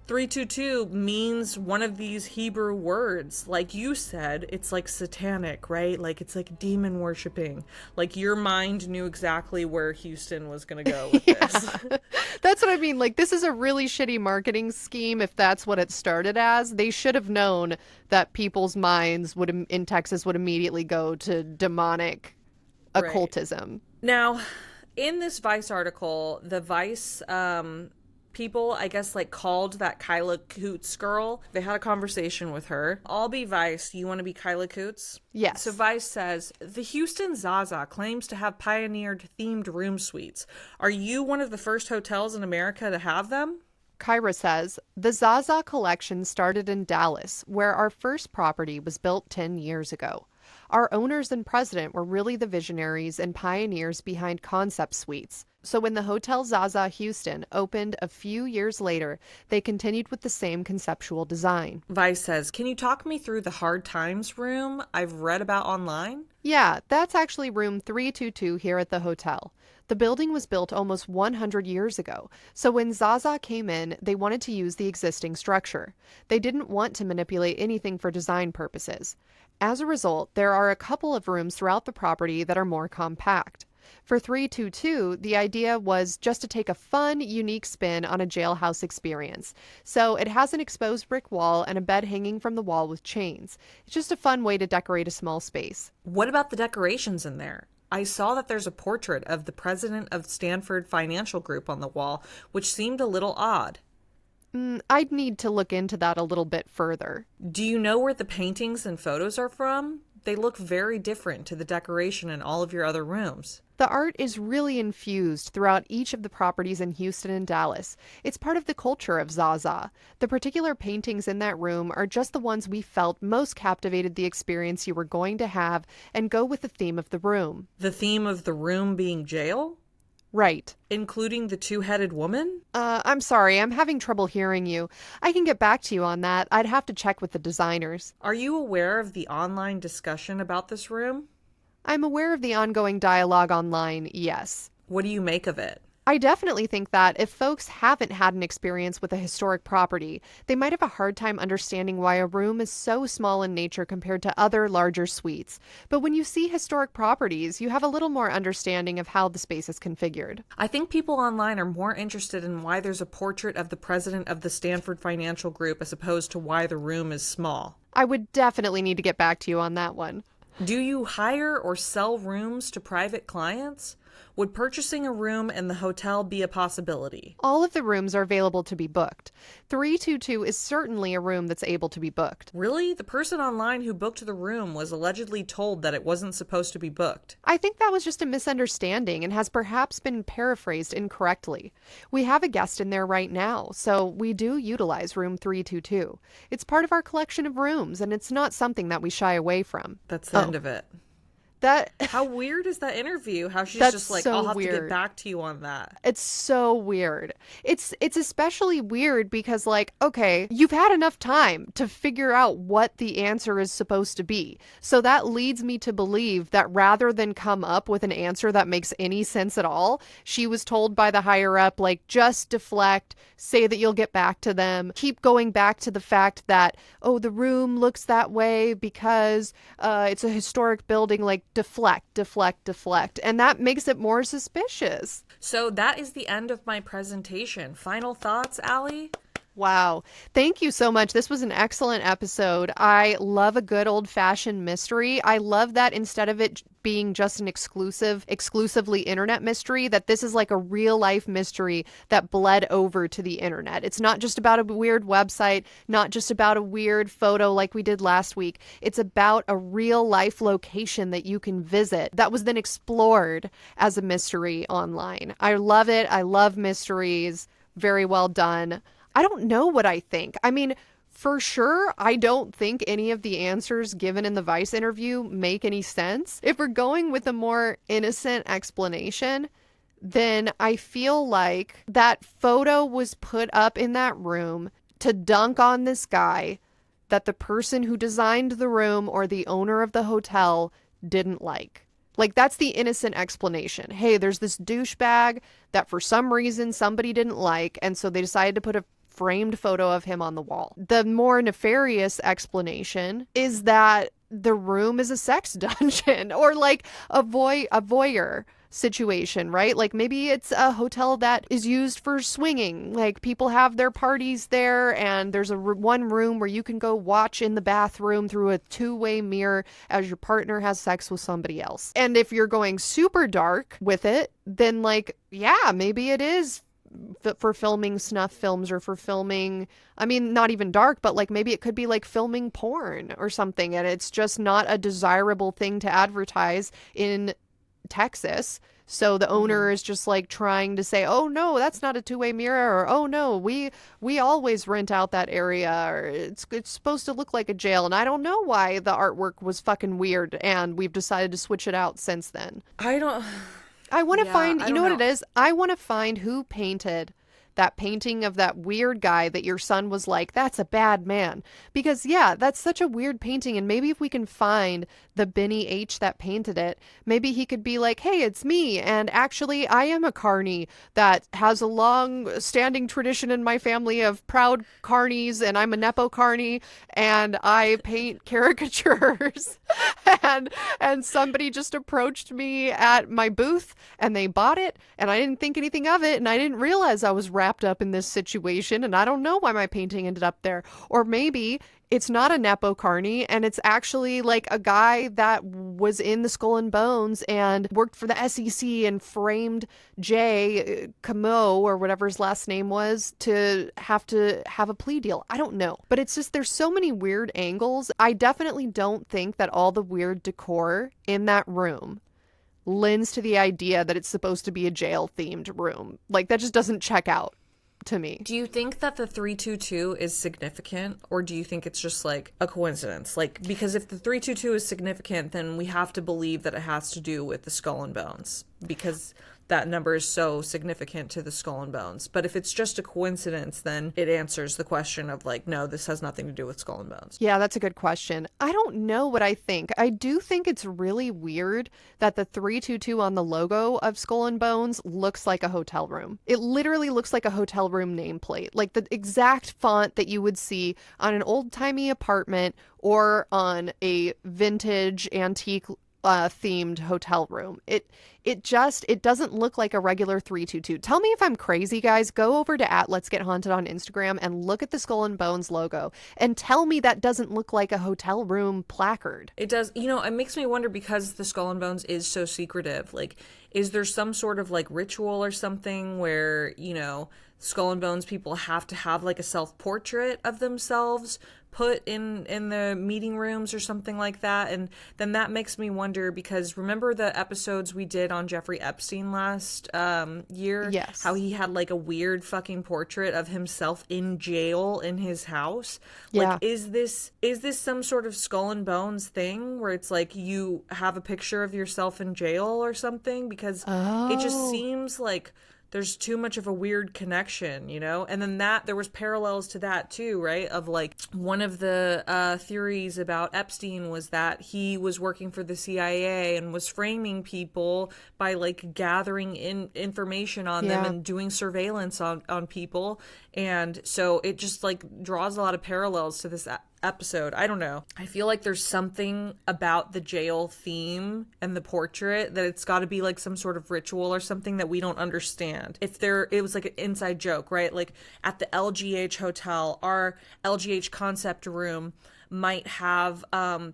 Speaker 3: 322 means one of these Hebrew words. Like you said, it's like satanic, right? Like it's like demon worshiping. Like your mind knew exactly where Houston was going to go with this.
Speaker 2: That's what I mean. Like, this is a really shitty marketing scheme if that's what it started as. They should have known that people's minds in Texas would immediately go to demonic occultism.
Speaker 3: Now, in this Vice article, the Vice people, I guess, like called that Kyla Coots girl. They had a conversation with her. I'll be Vice. You want to be Kyla Coots?
Speaker 2: Yes.
Speaker 3: So Vice says, the Houston Zaza claims to have pioneered themed room suites. Are you one of the first hotels in America to have them?
Speaker 2: Kyra says, the Zaza collection started in Dallas, where our first property was built 10 years ago. Our owners and president were really the visionaries and pioneers behind concept suites. So when the Hotel Zaza Houston opened a few years later, they continued with the same conceptual design.
Speaker 3: Vice says, can you talk me through the Hard Times room I've read about online?
Speaker 2: Yeah, that's actually room 322 here at the hotel. The building was built almost 100 years ago, so when Zaza came in, they wanted to use the existing structure. They didn't want to manipulate anything for design purposes. As a result, there are a couple of rooms throughout the property that are more compact. For 322, the idea was just to take a fun, unique spin on a jailhouse experience. So it has an exposed brick wall and a bed hanging from the wall with chains. It's just a fun way to decorate a small space.
Speaker 3: What about the decorations in there? I saw that there's a portrait of the president of Stanford Financial Group on the wall, which seemed a little odd.
Speaker 2: I'd need to look into that a little bit further.
Speaker 3: Do you know where the paintings and photos are from? They look very different to the decoration in all of your other rooms.
Speaker 2: The art is really infused throughout each of the properties in Houston and Dallas. It's part of the culture of Zaza. The particular paintings in that room are just the ones we felt most captivated the experience you were going to have and go with the theme of the room.
Speaker 3: The theme of the room being jail?
Speaker 2: Right.
Speaker 3: Including the two-headed woman?
Speaker 2: I'm sorry, I'm having trouble hearing you. I can get back to you on that. I'd have to check with the designers.
Speaker 3: Are you aware of the online discussion about this room?
Speaker 2: I'm aware of the ongoing dialogue online, yes.
Speaker 3: What do you make of it?
Speaker 2: I definitely think that if folks haven't had an experience with a historic property, they might have a hard time understanding why a room is so small in nature compared to other larger suites. But when you see historic properties, you have a little more understanding of how the space is configured.
Speaker 3: I think people online are more interested in why there's a portrait of the president of the Stanford Financial Group as opposed to why the room is small.
Speaker 2: I would definitely need to get back to you on that one.
Speaker 3: Do you hire or sell rooms to private clients? Would purchasing a room in the hotel be a possibility?
Speaker 2: All of the rooms are available to be booked. 322 is certainly a room that's able to be booked.
Speaker 3: Really? The person online who booked the room was allegedly told that it wasn't supposed to be booked.
Speaker 2: I think that was just a misunderstanding and has perhaps been paraphrased incorrectly. We have a guest in there right now, so we do utilize room 322. It's part of our collection of rooms, and it's not something that we shy away from.
Speaker 3: That's the end of it. How weird is that interview? How she's just like, I'll have to get back to you on that.
Speaker 2: It's so weird. It's especially weird because, like, okay, you've had enough time to figure out what the answer is supposed to be. So that leads me to believe that rather than come up with an answer that makes any sense at all, she was told by the higher up, like, just deflect, say that you'll get back to them, keep going back to the fact that, oh, the room looks that way because it's a historic building, like, deflect. And that makes it more suspicious.
Speaker 3: So that is the end of my presentation. Final thoughts, Allie?
Speaker 2: Wow. Thank you so much. This was an excellent episode. I love a good old-fashioned mystery. I love that instead of it being just an exclusively internet mystery, that this is like a real-life mystery that bled over to the internet. It's not just about a weird website, not just about a weird photo like we did last week. It's about a real-life location that you can visit that was then explored as a mystery online. I love it. I love mysteries. Very well done. I don't know what I think. I mean, for sure, I don't think any of the answers given in the Vice interview make any sense. If we're going with a more innocent explanation, then I feel like that photo was put up in that room to dunk on this guy that the person who designed the room or the owner of the hotel didn't like. Like, that's the innocent explanation. Hey, there's this douchebag that for some reason somebody didn't like, and so they decided to put a framed photo of him on the wall. The more nefarious explanation is that the room is a sex dungeon or like a voyeur situation, right? Like maybe it's a hotel that is used for swinging. Like people have their parties there and there's one room where you can go watch in the bathroom through a two-way mirror as your partner has sex with somebody else. And if you're going super dark with it, then like, yeah, maybe it is for filming snuff films or for filming, I mean, not even dark, but like maybe it could be like filming porn or something, and it's just not a desirable thing to advertise in Texas. So the owner is just like trying to say, oh no, that's not a two-way mirror, or oh no, we always rent out that area, or it's supposed to look like a jail. And I don't know why the artwork was fucking weird, and we've decided to switch it out since then.
Speaker 3: I want to
Speaker 2: find, you know what it is? I want to find who painted that painting of that weird guy that your son was like, that's a bad man. Because, yeah, that's such a weird painting. And maybe if we can find the Benny H that painted it, maybe he could be like, hey, it's me. And actually, I am a carny that has a long standing tradition in my family of proud carnies. And I'm a Nepo carny. And I paint caricatures. and somebody just approached me at my booth and they bought it. And I didn't think anything of it. And I didn't realize I was wrapped up in this situation, and I don't know why my painting ended up there. Or maybe it's not a Nepo Carney and it's actually like a guy that was in the Skull and Bones and worked for the SEC and framed Jay Camo, or whatever his last name was, to have a plea deal. I don't know. But it's just, there's so many weird angles. I definitely don't think that all the weird decor in that room lends to the idea that it's supposed to be a jail themed room. Like, that just doesn't check out to me.
Speaker 3: Do you think that the 322 is significant, or do you think it's just like a coincidence? Like, because if the 322 is significant, then we have to believe that it has to do with the Skull and Bones, because that number is so significant to the Skull and Bones. But if it's just a coincidence, then it answers the question of like, no, this has nothing to do with Skull and Bones.
Speaker 2: Yeah, that's a good question. I don't know what I think. I do think it's really weird that the 322 on the logo of Skull and Bones looks like a hotel room. It literally looks like a hotel room nameplate, like the exact font that you would see on an old-timey apartment or on a vintage antique themed hotel room. It doesn't look like a regular 322. Tell me if I'm crazy, guys. Go over to @Let'sGetHaunted on Instagram and look at the Skull and Bones logo and tell me that doesn't look like a hotel room placard.
Speaker 3: It does. You know, it makes me wonder, because the Skull and Bones is so secretive. Like, is there some sort of like ritual or something where, you know, Skull and Bones people have to have like a self-portrait of themselves put in the meeting rooms or something like that? And then that makes me wonder, because remember the episodes we did on Jeffrey Epstein last year?
Speaker 2: Yes.
Speaker 3: How he had like a weird fucking portrait of himself in jail in his house?
Speaker 2: Yeah.
Speaker 3: Like, is this some sort of Skull and Bones thing where it's like you have a picture of yourself in jail or something? Because it just seems like there's too much of a weird connection, you know? And then there was parallels to that too, right? Of like, one of the theories about Epstein was that he was working for the CIA and was framing people by like gathering information on them and doing surveillance on people. And so it just like draws a lot of parallels to this episode. I don't know. I feel like there's something about the jail theme and the portrait that it's got to be like some sort of ritual or something that we don't understand. It was like an inside joke, right? Like at the LGH hotel, our LGH concept room might have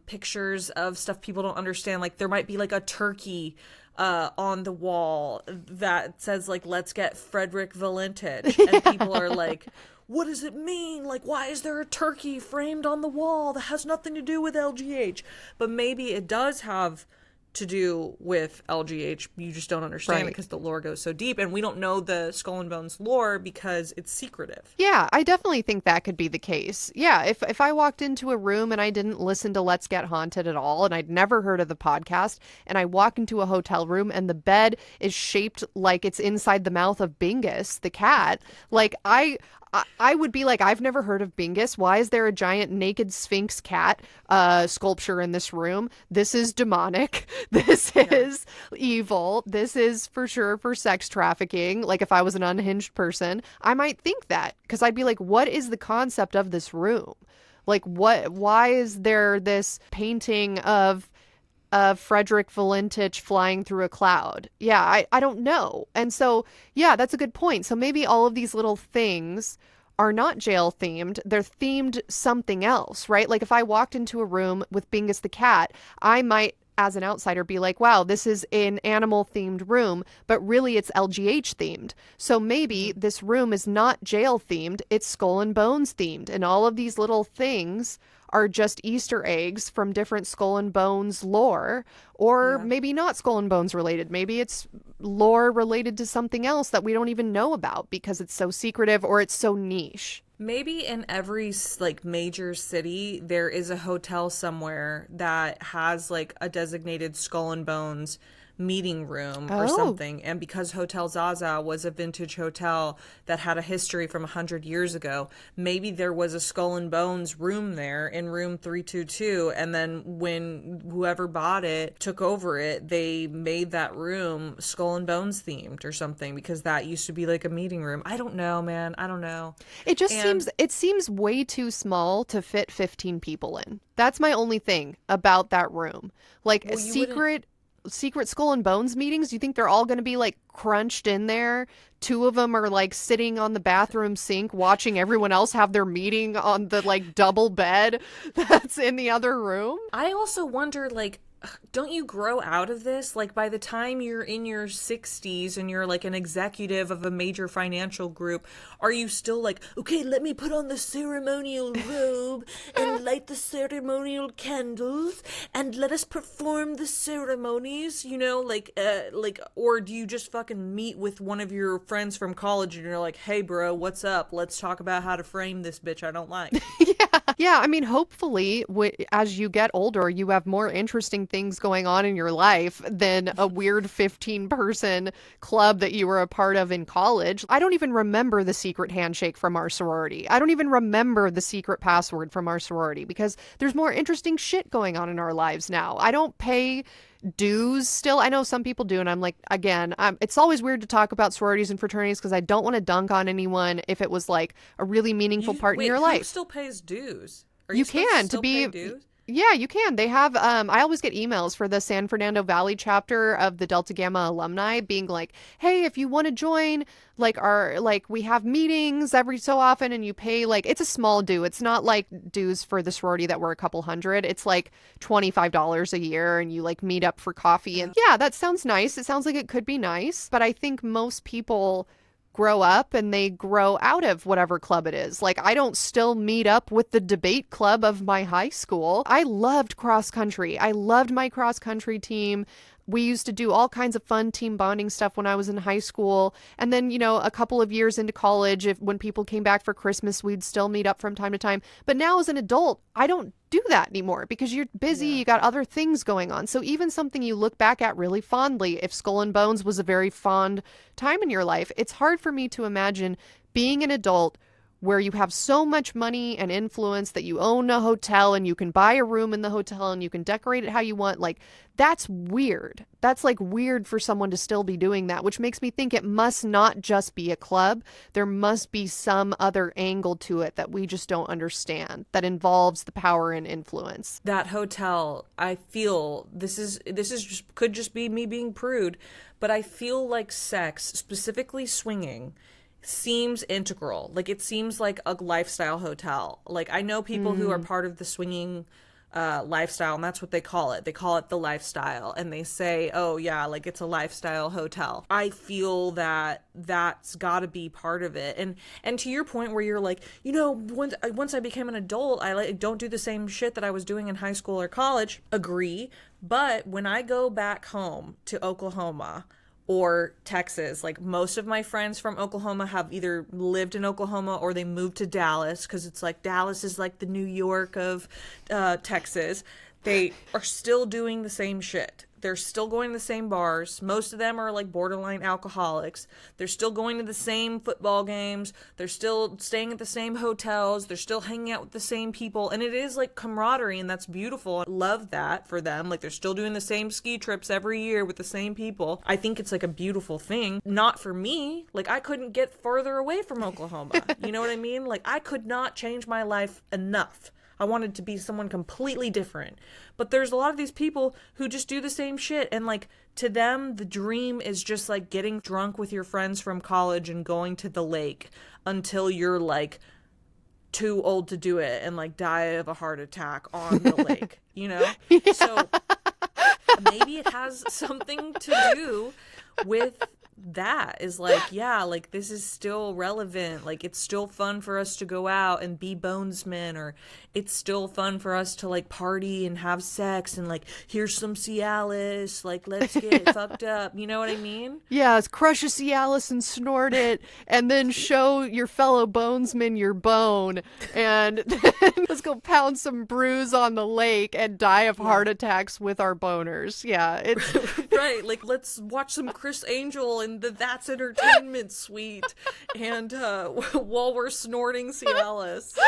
Speaker 3: pictures of stuff people don't understand. Like there might be like a turkey on the wall that says like, let's get Frederick Valentage. And people are like, what does it mean? Like, why is there a turkey framed on the wall that has nothing to do with LGH? But maybe it does have to do with LGH. You just don't understand it because the lore goes so deep, and we don't know the Skull and Bones lore because it's secretive.
Speaker 2: Yeah, I definitely think that could be the case. Yeah, if I walked into a room and I didn't listen to Let's Get Haunted at all, and I'd never heard of the podcast, and I walk into a hotel room and the bed is shaped like it's inside the mouth of Bingus, the cat, like I would be like, I've never heard of Bingus. Why is there a giant naked Sphinx cat sculpture in this room? This is demonic. This is evil. This is for sure for sex trafficking. Like if I was an unhinged person, I might think that, because I'd be like, what is the concept of this room? Like why is there this painting of Frederick Valentage flying through a cloud? Yeah, I don't know. And so, yeah, that's a good point. So maybe all of these little things are not jail themed. They're themed something else, right? Like if I walked into a room with Bingus the cat, I might as an outsider be like, wow, this is an animal themed room, but really it's LGH themed. So maybe this room is not jail themed, it's Skull and Bones themed. And all of these little things are just Easter eggs from different Skull and Bones lore, or maybe not Skull and Bones related. Maybe it's lore related to something else that we don't even know about because it's so secretive or it's so niche.
Speaker 3: Maybe in every like major city there is a hotel somewhere that has like a designated Skull and Bones meeting room or something. And because Hotel Zaza was a vintage hotel that had a history from 100 years ago, maybe there was a Skull and Bones room there in room 322, and then when whoever bought it took over it, they made that room Skull and Bones themed or something, because that used to be like a meeting room. I don't know, man. I don't know.
Speaker 2: It just seems way too small to fit 15 people in. That's my only thing about that room. Like, well, secret Skull and Bones meetings, you think they're all going to be like crunched in there? Two of them are like sitting on the bathroom sink watching everyone else have their meeting on the like double bed that's in the other room.
Speaker 3: I also wonder, like, don't you grow out of this? Like, by the time you're in your 60s and you're like an executive of a major financial group, are you still like, okay, let me put on the ceremonial robe and light the ceremonial candles and let us perform the ceremonies, you know, or do you just fucking meet with one of your friends from college and you're like, hey bro, what's up? Let's talk about how to frame this bitch I don't like.
Speaker 2: Yeah, I mean, hopefully, as you get older, you have more interesting things going on in your life than a weird 15-person club that you were a part of in college. I don't even remember the secret handshake from our sorority. I don't even remember the secret password from our sorority because there's more interesting shit going on in our lives now. I don't pay dues still. I know some people do, and I'm like, again, it's always weird to talk about sororities and fraternities because I don't want to dunk on anyone if it was like a really meaningful part in your life.
Speaker 3: Who still pays dues?
Speaker 2: You can to be.
Speaker 3: Dues?
Speaker 2: Yeah, you can. They have, I always get emails for the San Fernando Valley chapter of the Delta Gamma alumni being like, hey, if you want to join, we have meetings every so often and you pay, like, it's a small due. It's not like dues for the sorority that were a couple hundred. It's like $25 a year and you like meet up for coffee. And yeah, that sounds nice. It sounds like it could be nice. But I think most people grow up and they grow out of whatever club it is. Like, I don't still meet up with the debate club of my high school. I loved cross country. I loved my cross country team. We used to do all kinds of fun team bonding stuff when I was in high school. And then, you know, a couple of years into college, when people came back for Christmas, we'd still meet up from time to time. But now as an adult, I don't do that anymore because you're busy. You got other things going on. So even something you look back at really fondly, if Skull and Bones was a very fond time in your life, it's hard for me to imagine being an adult where you have so much money and influence that you own a hotel and you can buy a room in the hotel and you can decorate it how you want. Like, that's weird. That's like weird for someone to still be doing that, which makes me think it must not just be a club. There must be some other angle to it that we just don't understand that involves the power and influence.
Speaker 3: That hotel, I feel this is just could just be me being prude, but I feel like sex, specifically swinging, seems integral. Like, it seems like a lifestyle hotel. Like, I know people who are part of the swinging lifestyle, and that's what they call it. They call it the lifestyle, and they say, oh yeah, like, it's a lifestyle hotel. I feel that that's got to be part of it. And to your point where you're like, you know, once I became an adult, I don't do the same shit that I was doing in high school or college. Agree. But when I go back home to Oklahoma or Texas, like, most of my friends from Oklahoma have either lived in Oklahoma or they moved to Dallas because it's like Dallas is like the New York of Texas. They are still doing the same shit. They're still going to the same bars. Most of them are like borderline alcoholics. They're still going to the same football games. They're still staying at the same hotels. They're still hanging out with the same people. And it is like camaraderie, and that's beautiful. I love that for them. Like, they're still doing the same ski trips every year with the same people. I think it's like a beautiful thing. Not for me. Like, I couldn't get further away from Oklahoma. You know what I mean? Like, I could not change my life enough. I wanted to be someone completely different. But there's a lot of these people who just do the same shit. And like, to them, the dream is just like getting drunk with your friends from college and going to the lake until you're like too old to do it and like die of a heart attack on the lake, you know? So maybe it has something to do with that. Is like, yeah, like this is still relevant. Like it's still fun for us to go out and be bonesmen, or it's still fun for us to like party and have sex and like here's some Cialis, like let's get fucked up. You know what I mean?
Speaker 2: Yeah, it's crush a Cialis and snort it, and then show your fellow bonesman your bone, and then let's go pound some brews on the lake and die of heart attacks with our boners. Yeah, it's
Speaker 3: right. Like let's watch some Chris Angel and the That's Entertainment suite, and while we're snorting Cialis.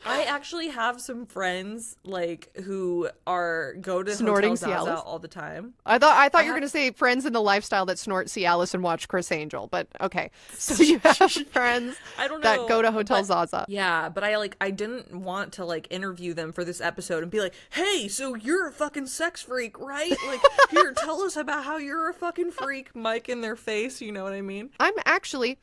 Speaker 3: I actually have some friends like who go to
Speaker 2: Snorting
Speaker 3: Hotel Zaza
Speaker 2: Cialis?
Speaker 3: all the time.
Speaker 2: I thought you were gonna say friends in the lifestyle that snort Cialis and watch Chris Angel, but okay. So you have friends
Speaker 3: I don't know,
Speaker 2: that go to Hotel Zaza.
Speaker 3: Yeah, but I didn't want to like interview them for this episode and be like, hey, so you're a fucking sex freak, right? Like, here, tell us about how you're a fucking freak, mic in their face, you know what I mean?
Speaker 2: I'm actually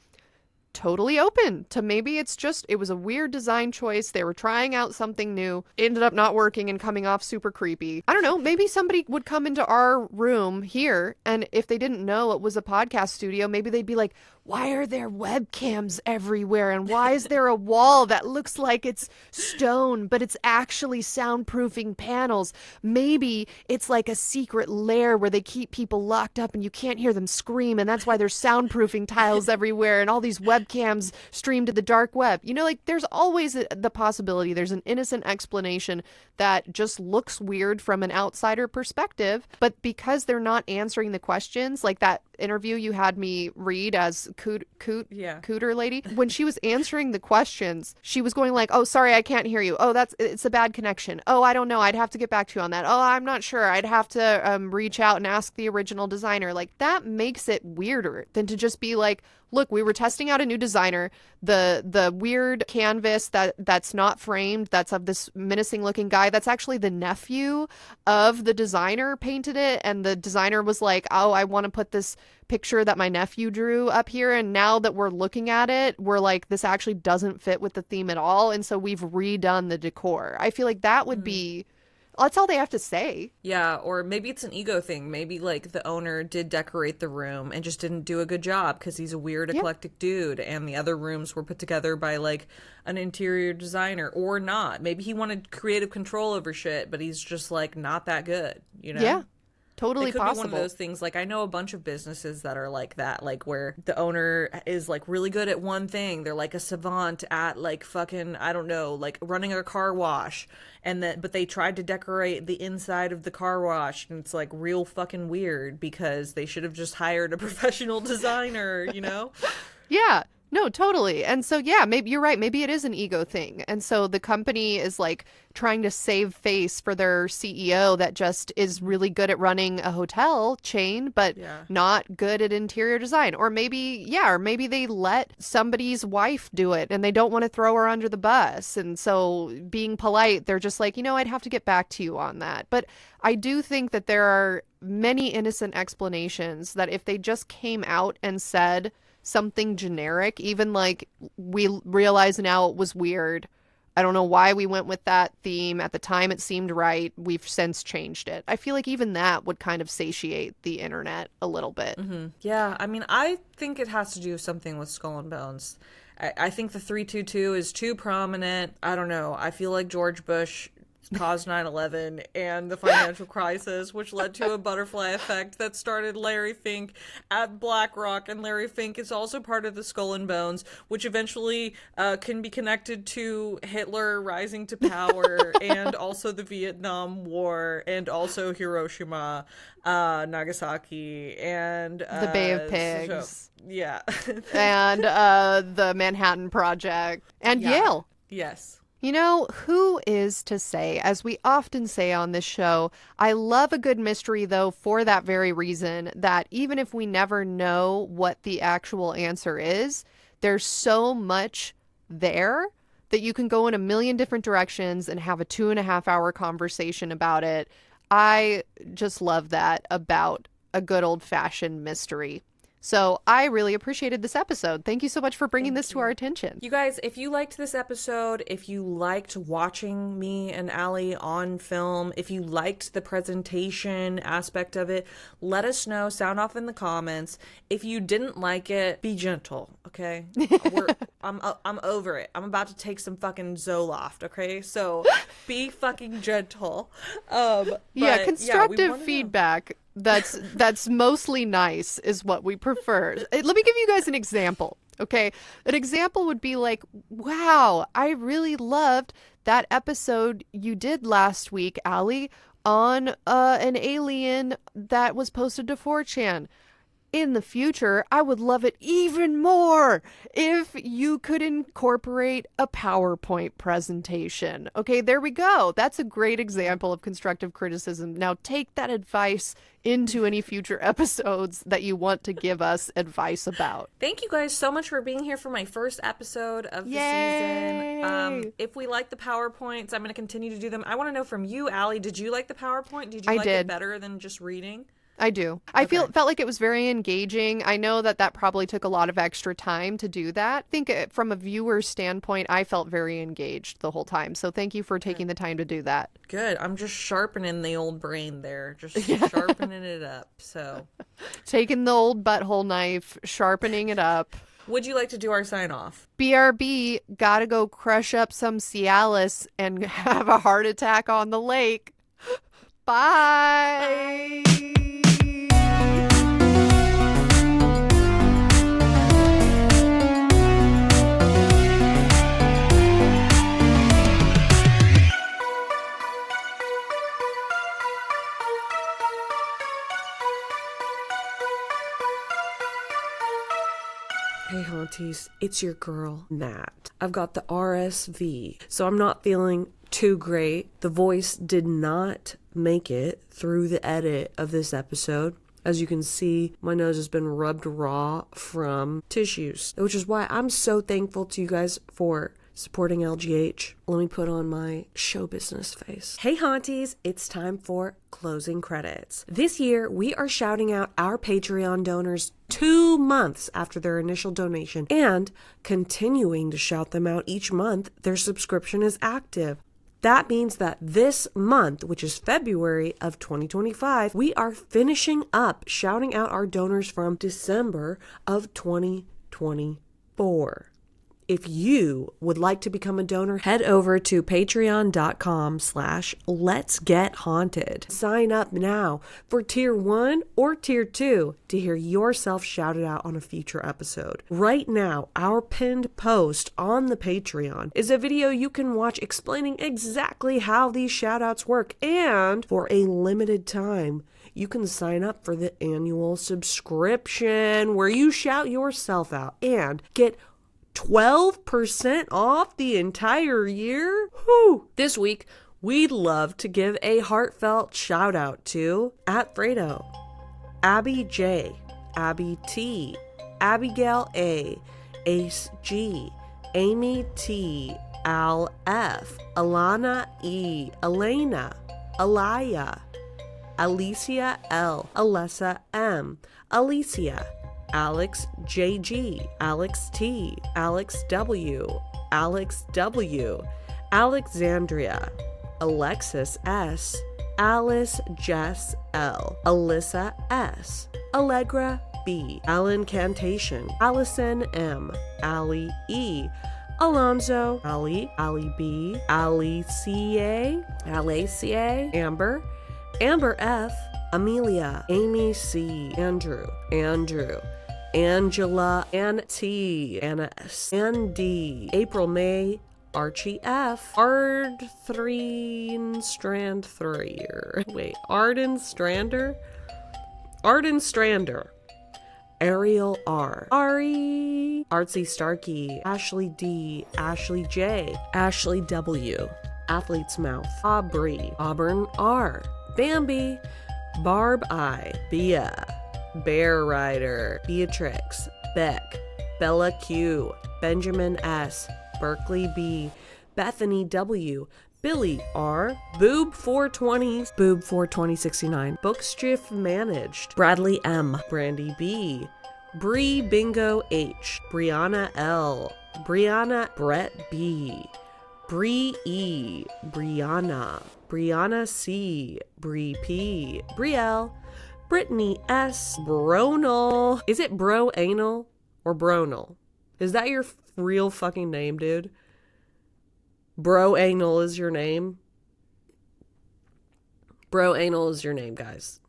Speaker 2: totally open to maybe it was a weird design choice. They were trying out something new, ended up not working and coming off super creepy. I don't know. Maybe somebody would come into our room here, and if they didn't know it was a podcast studio, maybe they'd be like, why are there webcams everywhere? And why is there a wall that looks like it's stone, but it's actually soundproofing panels? Maybe it's like a secret lair where they keep people locked up and you can't hear them scream. And that's why there's soundproofing tiles everywhere and all these webcams stream to the dark web. You know, like there's always the possibility. There's an innocent explanation that just looks weird from an outsider perspective. But because they're not answering the questions, like that interview you had me read as Cooter lady, when she was answering the questions, she was going like, oh, sorry, I can't hear you. Oh, it's a bad connection. Oh, I don't know. I'd have to get back to you on that. Oh, I'm not sure. I'd have to reach out and ask the original designer. Like that makes it weirder than to just be like, look, we were testing out a new designer. The weird canvas that's not framed, that's of this menacing looking guy, that's actually the nephew of the designer painted it. And the designer was like, oh, I want to put this picture that my nephew drew up here. And now that we're looking at it, we're like, this actually doesn't fit with the theme at all. And so we've redone the decor. I feel like that would be... That's all they have to say.
Speaker 3: Yeah, or maybe it's an ego thing. Maybe like the owner did decorate the room and just didn't do a good job because he's a weird, eclectic dude, and the other rooms were put together by like an interior designer, or not. Maybe he wanted creative control over shit, but he's just like not that good, you know?
Speaker 2: Yeah. Totally
Speaker 3: it could
Speaker 2: possible.
Speaker 3: be one of those things. Like I know a bunch of businesses that are like that, like where the owner is like really good at one thing. They're like a savant at like fucking, I don't know, like running a car wash, but they tried to decorate the inside of the car wash, and it's like real fucking weird because they should have just hired a professional designer, you know?
Speaker 2: Yeah. No, totally. And so, yeah, maybe you're right. Maybe it is an ego thing. And so the company is like trying to save face for their CEO that just is really good at running a hotel chain, but not good at interior design. Or maybe they let somebody's wife do it and they don't want to throw her under the bus. And so being polite, they're just like, I'd have to get back to you on that. But I do think that there are many innocent explanations that if they just came out and said something generic, even like, we realize now it was weird, I don't know why we went with that theme at the time, it seemed right, we've since changed it. I feel like even that would kind of satiate the internet a little bit.
Speaker 3: Yeah, I mean, I think it has to do something with Skull and Bones. I think the 322 is too prominent. I don't know, I feel like George Bush caused 9/11 and the financial crisis, which led to a butterfly effect that started Larry Fink at BlackRock, and Larry Fink is also part of the Skull and Bones, which eventually can be connected to Hitler rising to power and also the Vietnam War and also Hiroshima, Nagasaki, and
Speaker 2: the Bay of Pigs,
Speaker 3: yeah,
Speaker 2: and the Manhattan Project, and Yale.
Speaker 3: Yes.
Speaker 2: Who is to say? As we often say on this show, I love a good mystery, though, for that very reason, that even if we never know what the actual answer is, there's so much there that you can go in a million different directions and have a 2.5-hour conversation about it. I just love that about a good old-fashioned mystery. So I really appreciated this episode. Thank you so much for bringing this to our attention.
Speaker 3: You guys, if you liked this episode, if you liked watching me and Allie on film, if you liked the presentation aspect of it, let us know. Sound off in the comments. If you didn't like it, be gentle, okay? I'm over it. I'm about to take some fucking Zoloft, okay? So be fucking gentle.
Speaker 2: Constructive feedback that's mostly nice is what we prefer. Let me give you guys an example. Okay. An example would be like, wow, I really loved that episode you did last week, Allie, on an alien that was posted to 4chan. In the future, I would love it even more if you could incorporate a PowerPoint presentation. Okay, there we go. That's a great example of constructive criticism. Now take that advice into any future episodes that you want to give us advice about.
Speaker 3: Thank you guys so much for being here for my first episode of the season. If we like the PowerPoints, I'm going to continue to do them. I want to know from you, Allie, did you like the PowerPoint? Did you like it better than just reading?
Speaker 2: I do. I felt like it was very engaging. I know that probably took a lot of extra time to do that. I think from a viewer's standpoint, I felt very engaged the whole time. So thank you for taking the time to do that.
Speaker 3: Good. I'm just sharpening the old brain there. Just sharpening it up. So
Speaker 2: taking the old butthole knife, sharpening it up.
Speaker 3: Would you like to do our sign off?
Speaker 2: BRB, gotta go crush up some Cialis and have a heart attack on the lake. Bye.
Speaker 4: Hey Haunties, it's your girl, Nat. I've got the RSV, so I'm not feeling too great. The voice did not make it through the edit of this episode. As you can see, my nose has been rubbed raw from tissues, which is why I'm so thankful to you guys for supporting LGH. Let me put on my show business face. Hey Haunties, it's time for closing credits. This year, we are shouting out our Patreon donors 2 months after their initial donation and continuing to shout them out each month their subscription is active. That means that this month, which is February of 2025, we are finishing up shouting out our donors from December of 2024. If you would like to become a donor, head over to patreon.com/letsgethaunted. Sign up now for tier 1 or tier 2 to hear yourself shouted out on a future episode. Right now, our pinned post on the Patreon is a video you can watch explaining exactly how these shoutouts work, and for a limited time, you can sign up for the annual subscription where you shout yourself out and get 12% off the entire year? Whew. This week, we'd love to give a heartfelt shout out to @Fredo, Abby J, Abby T, Abigail A, Ace G, Amy T, Al F, Alana E, Elena, Alaya, Alicia L, Alessa M, Alicia, Alex JG, Alex T, Alex W, Alex W, Alexandria, Alexis S, Alice Jess L, Alyssa S, Allegra B, Alan Cantation, Allison M, Ali E, Alonzo, Ali, Ali B, Alicia, Alicia, Amber, Amber F, Amelia, Amy C, Andrew, Angela, Ann T, Anna S, Ann D, April May, Archie F, Arden Strander, Ariel R, Ari, Artsy Starkey, Ashley D, Ashley J, Ashley W, Athlete's Mouth, Aubrey, Auburn R, Bambi, Barb I, Bia, Bear Rider, Beatrix, Beck, Bella Q, Benjamin S, Berkeley B, Bethany W, Billy R, Boob 420, Boob 42069, Bookstriff Managed, Bradley M, Brandy B, Bree Bingo H, Brianna L, Brianna Brett B, Bree E, Brianna, Brianna C, Bree P, Brielle, Brittany S, Bronal. Is it bro anal or Bronal? Is that your real fucking name, dude? Bro anal is your name? Bro anal is your name, guys.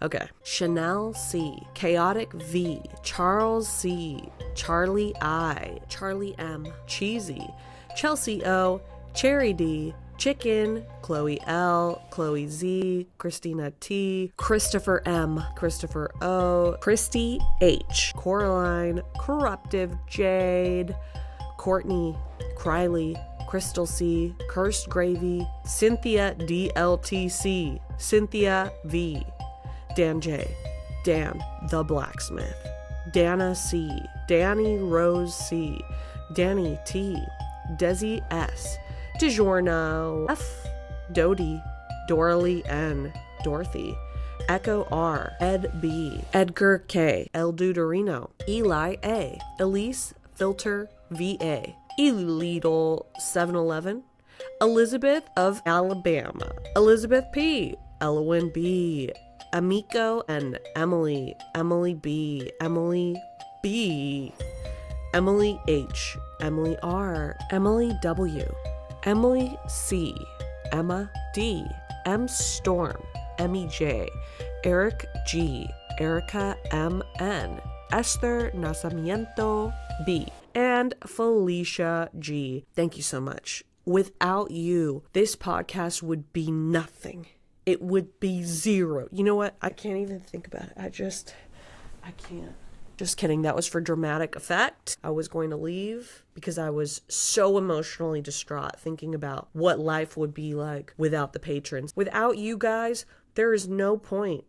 Speaker 4: Okay. Chanel C, Chaotic V, Charles C, Charlie I, Charlie M, Cheesy, Chelsea O, Cherry D, Chicken, Chloe L, Chloe Z, Christina T, Christopher M, Christopher O, Christy H, Coraline, Corruptive Jade, Courtney, Criley, Crystal C, Cursed Gravy, Cynthia DLTC, Cynthia V, Dan J, Dan the Blacksmith, Dana C, Danny Rose C, Danny T, Desi S, DiGiorno F, Dodie, Doralee N, Dorothy, Echo R, Ed B, Edgar K, El Duderino, Eli A, Elise Filter VA, Illegal 711, Elizabeth of Alabama, Elizabeth P, Elwin B, Amico and Emily, Emily B, Emily B, Emily H, Emily R, Emily W, Emily C, Emma D, M Storm, Emmy J, Eric G, Erica M N, Esther Nacimiento B, and Felicia G. Thank you so much. Without you, this podcast would be nothing. It would be zero. You know what? I can't even think about it. I can't. Just kidding. That was for dramatic effect. I was going to leave because I was so emotionally distraught thinking about what life would be like without the patrons. Without you guys, there is no point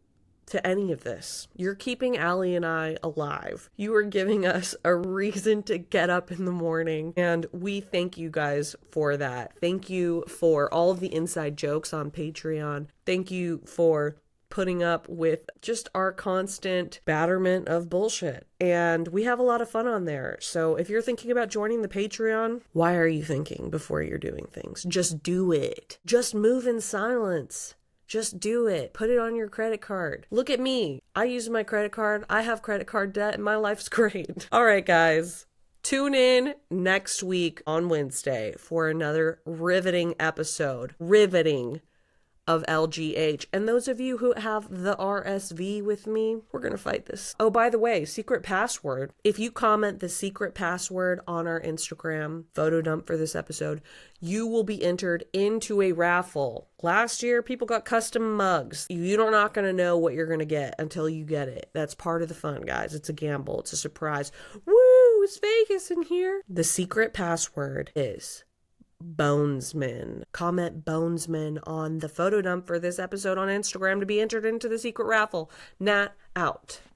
Speaker 4: to any of this. You're keeping Allie and I alive. You are giving us a reason to get up in the morning, and we thank you guys for that. Thank you for all of the inside jokes on Patreon. Thank you for putting up with just our constant batterment of bullshit. And we have a lot of fun on there. So if you're thinking about joining the Patreon, why are you thinking before you're doing things? Just do it. Just move in silence. Just do it. Put it on your credit card. Look at me. I use my credit card. I have credit card debt and my life's great. All right, guys. Tune in next week on Wednesday for another riveting episode. Riveting. Of LGH. And those of you who have the RSV with me, we're going to fight this. Oh, by the way, secret password. If you comment the secret password on our Instagram photo dump for this episode, you will be entered into a raffle. Last year, people got custom mugs. You're not going to know what you're going to get until you get it. That's part of the fun, guys. It's a gamble. It's a surprise. Woo! It's Vegas in here. The secret password is Bonesman. Comment Bonesman on the photo dump for this episode on Instagram to be entered into the secret raffle. Nat out.